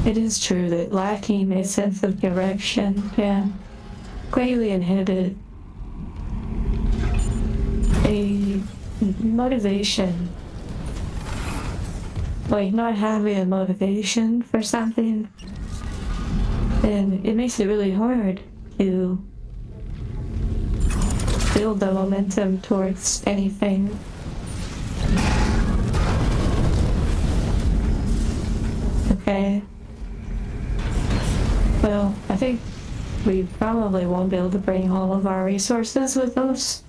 It is true that lacking a sense of direction can greatly inhibit a motivation. Like not having a motivation for something, and it makes it really hard to build the momentum towards anything. Okay. Well, I think we probably won't be able to bring all of our resources with us.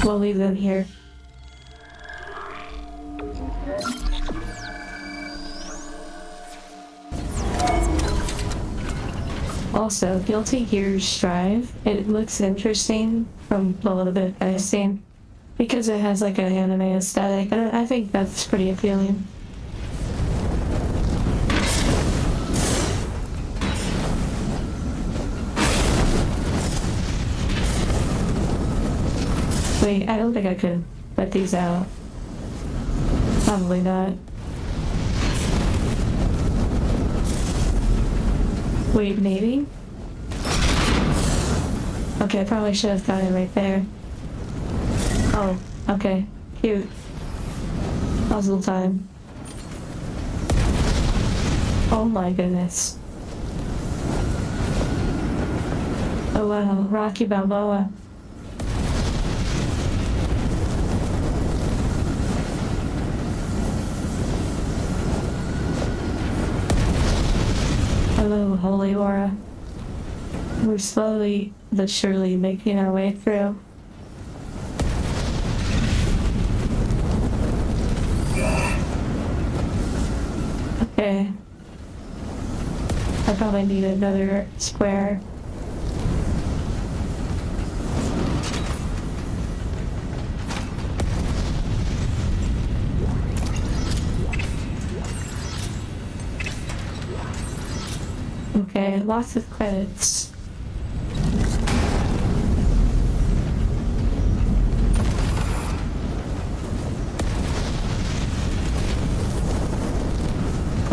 We'll leave them here. Also, Guilty Gear's Drive, it looks interesting from a little bit I've seen, because it has like an anime aesthetic, and I think that's pretty appealing. Wait, I don't think I could let these out. Probably not. Wait, maybe? Okay, I probably should have got it right there. Oh, okay. Cute. Puzzle time. Oh my goodness. Oh wow, Rocky Balboa. Hello, Holy Aura. We're slowly but surely making our way through. Okay. I probably need another square. Okay, lots of credits.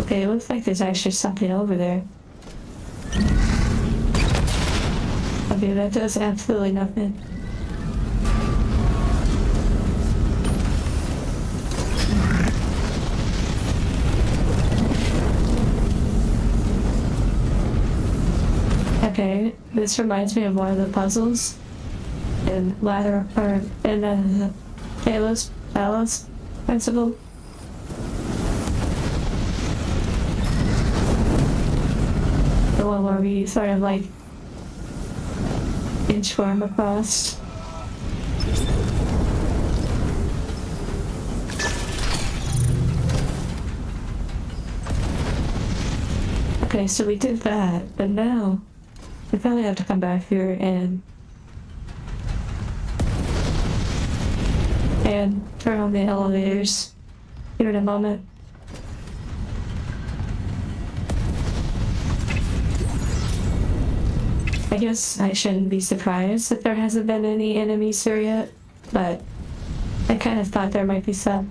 Okay, it looks like there's actually something over there. Okay, that does absolutely nothing. Okay, this reminds me of one of the puzzles in Ladder, or in Talos. Principal. The one where we sort of like inchworm across. Okay, so we did that, but now we probably have to come back here and turn on the elevators here in a moment. I guess I shouldn't be surprised that there hasn't been any enemies here yet, but I kind of thought there might be some.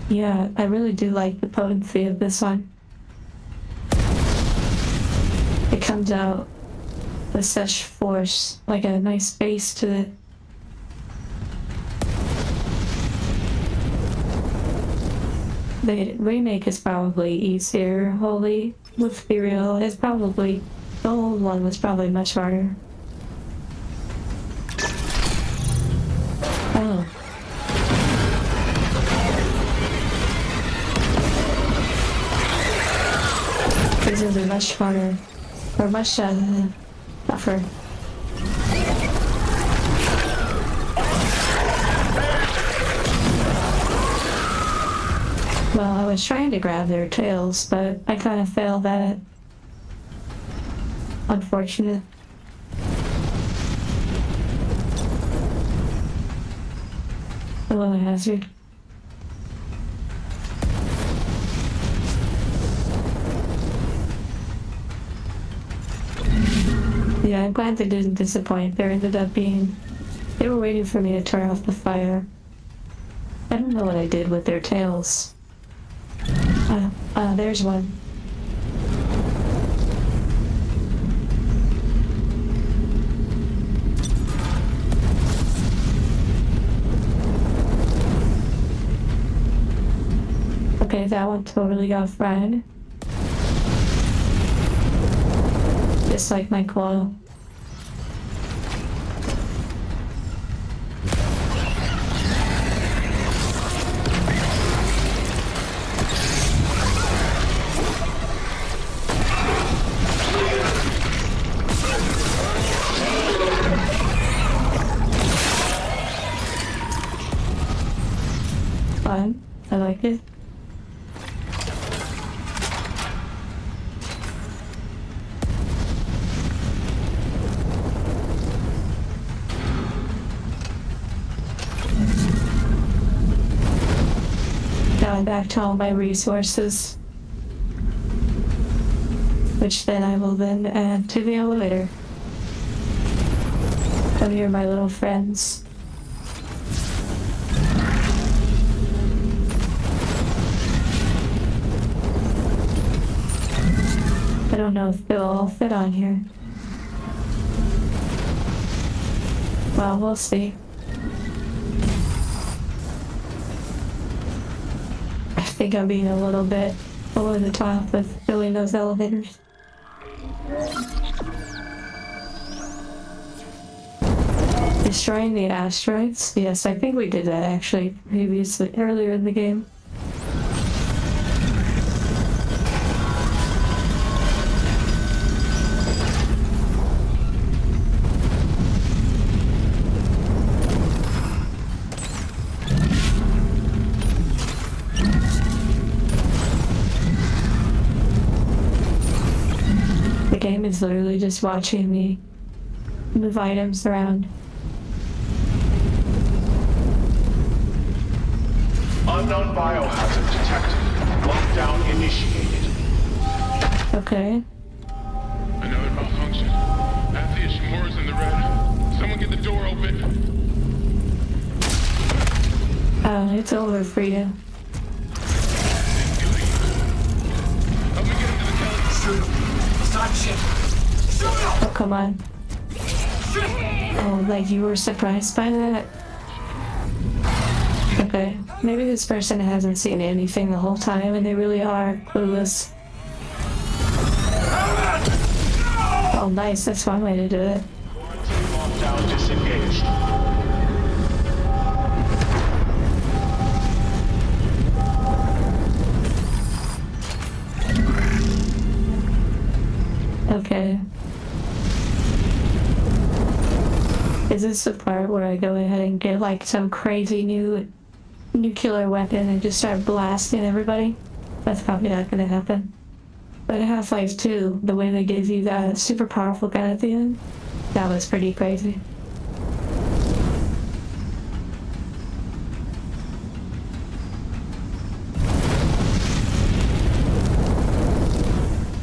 Yeah, I really do like the potency of this one. It comes out with such force, like a nice base to it. The remake is probably easier, wholly. Let's be real, it's probably, the old one was probably much harder. Oh. These are much harder, or much tougher. Well, I was trying to grab their tails, but I kind of failed at it. Unfortunate. Hello, hazard. Yeah, I'm glad they didn't disappoint. There ended up being... They were waiting for me to turn off the fire. I don't know what I did with their tails. There's one. Okay, that one totally got fried. Just like my claw. Fun. I like it. Now I'm back to all my resources, which then I will then add to the elevator. Come here, my little friends. I don't know if they'll all fit on here. Well, we'll see. I think I'm being a little bit over the top with filling those elevators. Destroying the asteroids? Yes, I think we did that actually previously, earlier in the game. The game is literally just watching me move items around. Unknown biohazard detected. Lockdown initiated. Okay. Another malfunction. Half the Ishimura's in the red. Someone get the door open. It's over, Frida. Help me get him to the telephone. Shoot him. It's not shit. Shoot him! Oh, come on. Oh, like you were surprised by that? Okay, maybe this person hasn't seen anything the whole time and they really are clueless. Oh, nice, that's one way to do it. Lockdown disengaged. is the part where I go ahead and get like some crazy new nuclear weapon and just start blasting everybody. That's probably not gonna happen. But Half-Life 2, the way they gave you that super powerful gun at the end, that was pretty crazy.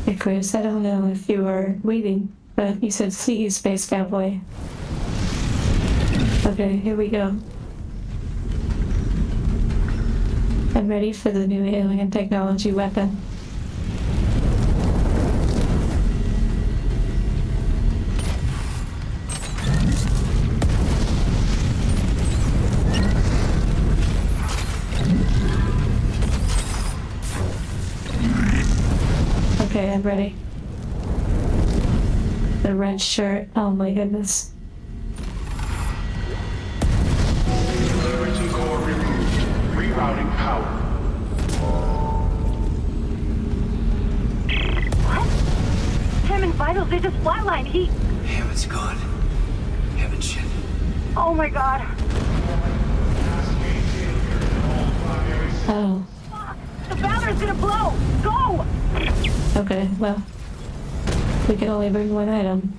Hey Chris, I don't know if you were waiting, but you said see Space Cowboy. Okay, here we go. I'm ready for the new alien technology weapon. Okay, I'm ready. The red shirt, oh my goodness. Security core removed. Rerouting power. What? Tim and Vitals, they just flatlined. Hammond's gone. Hammond shit. Oh my god. Oh, Fuck! The Valor's gonna blow! Go! okay, well. We can only bring one item.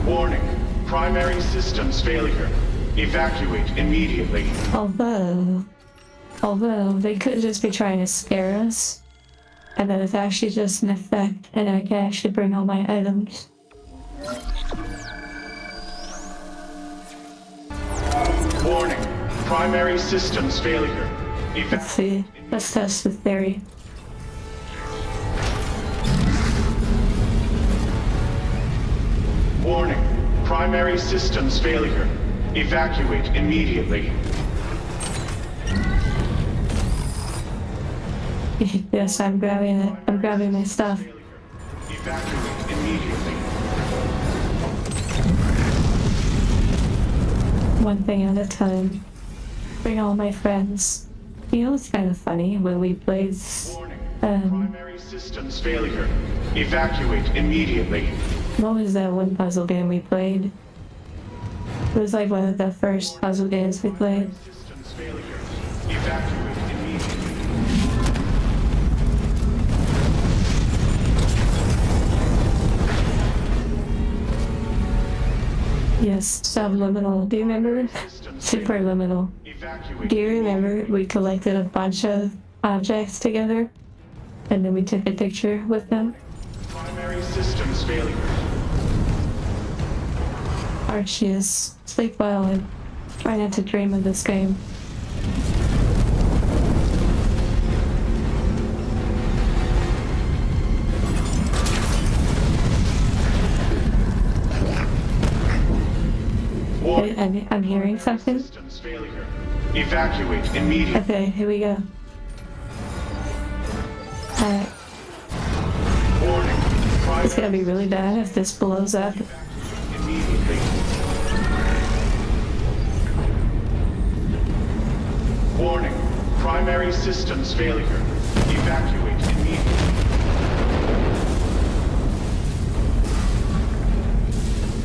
Warning. Primary systems failure. Evacuate immediately. Although they could just be trying to scare us, and then it's actually just an effect, and I can actually bring all my items. Warning. Primary systems failure. Let's see. Let's test the theory. Warning. Primary systems failure. Evacuate immediately. Yes, I'm grabbing it. I'm grabbing my stuff. Evacuate immediately. One thing at a time. Bring all my friends. You know, it's kind of funny when we played. Warning. Primary systems failure. Evacuate immediately. What was that one puzzle game we played? It was like one of the first puzzle games we played. Systems failure. Evacuate immediately. Yes, subliminal. Do you remember? Superliminal. Evacuate. Do you remember we collected a bunch of objects together? And then we took a picture with them? Primary systems failure. Arceus, sleep well and try not to dream of this game. I'm hearing something. Systems failure. Evacuate immediately. Okay, here we go. Alright, Warning. it's gonna be really bad if this blows up. Immediately. Warning. Primary systems failure. Evacuate immediately.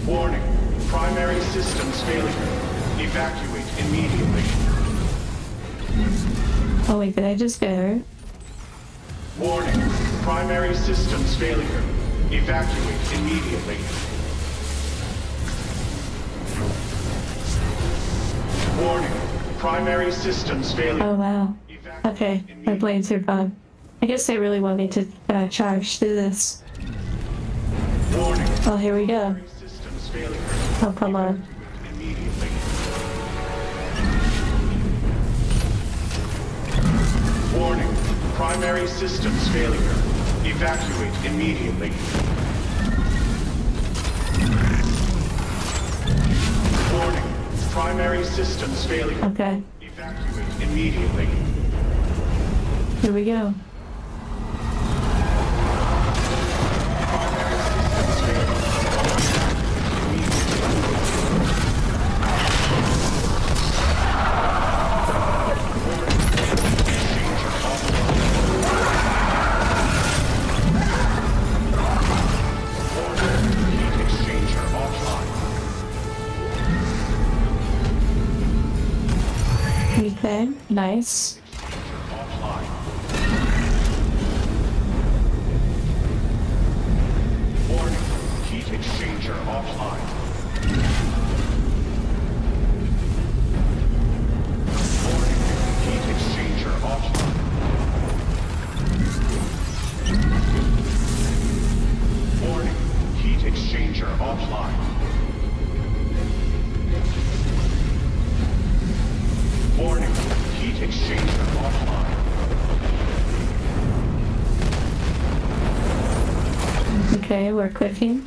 Warning. Primary systems failure. Evacuate immediately. Oh wait, did I just get hurt? Warning. Primary systems failure. Evacuate immediately. Warning. Primary systems failure. Oh wow. Okay, my blades are gone. I guess they really want me to charge through this. Warning. Oh, here we go. Systems failure. Oh, come on. Immediately. Warning. Primary systems failure. Evacuate immediately. Warning. Primary systems failure. Okay, Evacuate immediately. here we go. Heat exchanger offline. Okay, nice. Offline. Warning. Heat exchanger offline. Warning. Heat exchanger offline. Warning. Heat exchanger offline. Warning. Heat exchanger offline. Okay, we're clicking.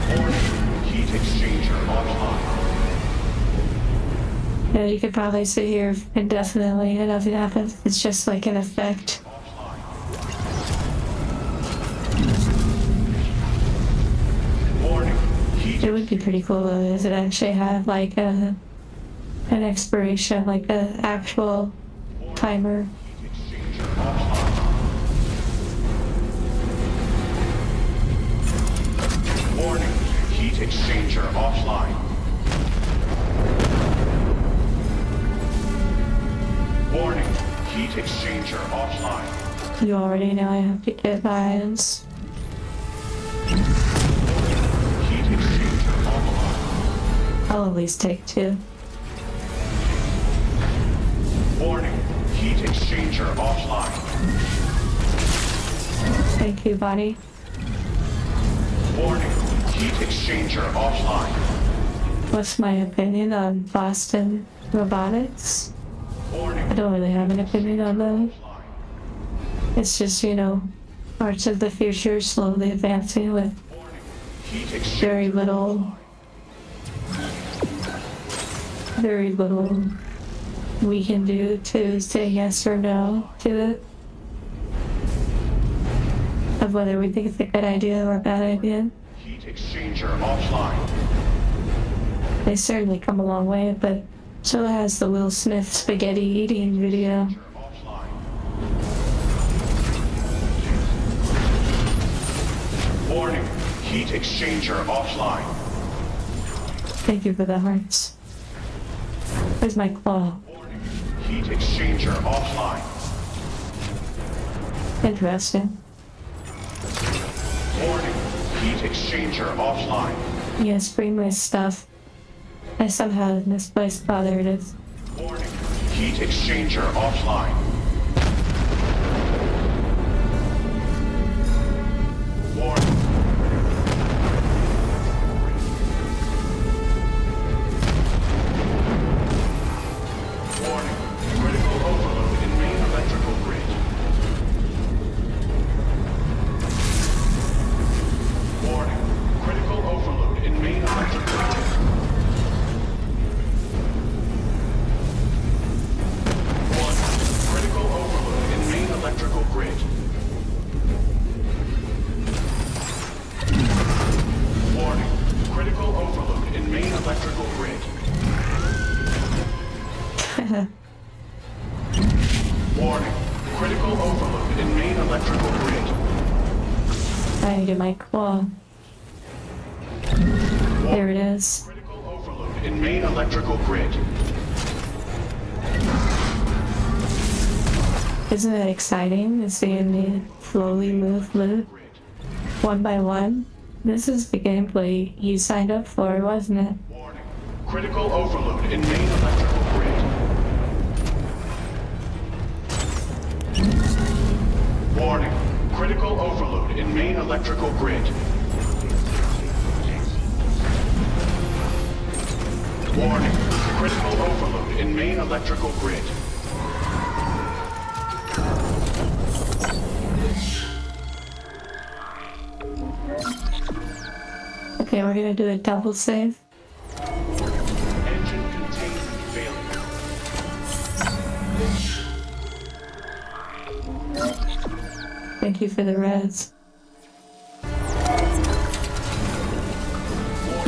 Warning. Heat exchanger offline. Yeah, you could probably sit here indefinitely and nothing happens. It's just like an effect. Warning. Heat It would be pretty cool though, is it actually had like an expiration, like an actual timer. exchanger offline. Warning. Heat exchanger offline. Warning. Heat exchanger offline. You already know I have to get vibes. Heat exchanger offline. I'll at least take 2. Warning. Heat exchanger offline. Thank you, buddy. Warning. Heat exchanger offline. What's my opinion on Boston Robotics? Warning. I don't really have an opinion on them. It's just, you know, parts of the future slowly advancing with Heat exchanger. very little we can do to say yes or no to it. Of whether we think it's a good idea or a bad idea. Heat exchanger offline. They certainly come a long way, but so has the Will Smith spaghetti eating video. Offline. Warning. Heat exchanger offline. Thank you for the hearts. Where's my claw? Warning. Heat exchanger offline. Interesting. Warning. Heat exchanger offline. Yes, bring my stuff. I somehow misplaced. Oh, there it is. Warning. Heat exchanger offline. Warning. Warning. Critical overload in main electrical grid. Warning. Critical overload in main electrical grid. Critical overload in main electrical grid. Warning. Critical overload in main electrical grid. Warning. Critical overload in main electrical grid. I need my claw. There it is. Critical overload in main electrical grid. Isn't it exciting to see me slowly move one by one? This is the gameplay you signed up for, wasn't it? Warning. Critical overload in main electrical grid. Warning. Critical overload in main electrical grid. Warning. Critical overload in main electrical grid. Okay, we're gonna do a double save. Engine containment failure. Thank you for the res.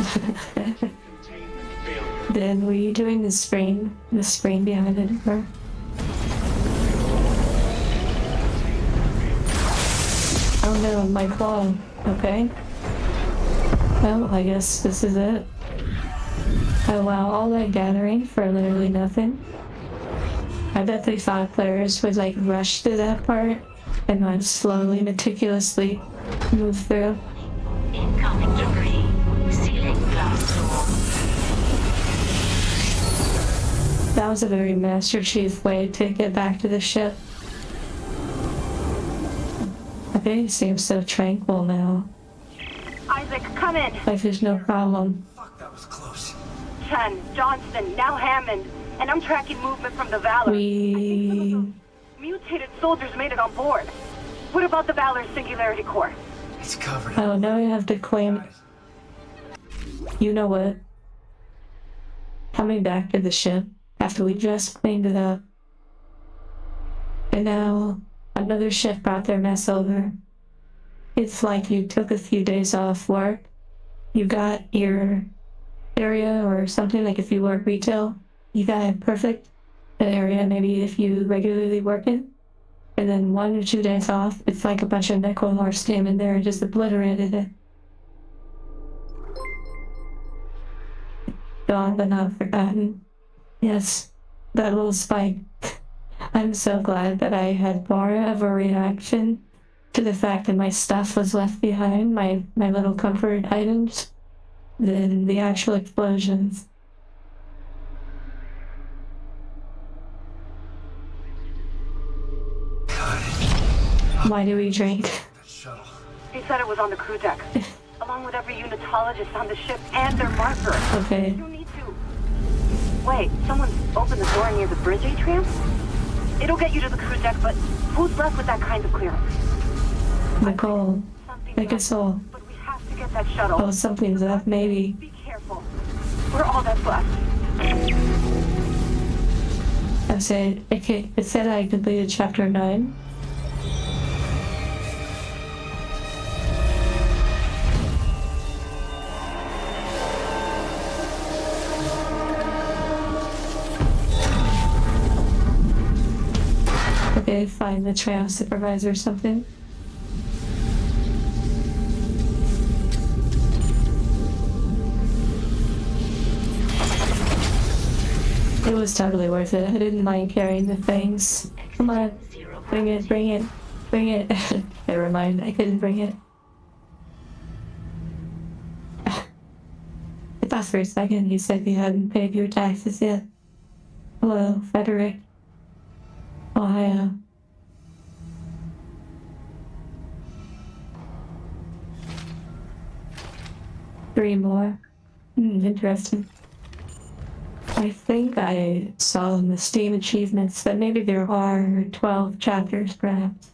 Containment failure. Then were you doing the screen behind the door? Oh no, my claw. Okay. Well, I guess this is it. Oh wow, all that gathering for literally nothing. I bet they thought players would like rush to that part and like slowly, meticulously move through. Incoming debris. Sealing blast door. That was a very Master Chief way to get back to the ship. Okay, it seems so tranquil now. Isaac, come in. Like there's no problem. Fuck, that was close. Chen, Johnston, now Hammond. And I'm tracking movement from the Valor. I think some of those mutated soldiers made it on board. What about the Valor's Singularity Core? It's covered. Oh, now we have to claim. You know what? Coming back to the ship after we just cleaned it up. And now another ship brought their mess over. It's like you took a few days off work. You got your area or something, like if you work retail, you got a perfect area, maybe if you regularly work it. And then 1 or 2 days off, it's like a bunch of necromorphs came in there and just obliterated it. Gone but not forgotten. Yes, that little spike. I'm so glad that I had more of a reaction to the fact that my stuff was left behind, my little comfort items, than the actual explosions. Why do we drink? That shuttle. He said it was on the crew deck, along with every unitologist on the ship and their marker. Okay. You need to... Wait, someone's opened the door near the bridge atrium? It'll get you to the crew deck, but who's left with that kind of clearance? Nicole, make us all. But we have to get that shuttle. Oh, something's up, maybe. Be careful. We're all that's left. I said, okay, it said I completed chapter 9. Okay, find the trail supervisor or something. It was totally worth it. I didn't mind carrying the things. Come on, bring it, bring it, bring it. Never mind, I couldn't bring it. I thought for a second you said you hadn't paid your taxes yet. Hello, Frederick. Ohio. Three more. Interesting. I think I saw in the Steam achievements that maybe there are 12 chapters, perhaps.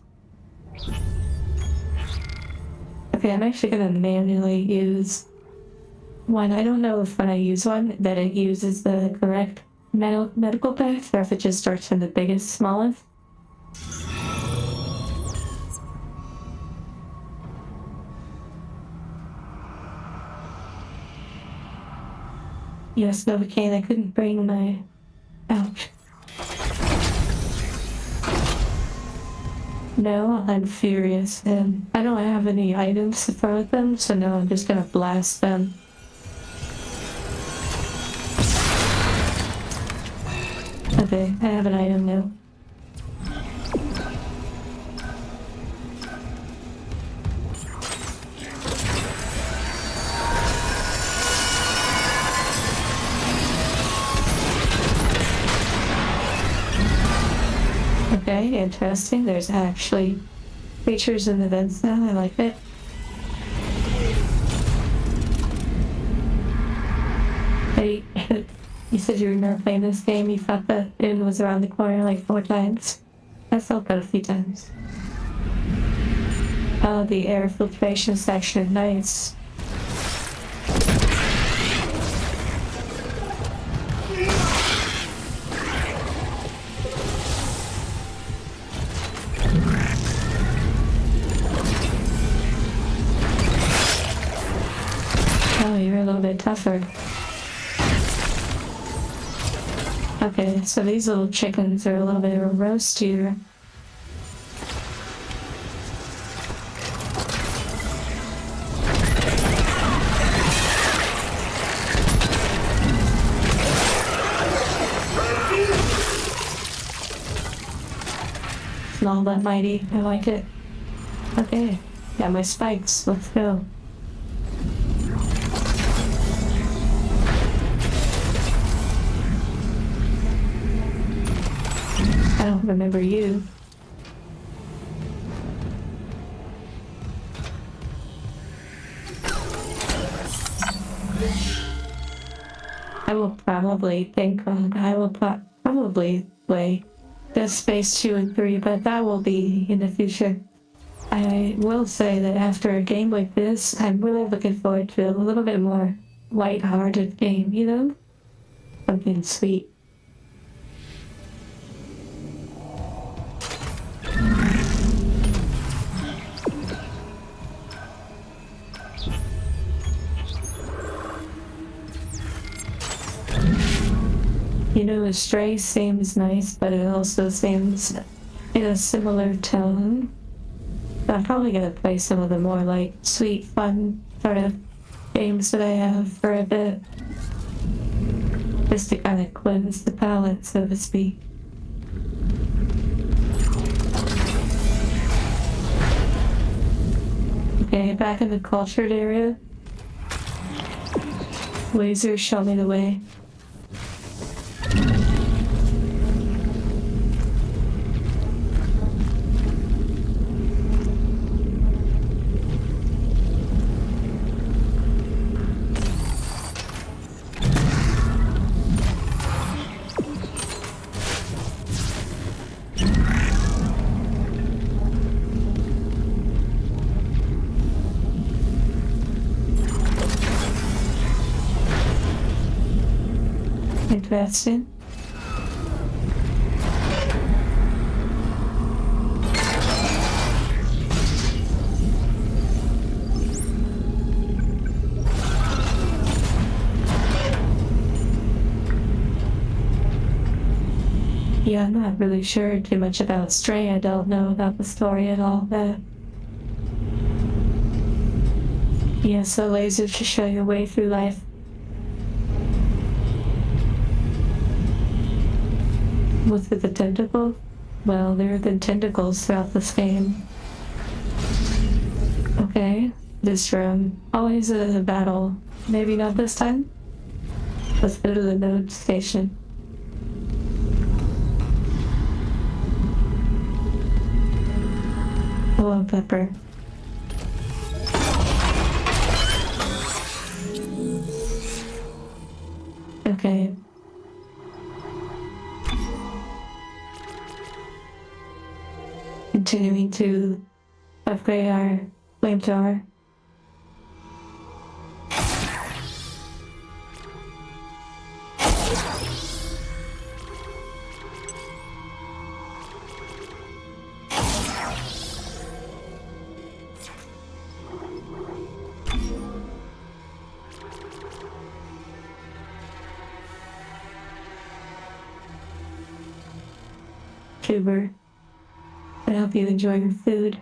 Okay, I'm actually gonna manually use one. I don't know if when I use one that it uses the correct medical path, or if it just starts from the biggest, smallest. Yes, Novocaine, I couldn't bring my... Ouch. No, I'm furious, and I don't have any items to throw at them, so no, I'm just gonna blast them. Okay, I have an item now. Okay, interesting. There's actually features in the vents now. I like it. Hey, you said you remember playing this game. You thought that it was around the corner like 4 times. I felt that a few times. Oh, the air filtration section. Nice. Oh, you're a little bit tougher. Okay, so these little chickens are a little bit of a roast here. small but mighty. I like it. Okay, got my spikes. Let's go. I don't remember you. I will probably probably play Dead Space 2 and 3, but that will be in the future. I will say that after a game like this, I'm really looking forward to a little bit more light-hearted game, you know? Something sweet. You know, Stray seems nice, but it also seems in a similar tone. I'm probably gonna play some of the more like sweet, fun sort of games that I have for a bit. Just to kind of cleanse the palate, so to speak. Okay, back in the cultured area. Lasers show me the way. Interesting. Yeah, I'm not really sure too much about Stray. I don't know about the story at all, but... Yeah, so lasers to show your way through life. Was it the tentacle? Well, there have been tentacles throughout this game. Okay, this room. Always a battle. Maybe not this time? Let's go to the node station. Hello, Pepper. Okay. Continuing to upgrade our flamethrower. Tuber. I hope you enjoy your food.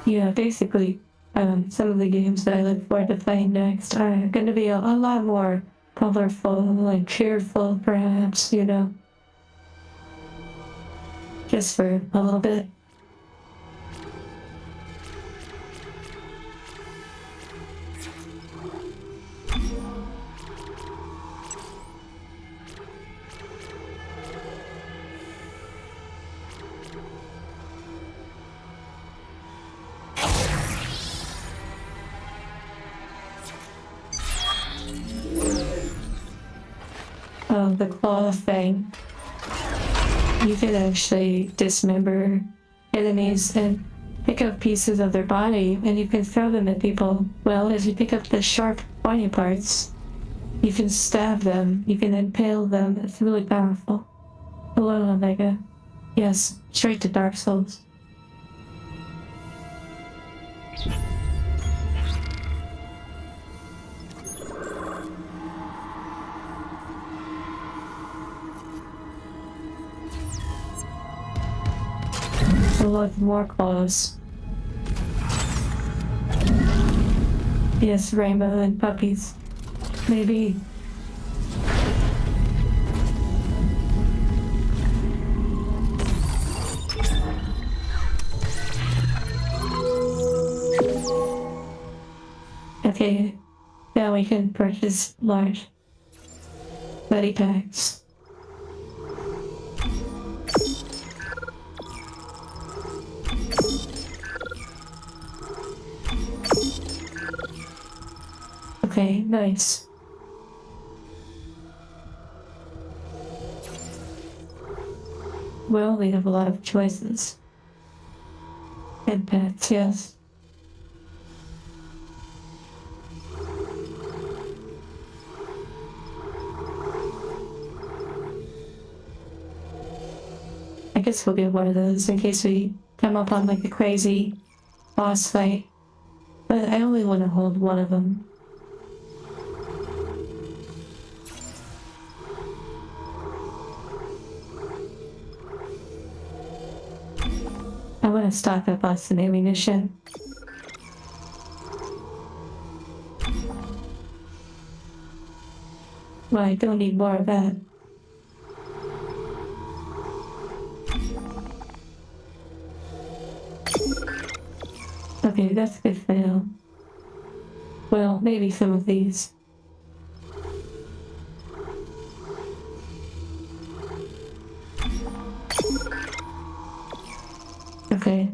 Yeah, basically, some of the games that I look forward to playing next are going to be a lot more colorful and cheerful, perhaps, you know. Just for a little bit. The claw thing. You can actually dismember enemies and pick up pieces of their body, and you can throw them at people. Well, if you pick up the sharp, pointy parts, you can stab them, you can impale them. It's really powerful. Hello, Omega. Yes, straight to Dark Souls. A lot more claws. Yes, rainbow and puppies. Maybe. Okay, now we can purchase large buddy packs. Okay, nice. Well, we have a lot of choices. And pets, yes. I guess we'll get one of those in case we come up on like a crazy boss fight. But I only want to hold one of them. I want to stock up on some ammunition. Well, I don't need more of that. Okay, that's good for now. Well, maybe some of these. Okay.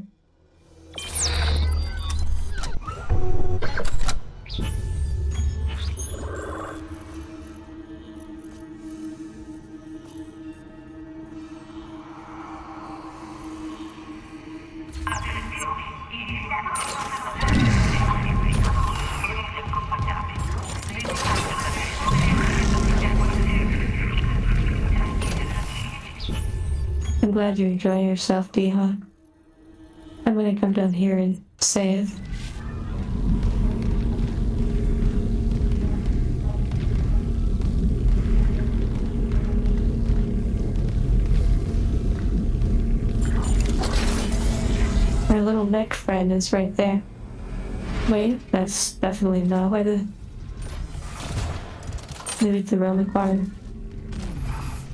I'm glad you're enjoying yourself, D-Hawk. I'm gonna come down here and save. My little mech friend is right there. Wait, that's definitely not where the... Maybe it's around the corner.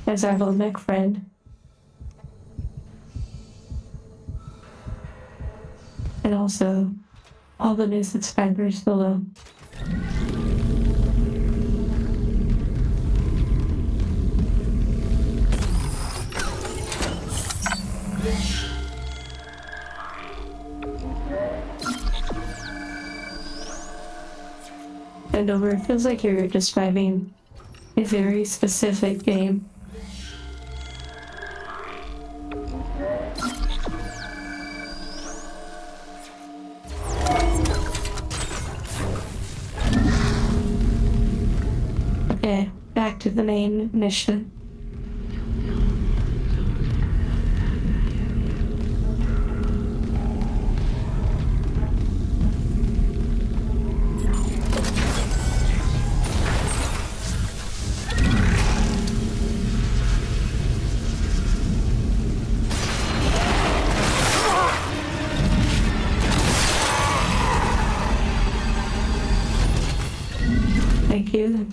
There's our little mech friend. And also, all the new subscribers below. And over, it feels like you're describing a very specific game. Okay, back to the main mission.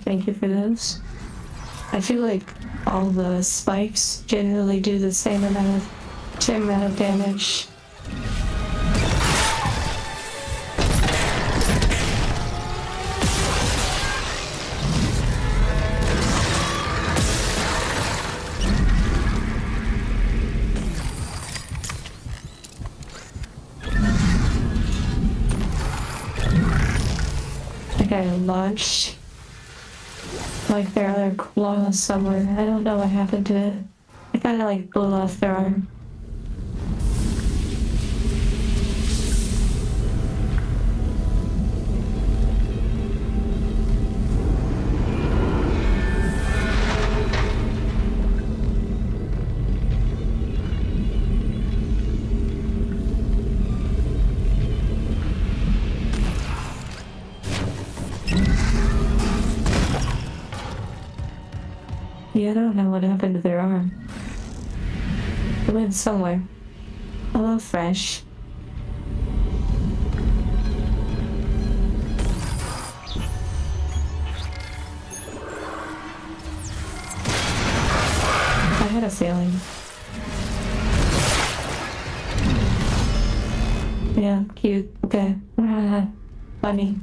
Thank you for those. I feel like all the spikes generally do the same amount of damage. I got launched. Like their other claws somewhere. I don't know what happened to it. It kinda like blew off their arm. Yeah, I don't know what happened to their arm. It went somewhere. Hello, Fresh. ceiling. Yeah, cute. Okay. Funny.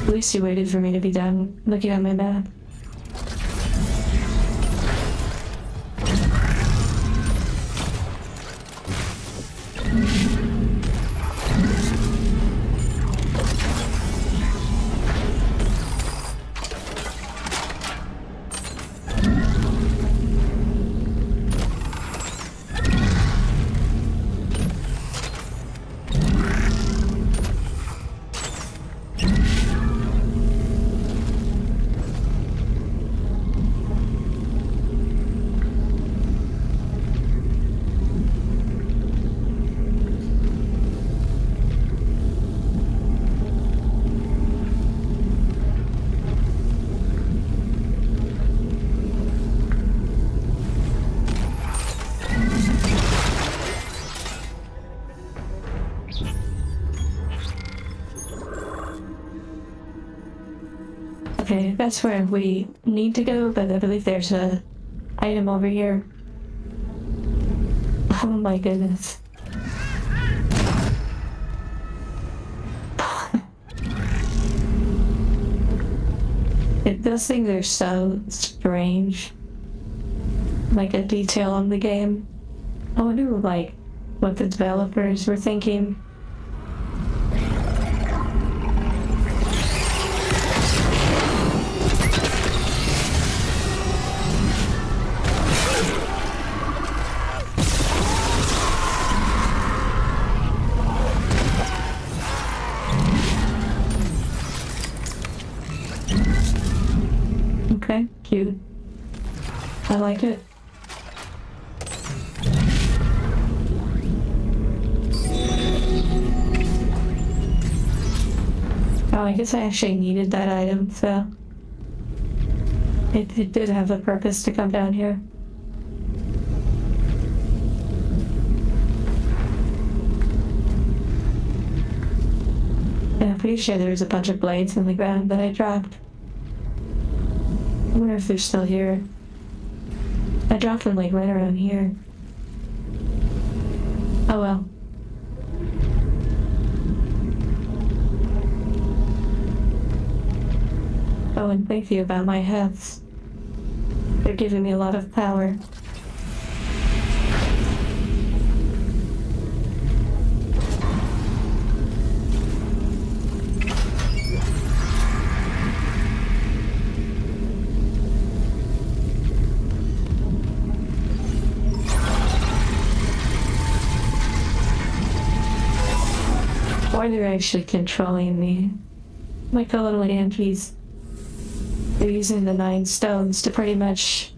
At least you waited for me to be done looking at my map. Okay, that's where we need to go, but I believe there's a item over here. Oh my goodness. Those things are so strange. Like a detail on the game. I wonder like what the developers were thinking. Okay, cute. I like it. Oh, I guess I actually needed that item, so it did have a purpose to come down here. Yeah, I'm pretty sure there was a bunch of blades in the ground that I dropped. I wonder if they're still here. I dropped them like right around here. Oh well. Oh, and thank you about my hats. They're giving me a lot of power. Or they're actually controlling me. Like the little Yankees. They're using the 9 stones to pretty much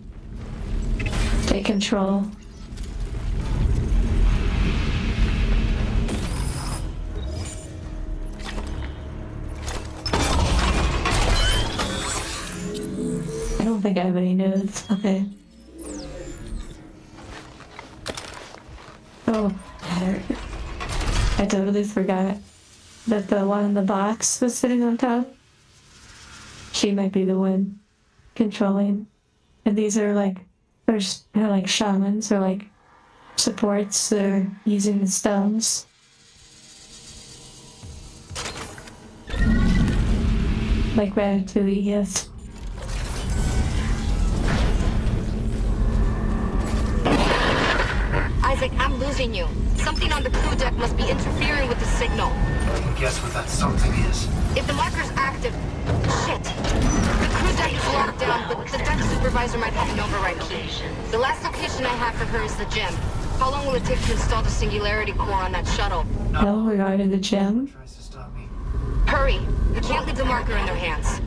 take control. I don't think anybody knows. Okay. Oh, I totally forgot that the one in the box was sitting on top. She might be the one controlling. And these are like, they're like shamans or like supports. They're using the stones. Like Ratatouille, yes. Isaac, I'm losing you. Something on the crew deck must be interfering with the signal. I can guess what that something is. If the marker's active... Shit. The crew deck is locked down, but the deck supervisor might have an override key. The last location I have for her is the gym. How long will it take to install the singularity core on that shuttle? No, we're going to the gym. Tries to stop me. Hurry. We can't leave the marker in their hands.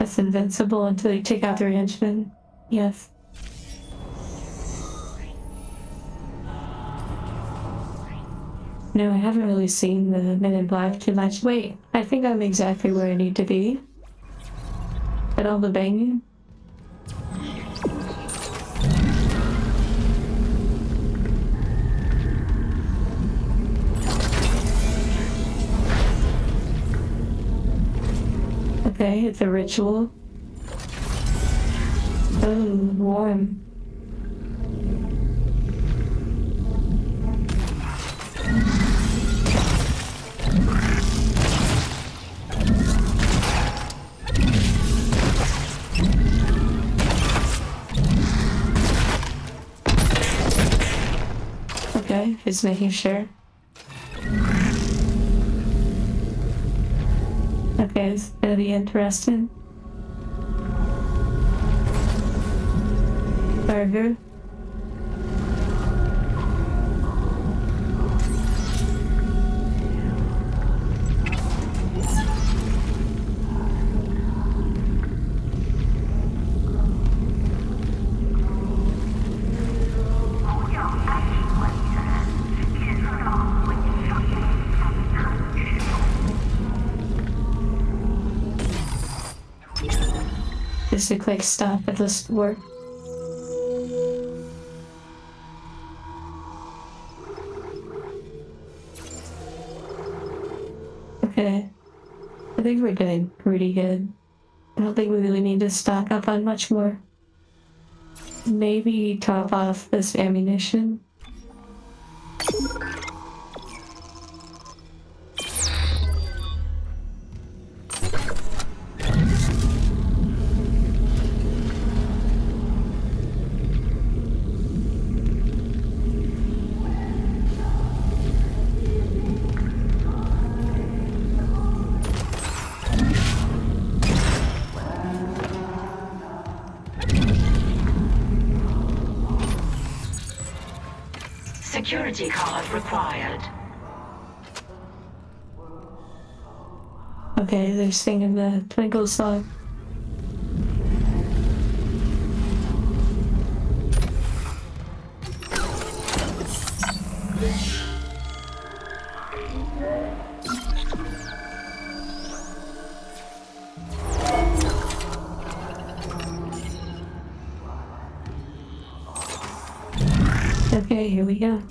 It's invincible until you take out their henchman. Yes. No, I haven't really seen the Men in Black too much. Wait, I think I'm exactly where I need to be. At all the banging. Okay, it's a ritual. Oh, warm. Okay, just making sure. Okay, it's gonna be interesting. Burger. Just a quick stop at the store. Okay. I think we're doing pretty good. I don't think we really need to stock up on much more. Maybe top off this ammunition. Security card required. Okay, they're singing the Twinkle song. Okay, here we go.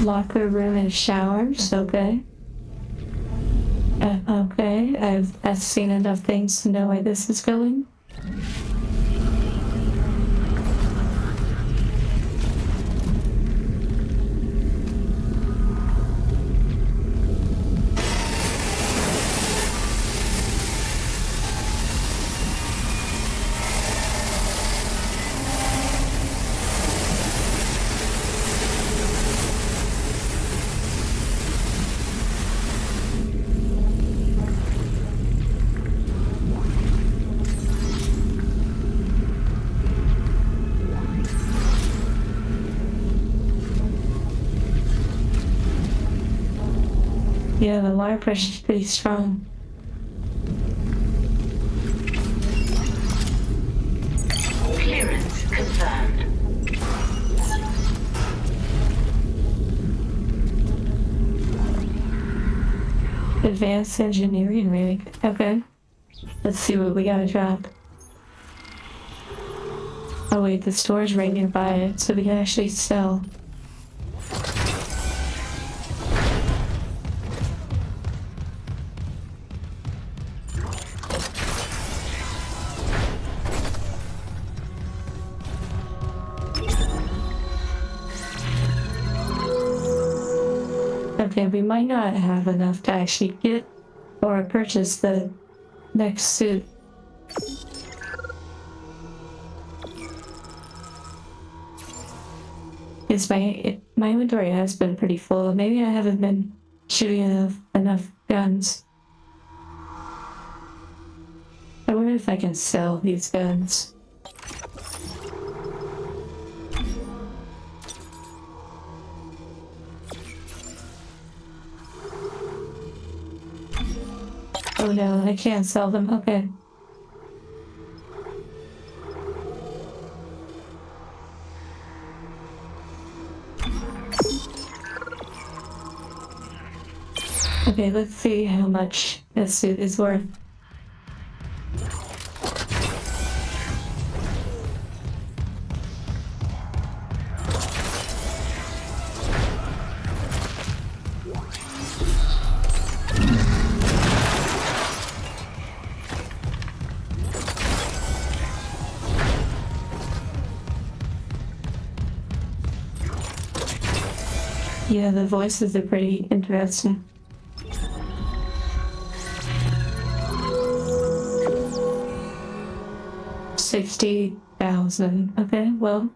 Locker room and showers, okay. Okay, I've seen enough things to know where this is going. Yeah, the water pressure is pretty strong. Clearance confirmed. Advanced engineering rig. Okay. Let's see what we gotta drop. Oh wait, the store's right nearby it, so we can actually sell. Okay, we might not have enough to actually get or purchase the next suit. Because my inventory has been pretty full. Maybe I haven't been shooting enough guns. I wonder if I can sell these guns. Oh no, I can't sell them. Okay. Okay, let's see how much this suit is worth. Yeah, the voices are pretty interesting. $60,000. Okay, well,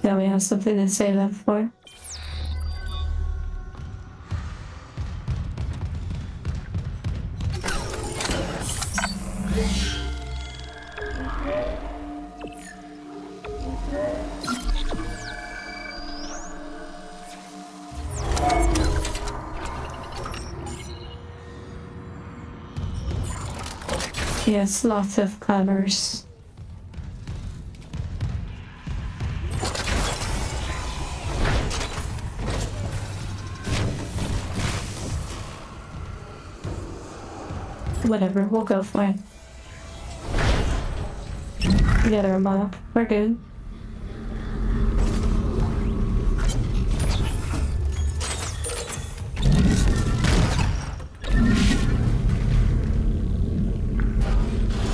now we have something to save up for. Yes, lots of commerce. Whatever, we'll go for it. Get her up. We're good.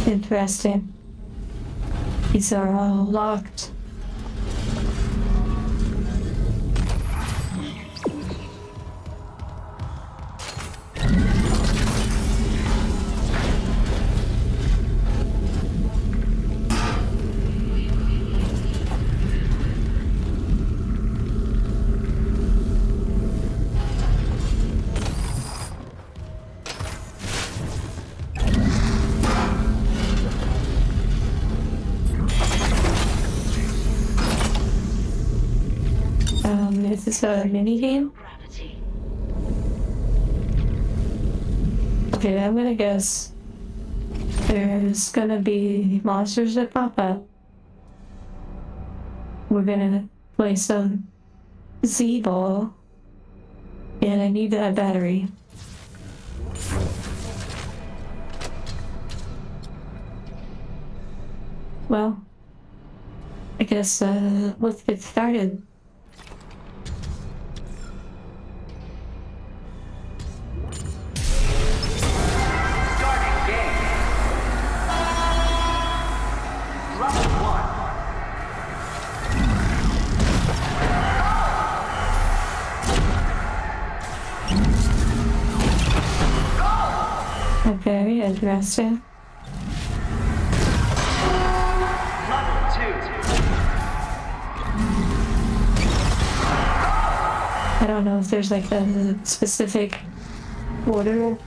Interesting. These are all locked. Is this a mini game? Gravity. Okay, I'm gonna guess there's gonna be monsters that pop up. We're gonna play some Z-ball. And I need that battery. Well, I guess let's get started. Very interesting. I don't know if there's like a specific order.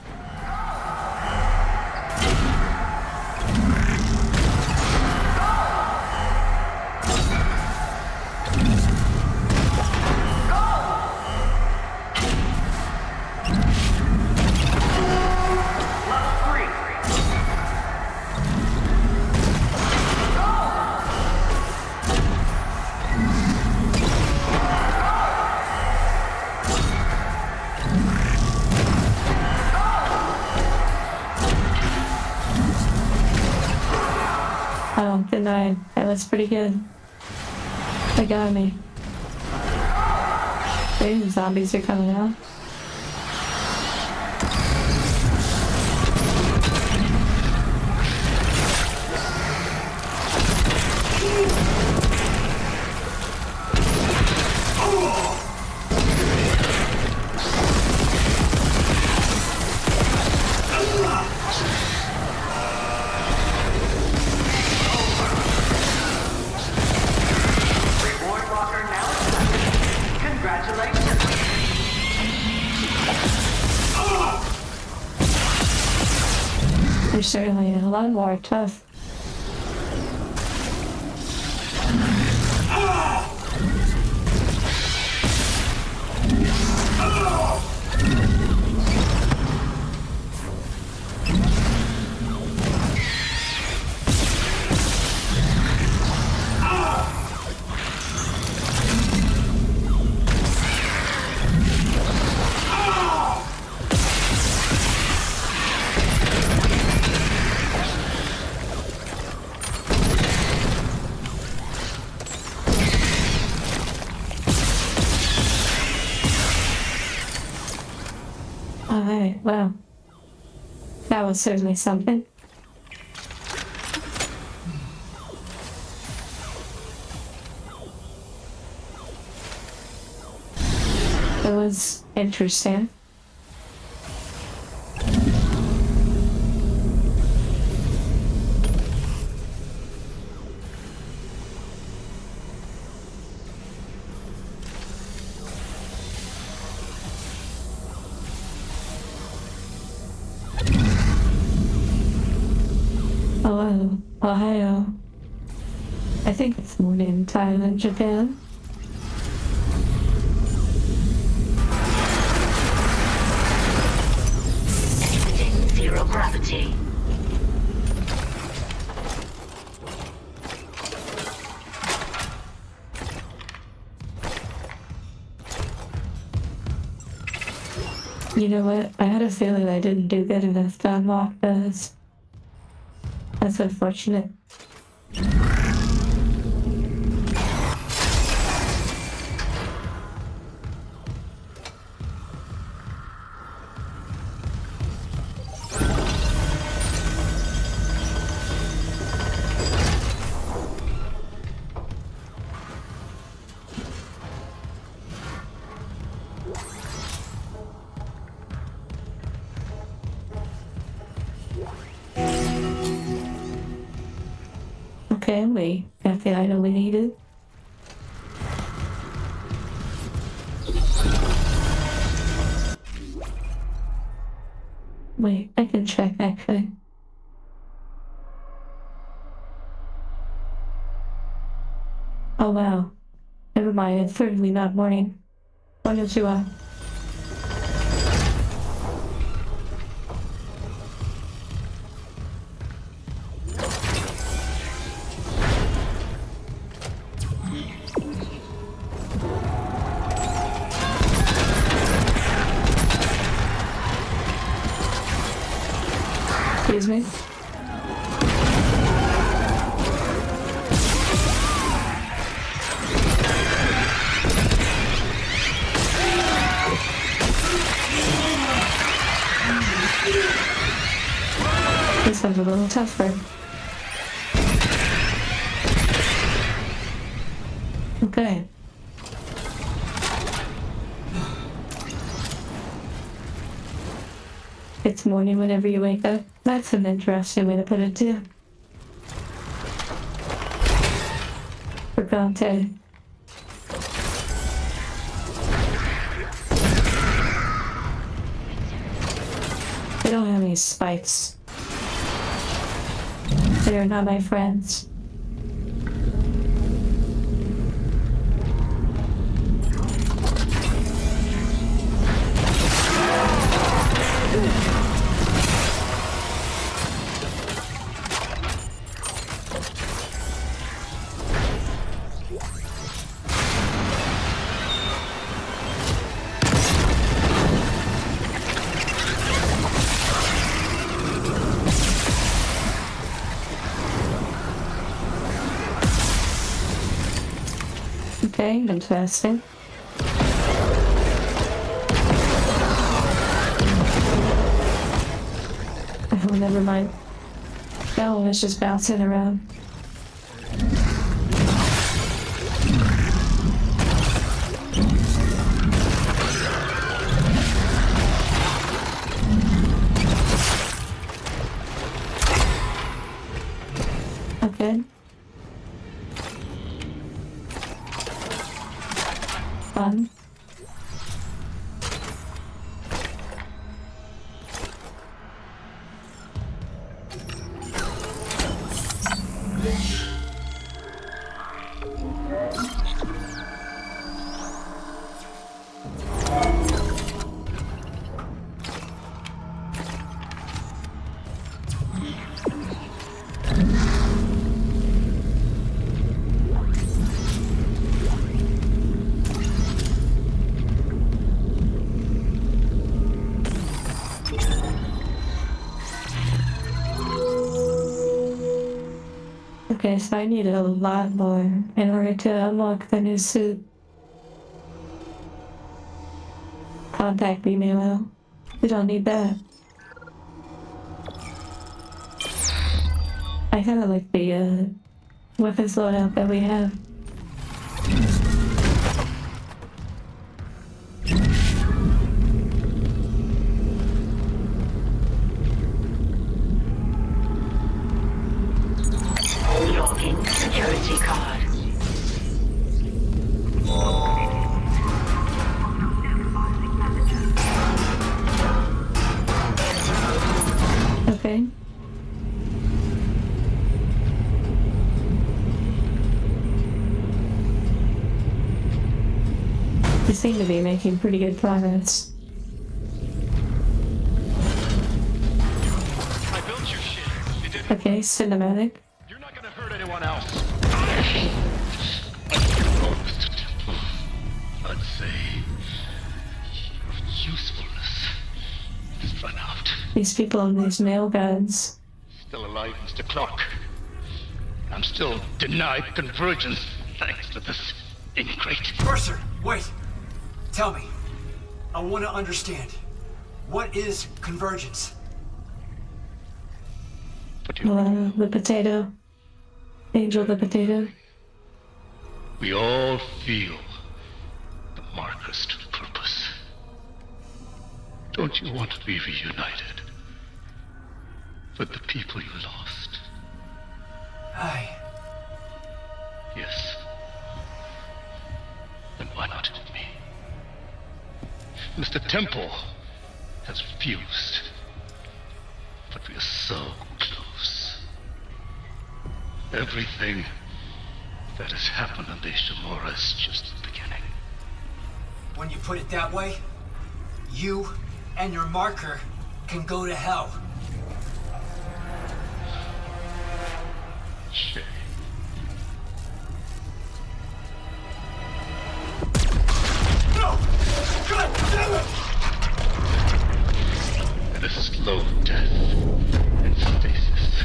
I don't deny that was pretty good. They got me. These zombies are coming out. They're certainly a lot more tough. Alright, well, that was certainly something. That was interesting. Hello, Ohio. I think it's morning time in Japan. Exiting zero gravity. You know what? I had a feeling I didn't do good enough to unlock those. That's unfortunate. Okay, we got the item we needed. Wait, I can check actually. Oh wow. Never mind, it's certainly not morning. Konnichiwa. Excuse me. This one's a little tougher. Okay. It's morning whenever you wake up. That's an interesting way to put it too. For Dante. They don't have any spikes. They are not my friends. Okay, interesting. Oh, never mind. That one was just bouncing around. Okay. Fun. Okay, so I need a lot more in order to unlock the new suit. Contact me, Milo. We don't need that. I kinda like the weapons loadout that we have. Okay. You seem to be making pretty good progress. I built you shit. You didn't. Okay, cinematic. You're not gonna hurt anyone else. I'd say your usefulness has run out. These people in these nail guns. Still alive, Mr. Clark. I'm still denied convergence thanks to this ingrate. Mercer, wait. Tell me. I want to understand. What is convergence? The potato. Angel the potato. We all feel the marker's true purpose. Don't you want to be reunited with the people you lost? Aye. Yes. Then why not with me? Mr. Temple has refused, but we are so close. Everything that has happened on the Ishimura is just the beginning. When you put it that way, you and your marker can go to hell. Shay. No! God damn it! And a slow death in stasis.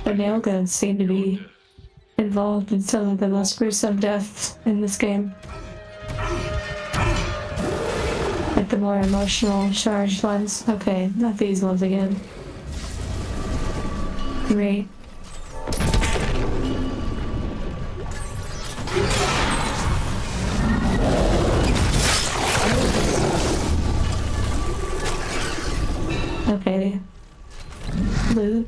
The nail guns seem to be involved in some of the most gruesome deaths in this game. Like the more emotional charged ones. Okay, not these ones again. Great. Okay. Loot.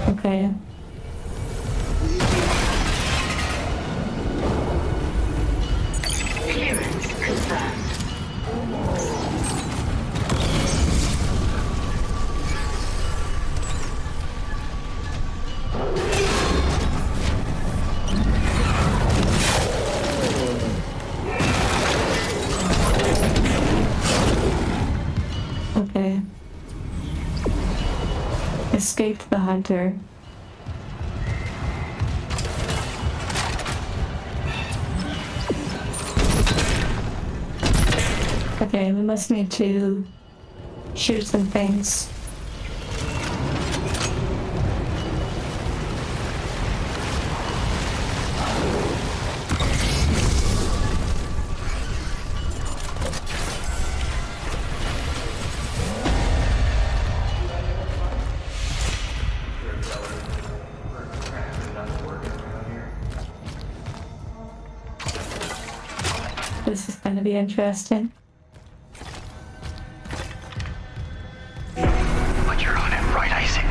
Okay. Clearance confirmed. Okay. Escaped the hunter. Okay, we must need to shoot some things. This is going to be interesting. But you're on it, right, Isaac?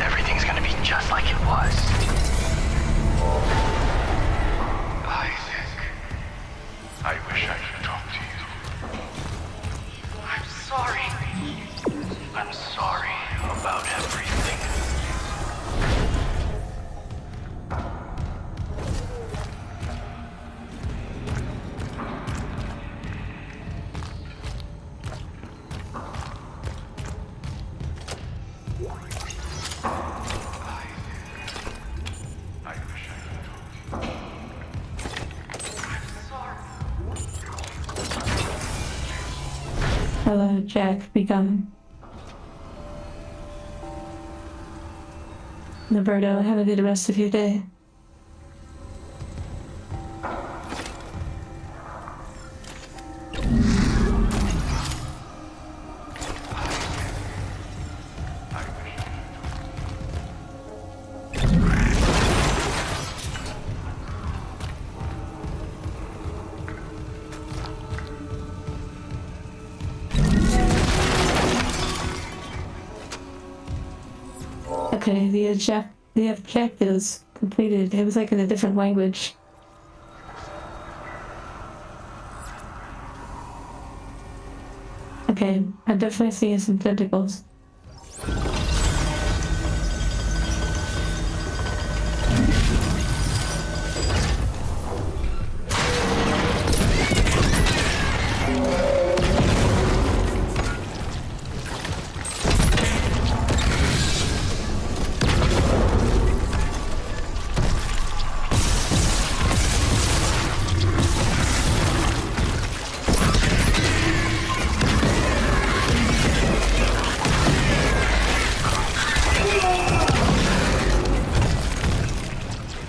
Everything's gonna be just like it was. Isaac, I wish I could talk to you. I'm sorry. I'm sorry about everything. Hello, Jack. Become Roberto. Have a good rest of your day. Okay, the objectives completed. It was like in a different language. Okay, I'm definitely seeing some tentacles.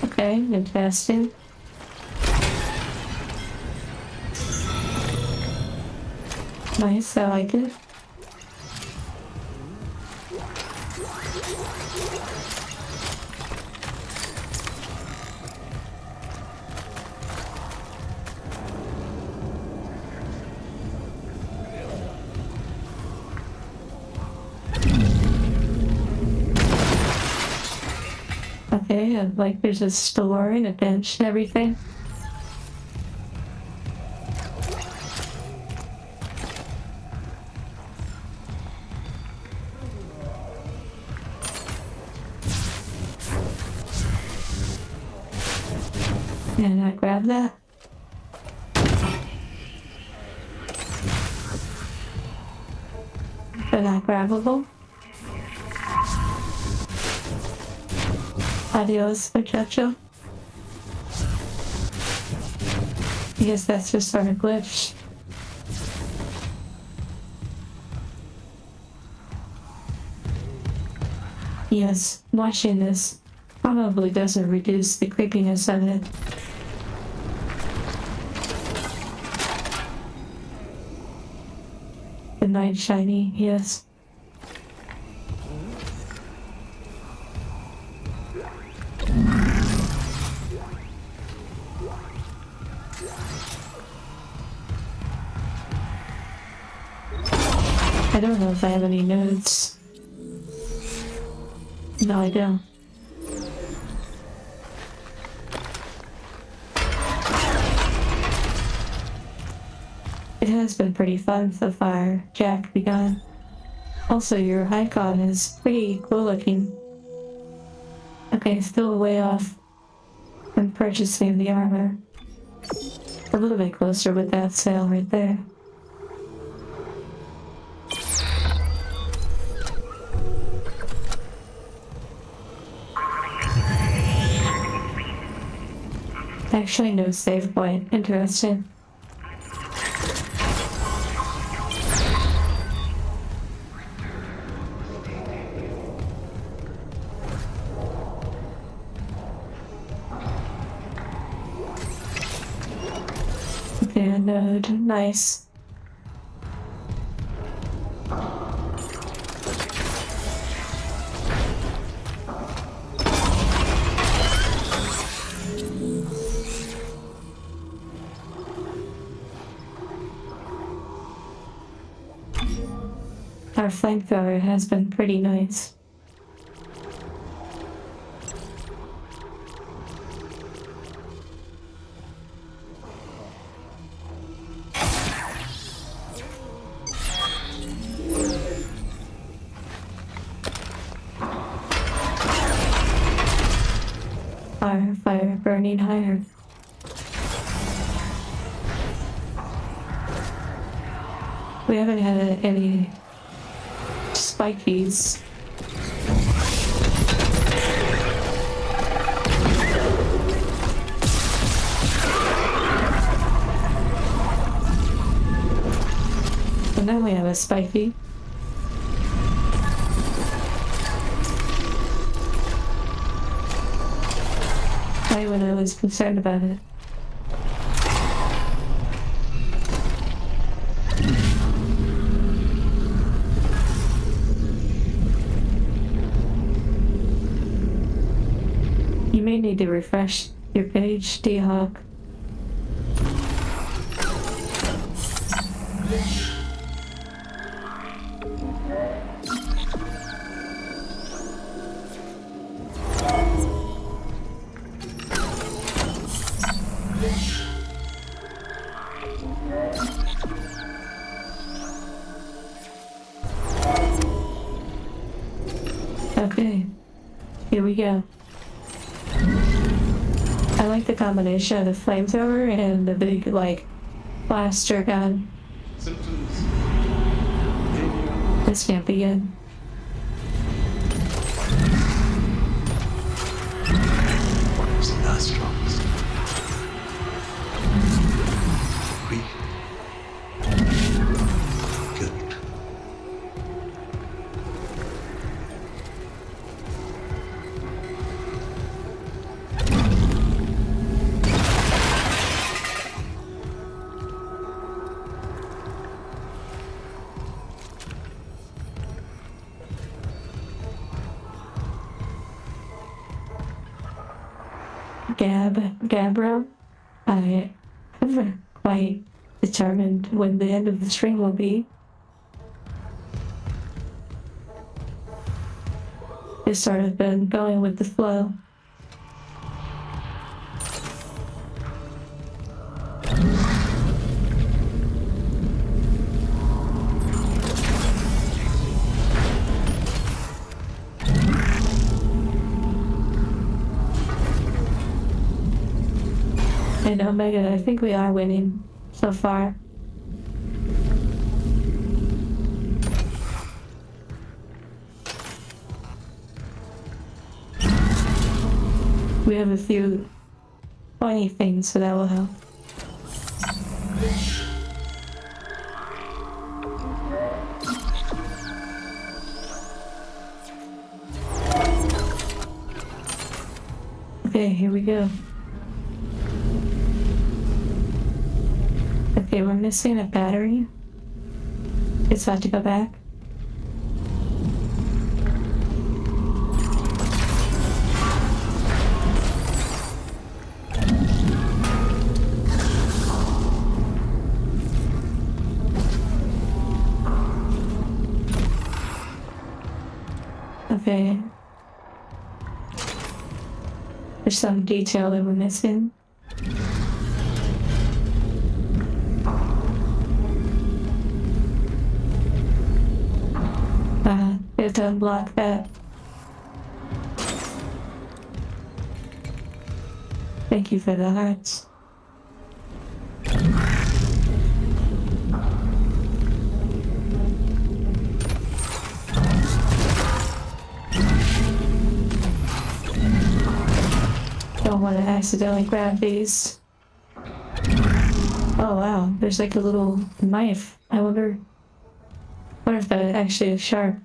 Okay, interesting. Nice, I like it. Okay, like there's a store and a bench and everything. And I grab that. They're not grabbable. Adios, muchacho. I guess that's just our glitch. Yes, watching this probably doesn't reduce the creepiness of it. The night shiny, yes. I don't know if I have any notes. No, I don't. It has been pretty fun so far, Jack begun. Also, your icon is pretty cool looking. Okay, still way off from purchasing the armor. A little bit closer with that sale right there. Actually, no save point. Interesting. Okay, a node. Nice. Our flamethrower has been pretty nice. Fire burning higher. We haven't had any spikies. And then we have a spiky. Right when I was concerned about it. You may need to refresh your page, D-Hawk. Okay, here we go. I like the combination of the flamethrower and the big, like, blaster gun. Symptoms. This can't be good. What's the nostrils? Weak. Good. Gabbro. I haven't quite determined when the end of the string will be. It's sort of been going with the flow. And Omega, I think we are winning so far. We have a few funny things, so that will help. Okay, here we go. Okay, we're missing a battery. It's about to go back. Okay. There's some detail that we're missing. We have to unblock that. Thank you for the hearts. Don't want to accidentally grab these. Oh wow, there's like a little knife. I wonder if that actually is sharp.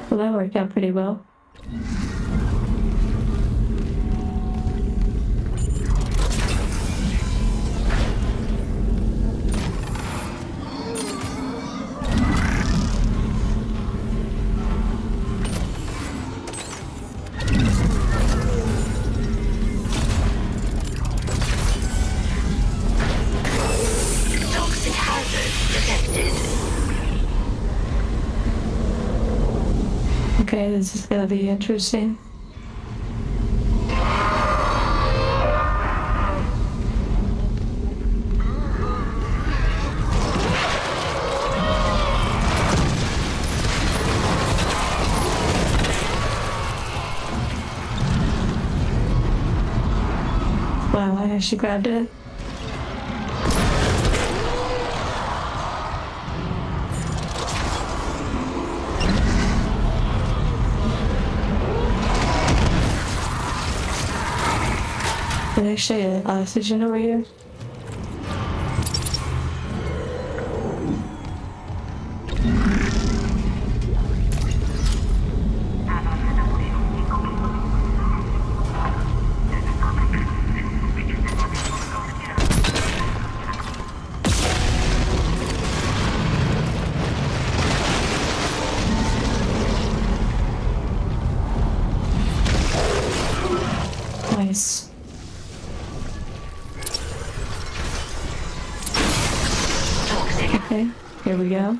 Well, that worked out pretty well. Toxic hazard detected. Okay, this is gonna be interesting. Wow, I actually grabbed it. There's actually an oxygen over here. Nice. Okay, here we go.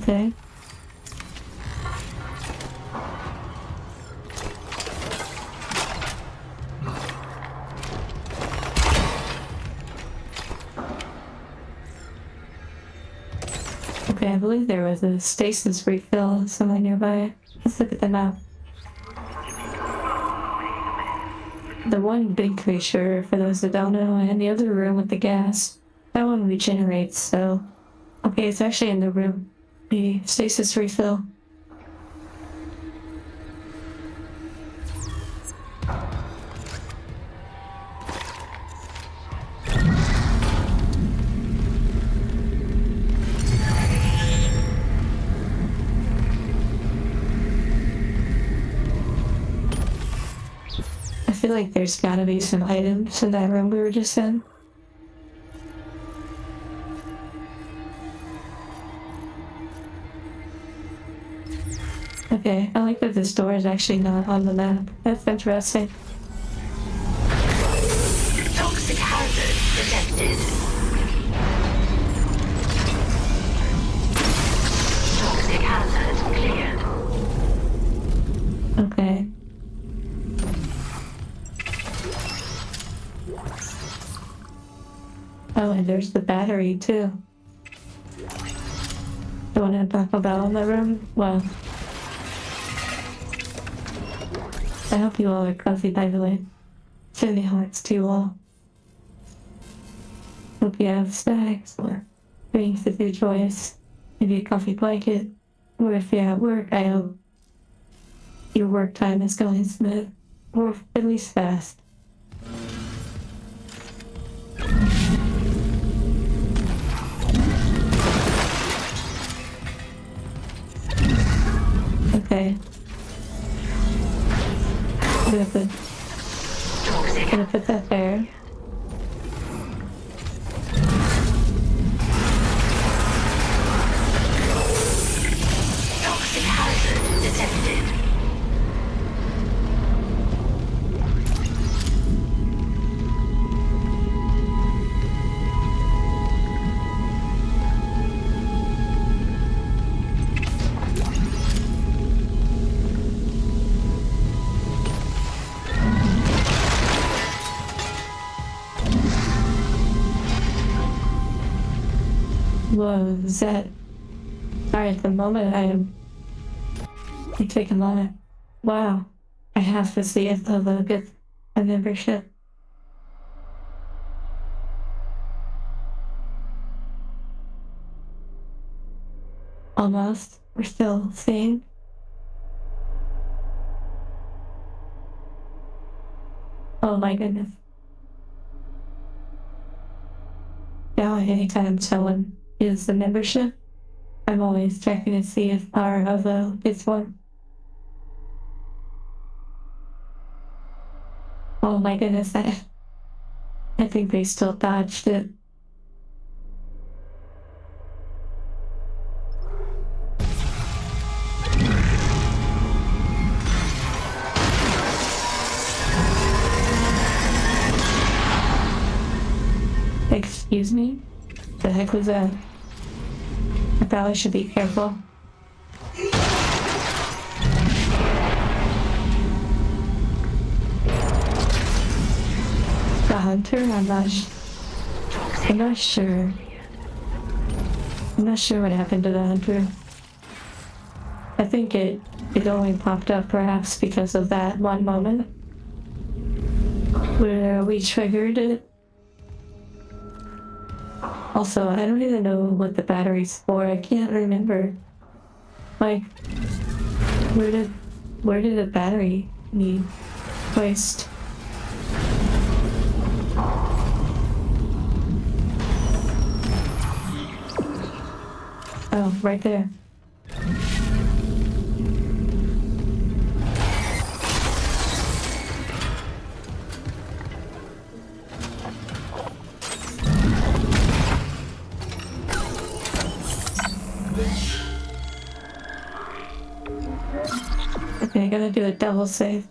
Okay. Okay, I believe there was a stasis refill somewhere nearby. Let's look at the map. The one big creature, for those that don't know, and the other room with the gas, that one regenerates, so... Okay, it's actually in the room. The stasis refill. I feel like there's gotta be some items in that room we were just in. Okay, I like that this door is actually not on the map. That's interesting. Toxic hazard detected. Toxic hazard cleared. Okay. Oh, and there's the battery too. The one I talked about in the room? Well. I hope you all are comfy, by the way. Send me hearts to you all. Hope you have snacks or things of your choice. Maybe a comfy blanket. Or if you're at work, I hope your work time is going smooth. Or at least fast. Okay. I'm gonna put that there. Toxic hazard detected. Whoa, is that... Sorry, at the moment I am... taking a moment. Wow. I have to see if I'll get a membership. Almost. We're still seeing. Oh my goodness. Now anytime someone is the membership, I'm always checking to see if our other is one. Oh my goodness, I think they still dodged it. Excuse me? The heck was that? I probably should be careful. The hunter? I'm not sure. I'm not sure what happened to the hunter. I think it only popped up perhaps because of that one moment where we triggered it. Also, I don't even know what the battery's for. I can't remember. Like, where did the battery need placed? Oh, right there. Okay, I gotta do a double save.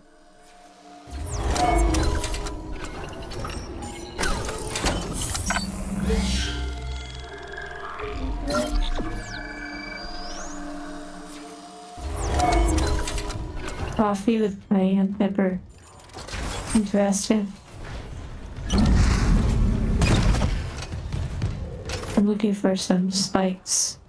coffee with cayenne pepper. Interesting. I'm looking for some spikes.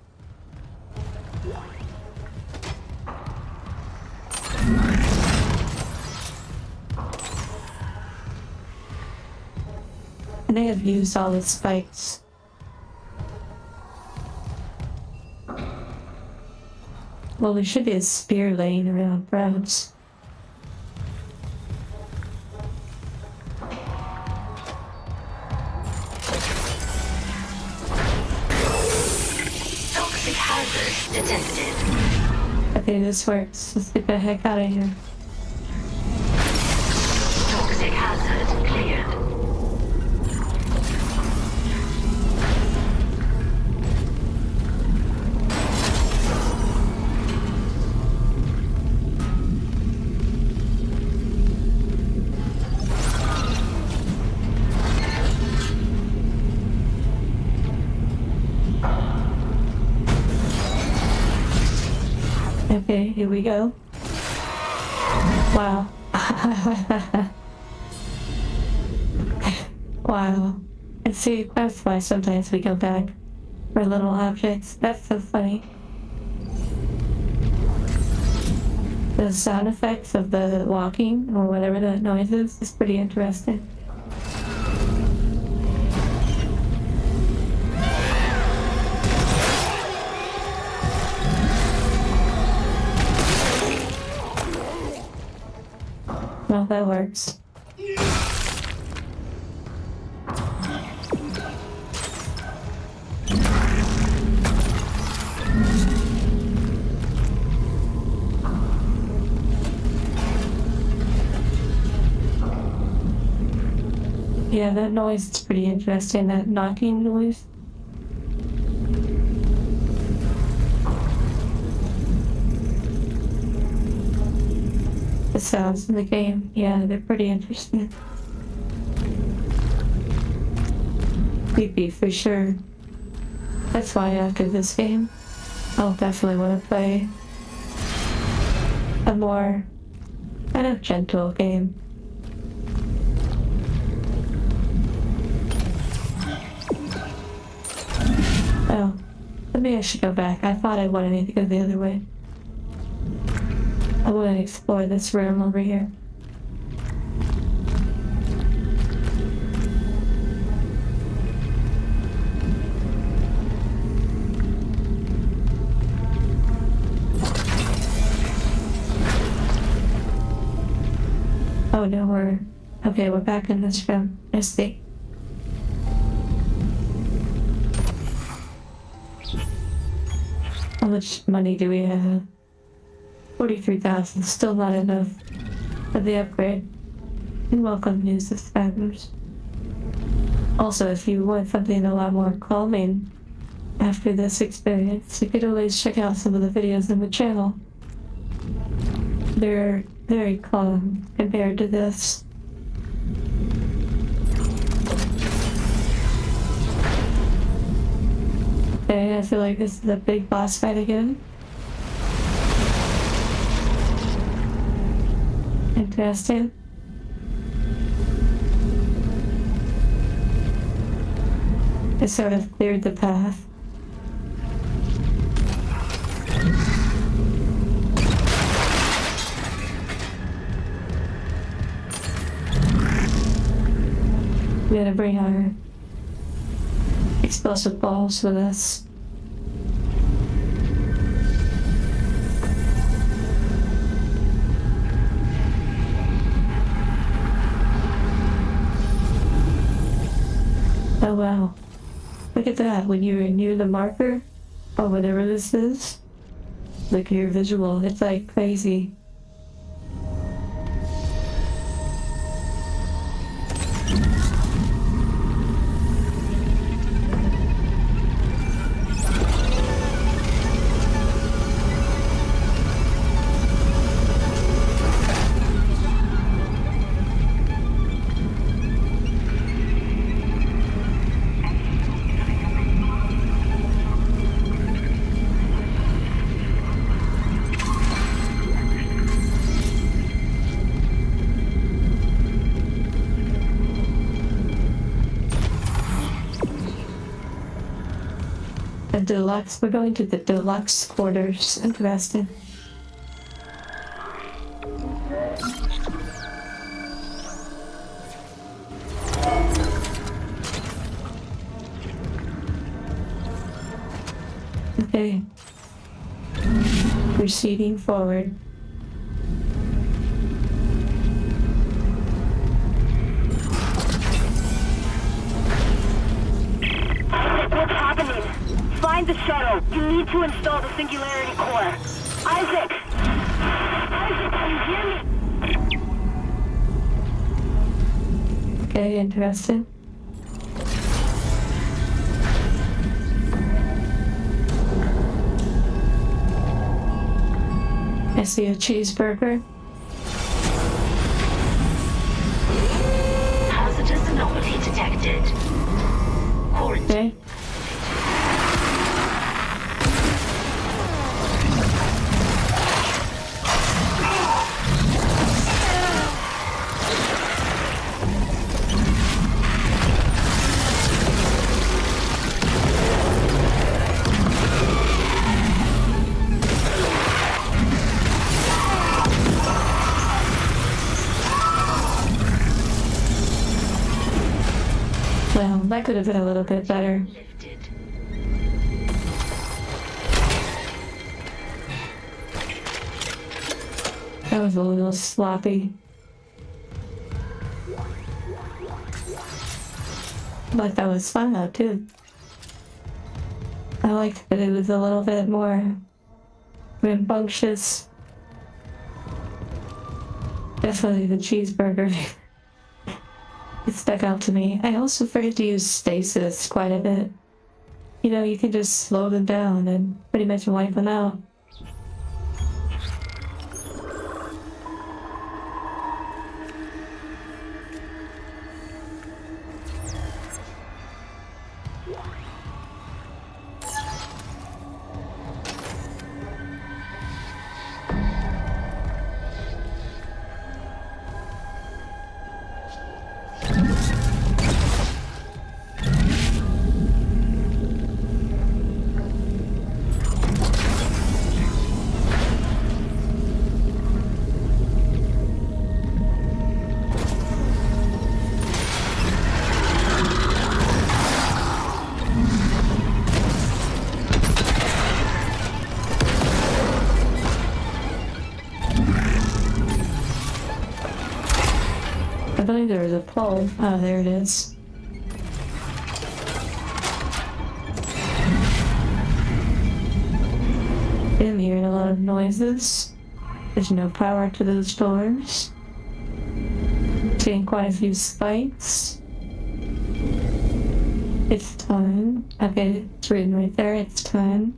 And I have used all the spikes. Well, there should be a spear laying around, perhaps. Toxic hazard detected. Okay, this works. Let's get the heck out of here. Toxic hazard cleared. Okay, here we go. Wow. Wow. And see, that's why sometimes we go back for little objects. That's so funny. The sound effects of the walking, or whatever that noise is pretty interesting. Well, that works. Yeah, that noise is pretty interesting, that knocking noise. The sounds in the game, yeah, they're pretty interesting. Creepy for sure. That's why after this game, I'll definitely want to play a more kind of gentle game. Oh, maybe I should go back. I thought I wanted to go the other way. I want to explore this room over here. Oh no, we're back in this room. I see. How much money do we have? 43,000, still not enough for the upgrade. And welcome new subscribers. Also, if you want something a lot more calming after this experience, you could always check out some of the videos on the channel. They're very calm compared to this. Okay, I feel like this is a big boss fight again. Interesting. It sort of cleared the path. We gotta bring our explosive balls with us. Oh wow. Look at that, when you're near the marker, or whatever this is, look at your visual, it's like crazy. A deluxe. We're going to the deluxe quarters. Interesting. Okay. Proceeding forward. What's happening? Find the shuttle. You need to install the singularity core. Isaac! Isaac, can you hear me? Okay, interesting. I see a cheeseburger. Hazardous anomaly detected. Okay. Well, that could have been a little bit better. That was a little sloppy. But that was fun though, too. I liked that it was a little bit more rambunctious. Definitely the cheeseburger. It stuck out to me. I also forget to use stasis quite a bit. You know, you can just slow them down and pretty much wipe them out. I believe there was a pole. Oh, there it is. I'm hearing a lot of noises. There's no power to those doors. Seeing quite a few spikes. It's time. Okay, it's written right there. It's time.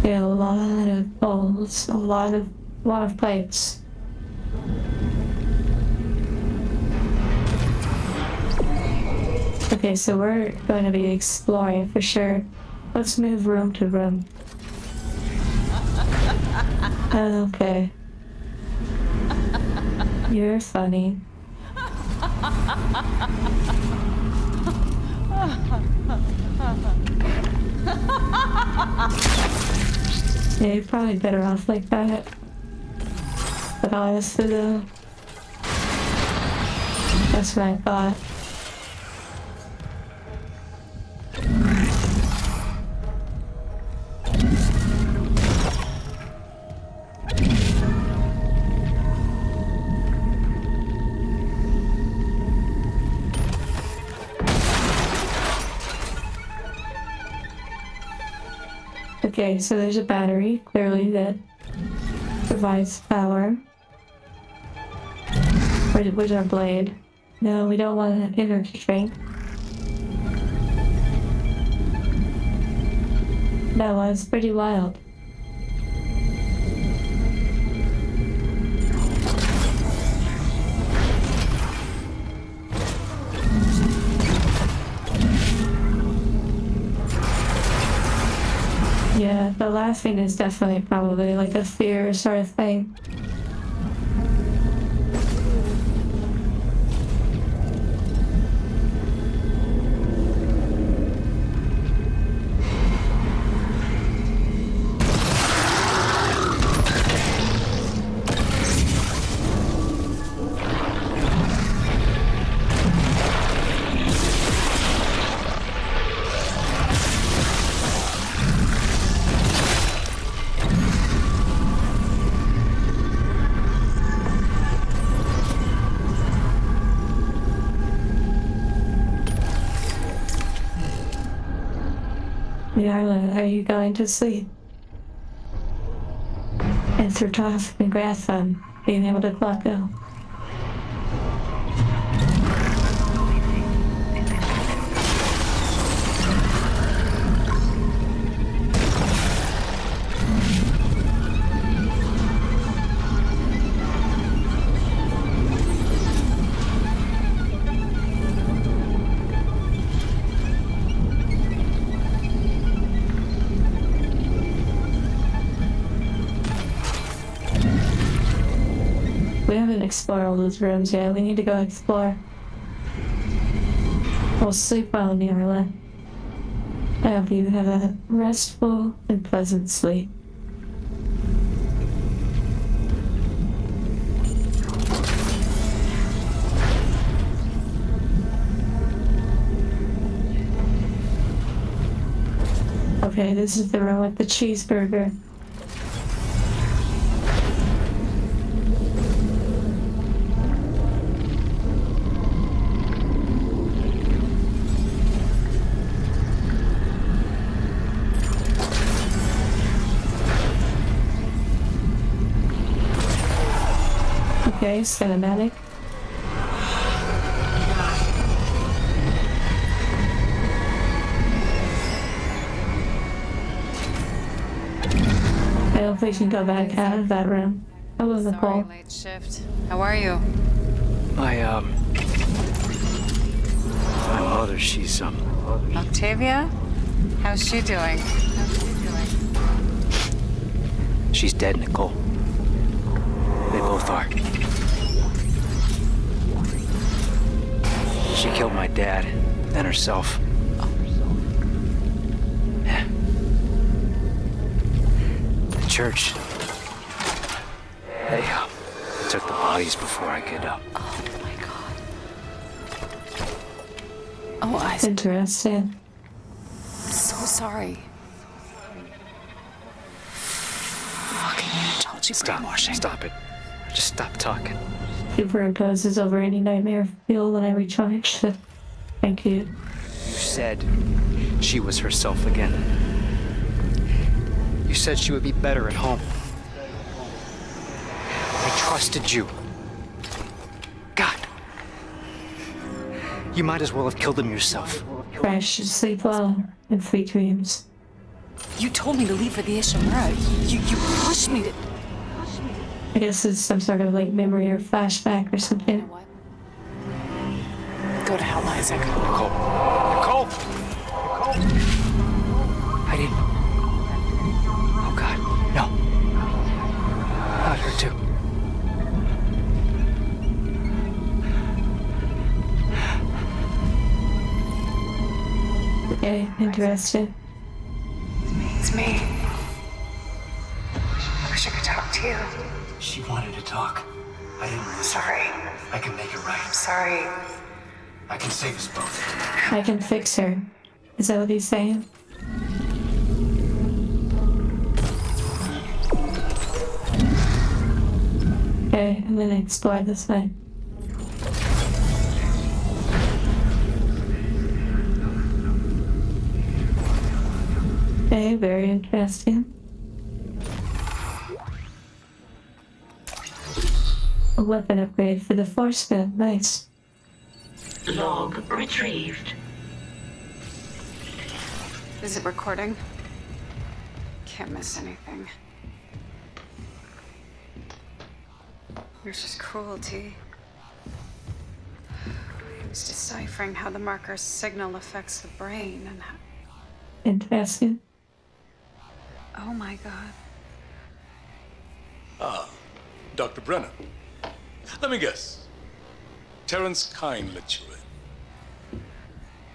Yeah, a lot of poles, a lot of pipes. Okay, so we're going to be exploring for sure. Let's move room to room. Okay. You're funny. Yeah, you're probably better off like that. But honestly though, that's what I thought. Okay, so there's a battery, clearly, that provides power. Where's our blade? No, we don't want an energy drink. That was pretty wild. Yeah, the last thing is definitely probably like a fear sort of thing. Yarla, are you going to sleep? And through tough, congrats on being able to clock out. We haven't explored all those rooms yet. We need to go explore. We'll sleep well, Yarla. I hope you have a restful and pleasant sleep. Okay, this is the room with the cheeseburger. Okay, cinematic. I don't think we can go back out of that room. I was a call. Late shift. How are you? My mother, she's, Octavia? How's she doing? she's dead, Nicole. They both are. She killed my dad, then herself. Yeah. The church. They, took the bodies before I could, Oh my god. Oh, Interesting. I'm so sorry. Fucking told you brainwashing. Stop it. Just stop talking. Superimposes over any nightmare feel when I recharge. Thank you. You said she was herself again. You said she would be better at home. I trusted you. God. You might as well have killed him yourself. Crash, sleep well, and sweet dreams. You told me to leave for the Ishimura. You pushed me to... I guess it's some sort of like memory or flashback or something. What? Go to hell, Isaac. Nicole. Nicole! Nicole! I didn't... Oh, God. No. Not her, too. Okay, interesting. It's me. I wish I could talk to you. She wanted to talk. I didn't listen. Sorry. I can make it right. I'm sorry. I can save us both. I can fix her. Is that what he's saying? Okay, I'm gonna explore this way. Okay, very interesting. A weapon upgrade for the force field, nice. Log retrieved. Is it recording? Can't miss anything. There's just cruelty. He was deciphering how the marker's signal affects the brain and how... Interesting. Oh my god. Dr. Brennan. Let me guess. Terrence Kine let you in.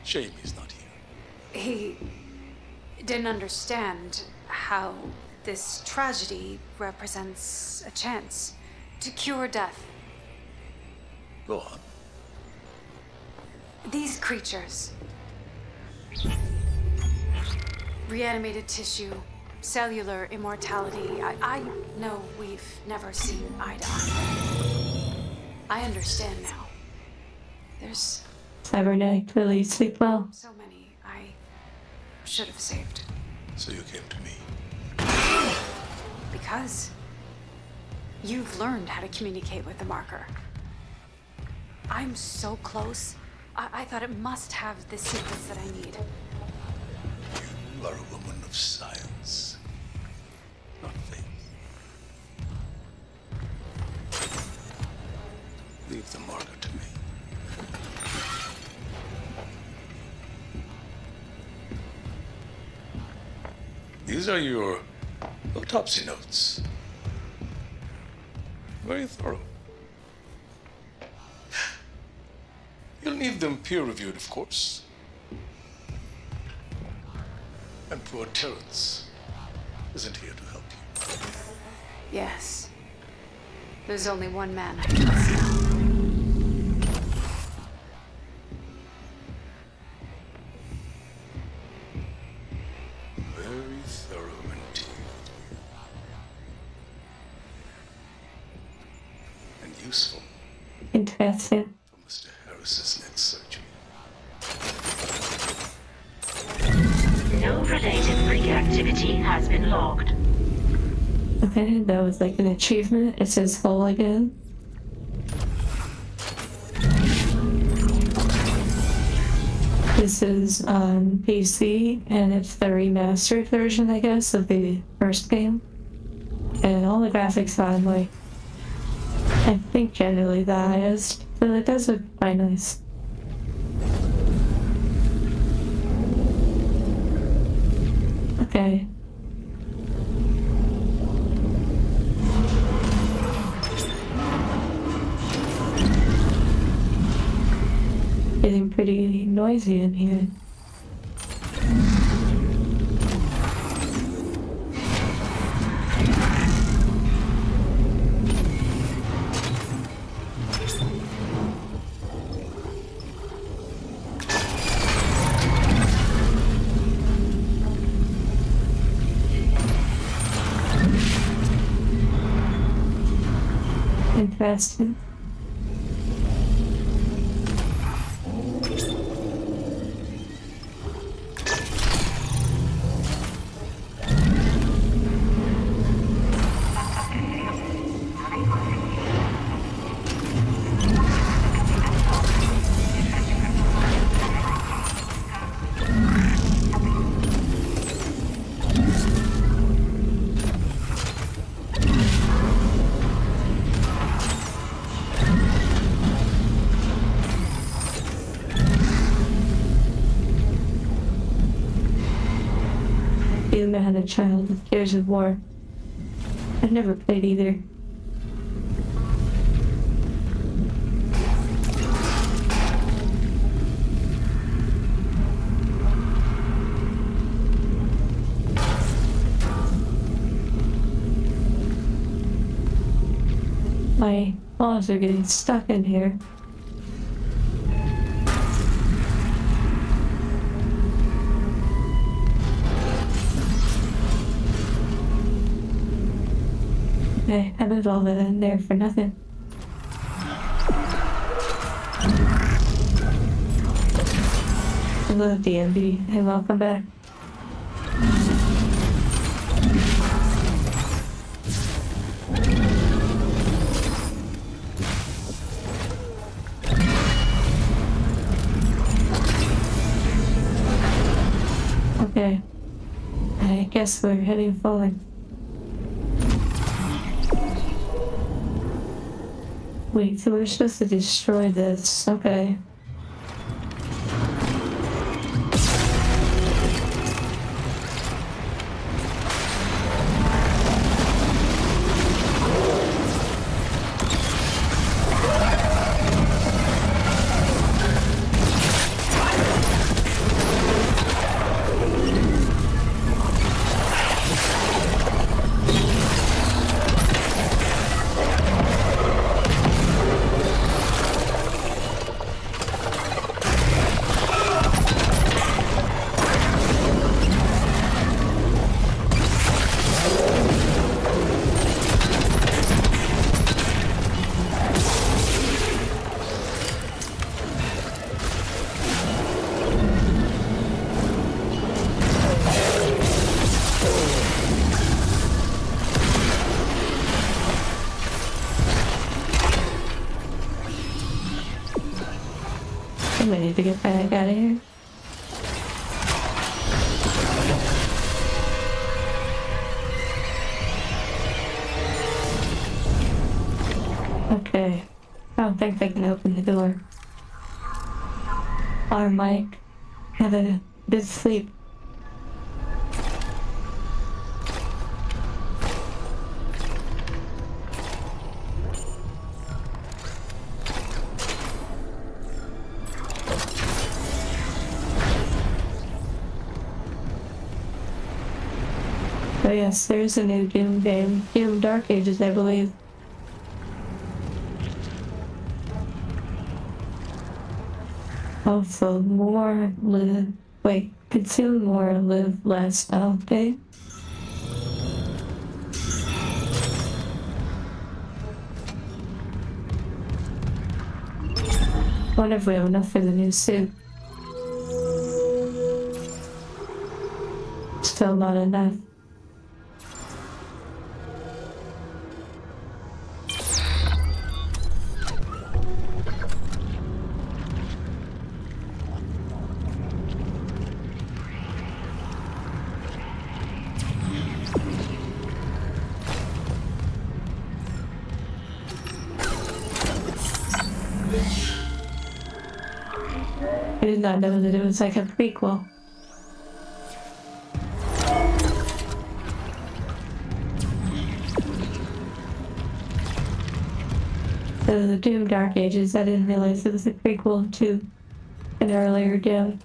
Shame he's not here. He didn't understand how this tragedy represents a chance to cure death. Go on. These creatures, reanimated tissue, cellular immortality. I know we've never seen eye to eye. I understand now. There's Cybernetic, really sleep well. so many I should have saved. So you came to me. Because you've learned how to communicate with the marker. I'm so close. I thought it must have the secrets that I need. You are a woman of science, not faith. Leave the marker to me. These are your autopsy notes. Very thorough. You'll need them peer-reviewed, of course. And poor Terrence isn't here to help you. Yes. There's only one man I trust now. Very thorough indeed. And useful. Interesting. For Mr. Harris's next surgery. No related freak activity has been logged. Okay, that was like an achievement. It says full again. This is on PC, and it's the remastered version, I guess, of the first game. And all the graphics on, like, I think generally the highest, but it does look quite nice. Okay. Getting pretty noisy in here. Interesting. I had a child with Gears of War. I've never played either. My balls are getting stuck in here. Okay, I put all that in there for nothing. Hello, DMB. Hey, welcome back. Okay. I guess we're heading forward. Wait, so we're supposed to destroy this. Okay. I'm gonna need to get back out of here. Okay. I don't think they can open the door. Our Mike had a good sleep. Oh yes, there's a new Doom game. Doom Dark Ages, I believe. Also, more live, wait, consume more, live less, okay? Wonder if we have enough for the new suit. Still not enough. I did not know that it was like a prequel. So the Doom Dark Ages, I didn't realize it was a prequel to an earlier Doom.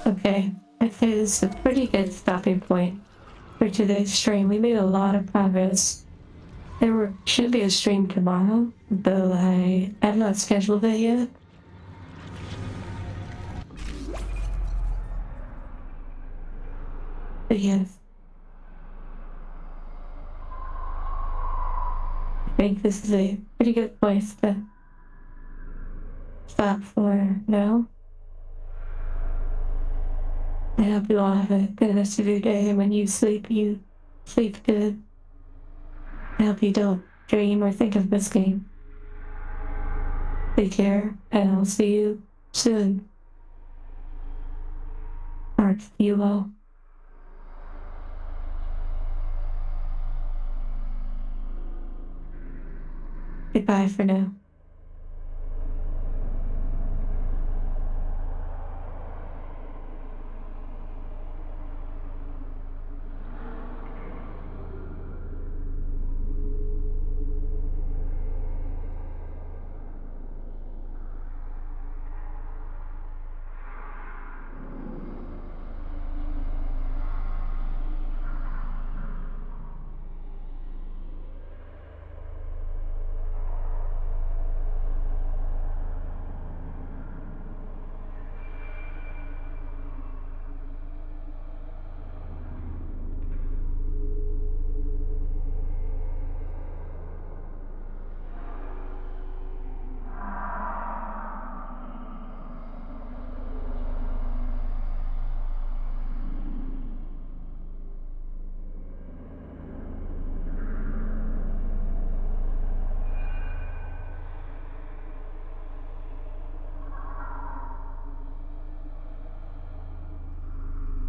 Okay, I think this is a pretty good stopping point for today's stream. We made a lot of progress. Should be a stream tomorrow, though I have not scheduled it yet. But yes. I think this is a pretty good place to stop for now. I hope you all have a good rest of your day, and when you sleep good. I hope you don't dream or think of this game. Take care, and I'll see you soon. Or you will. Goodbye for now.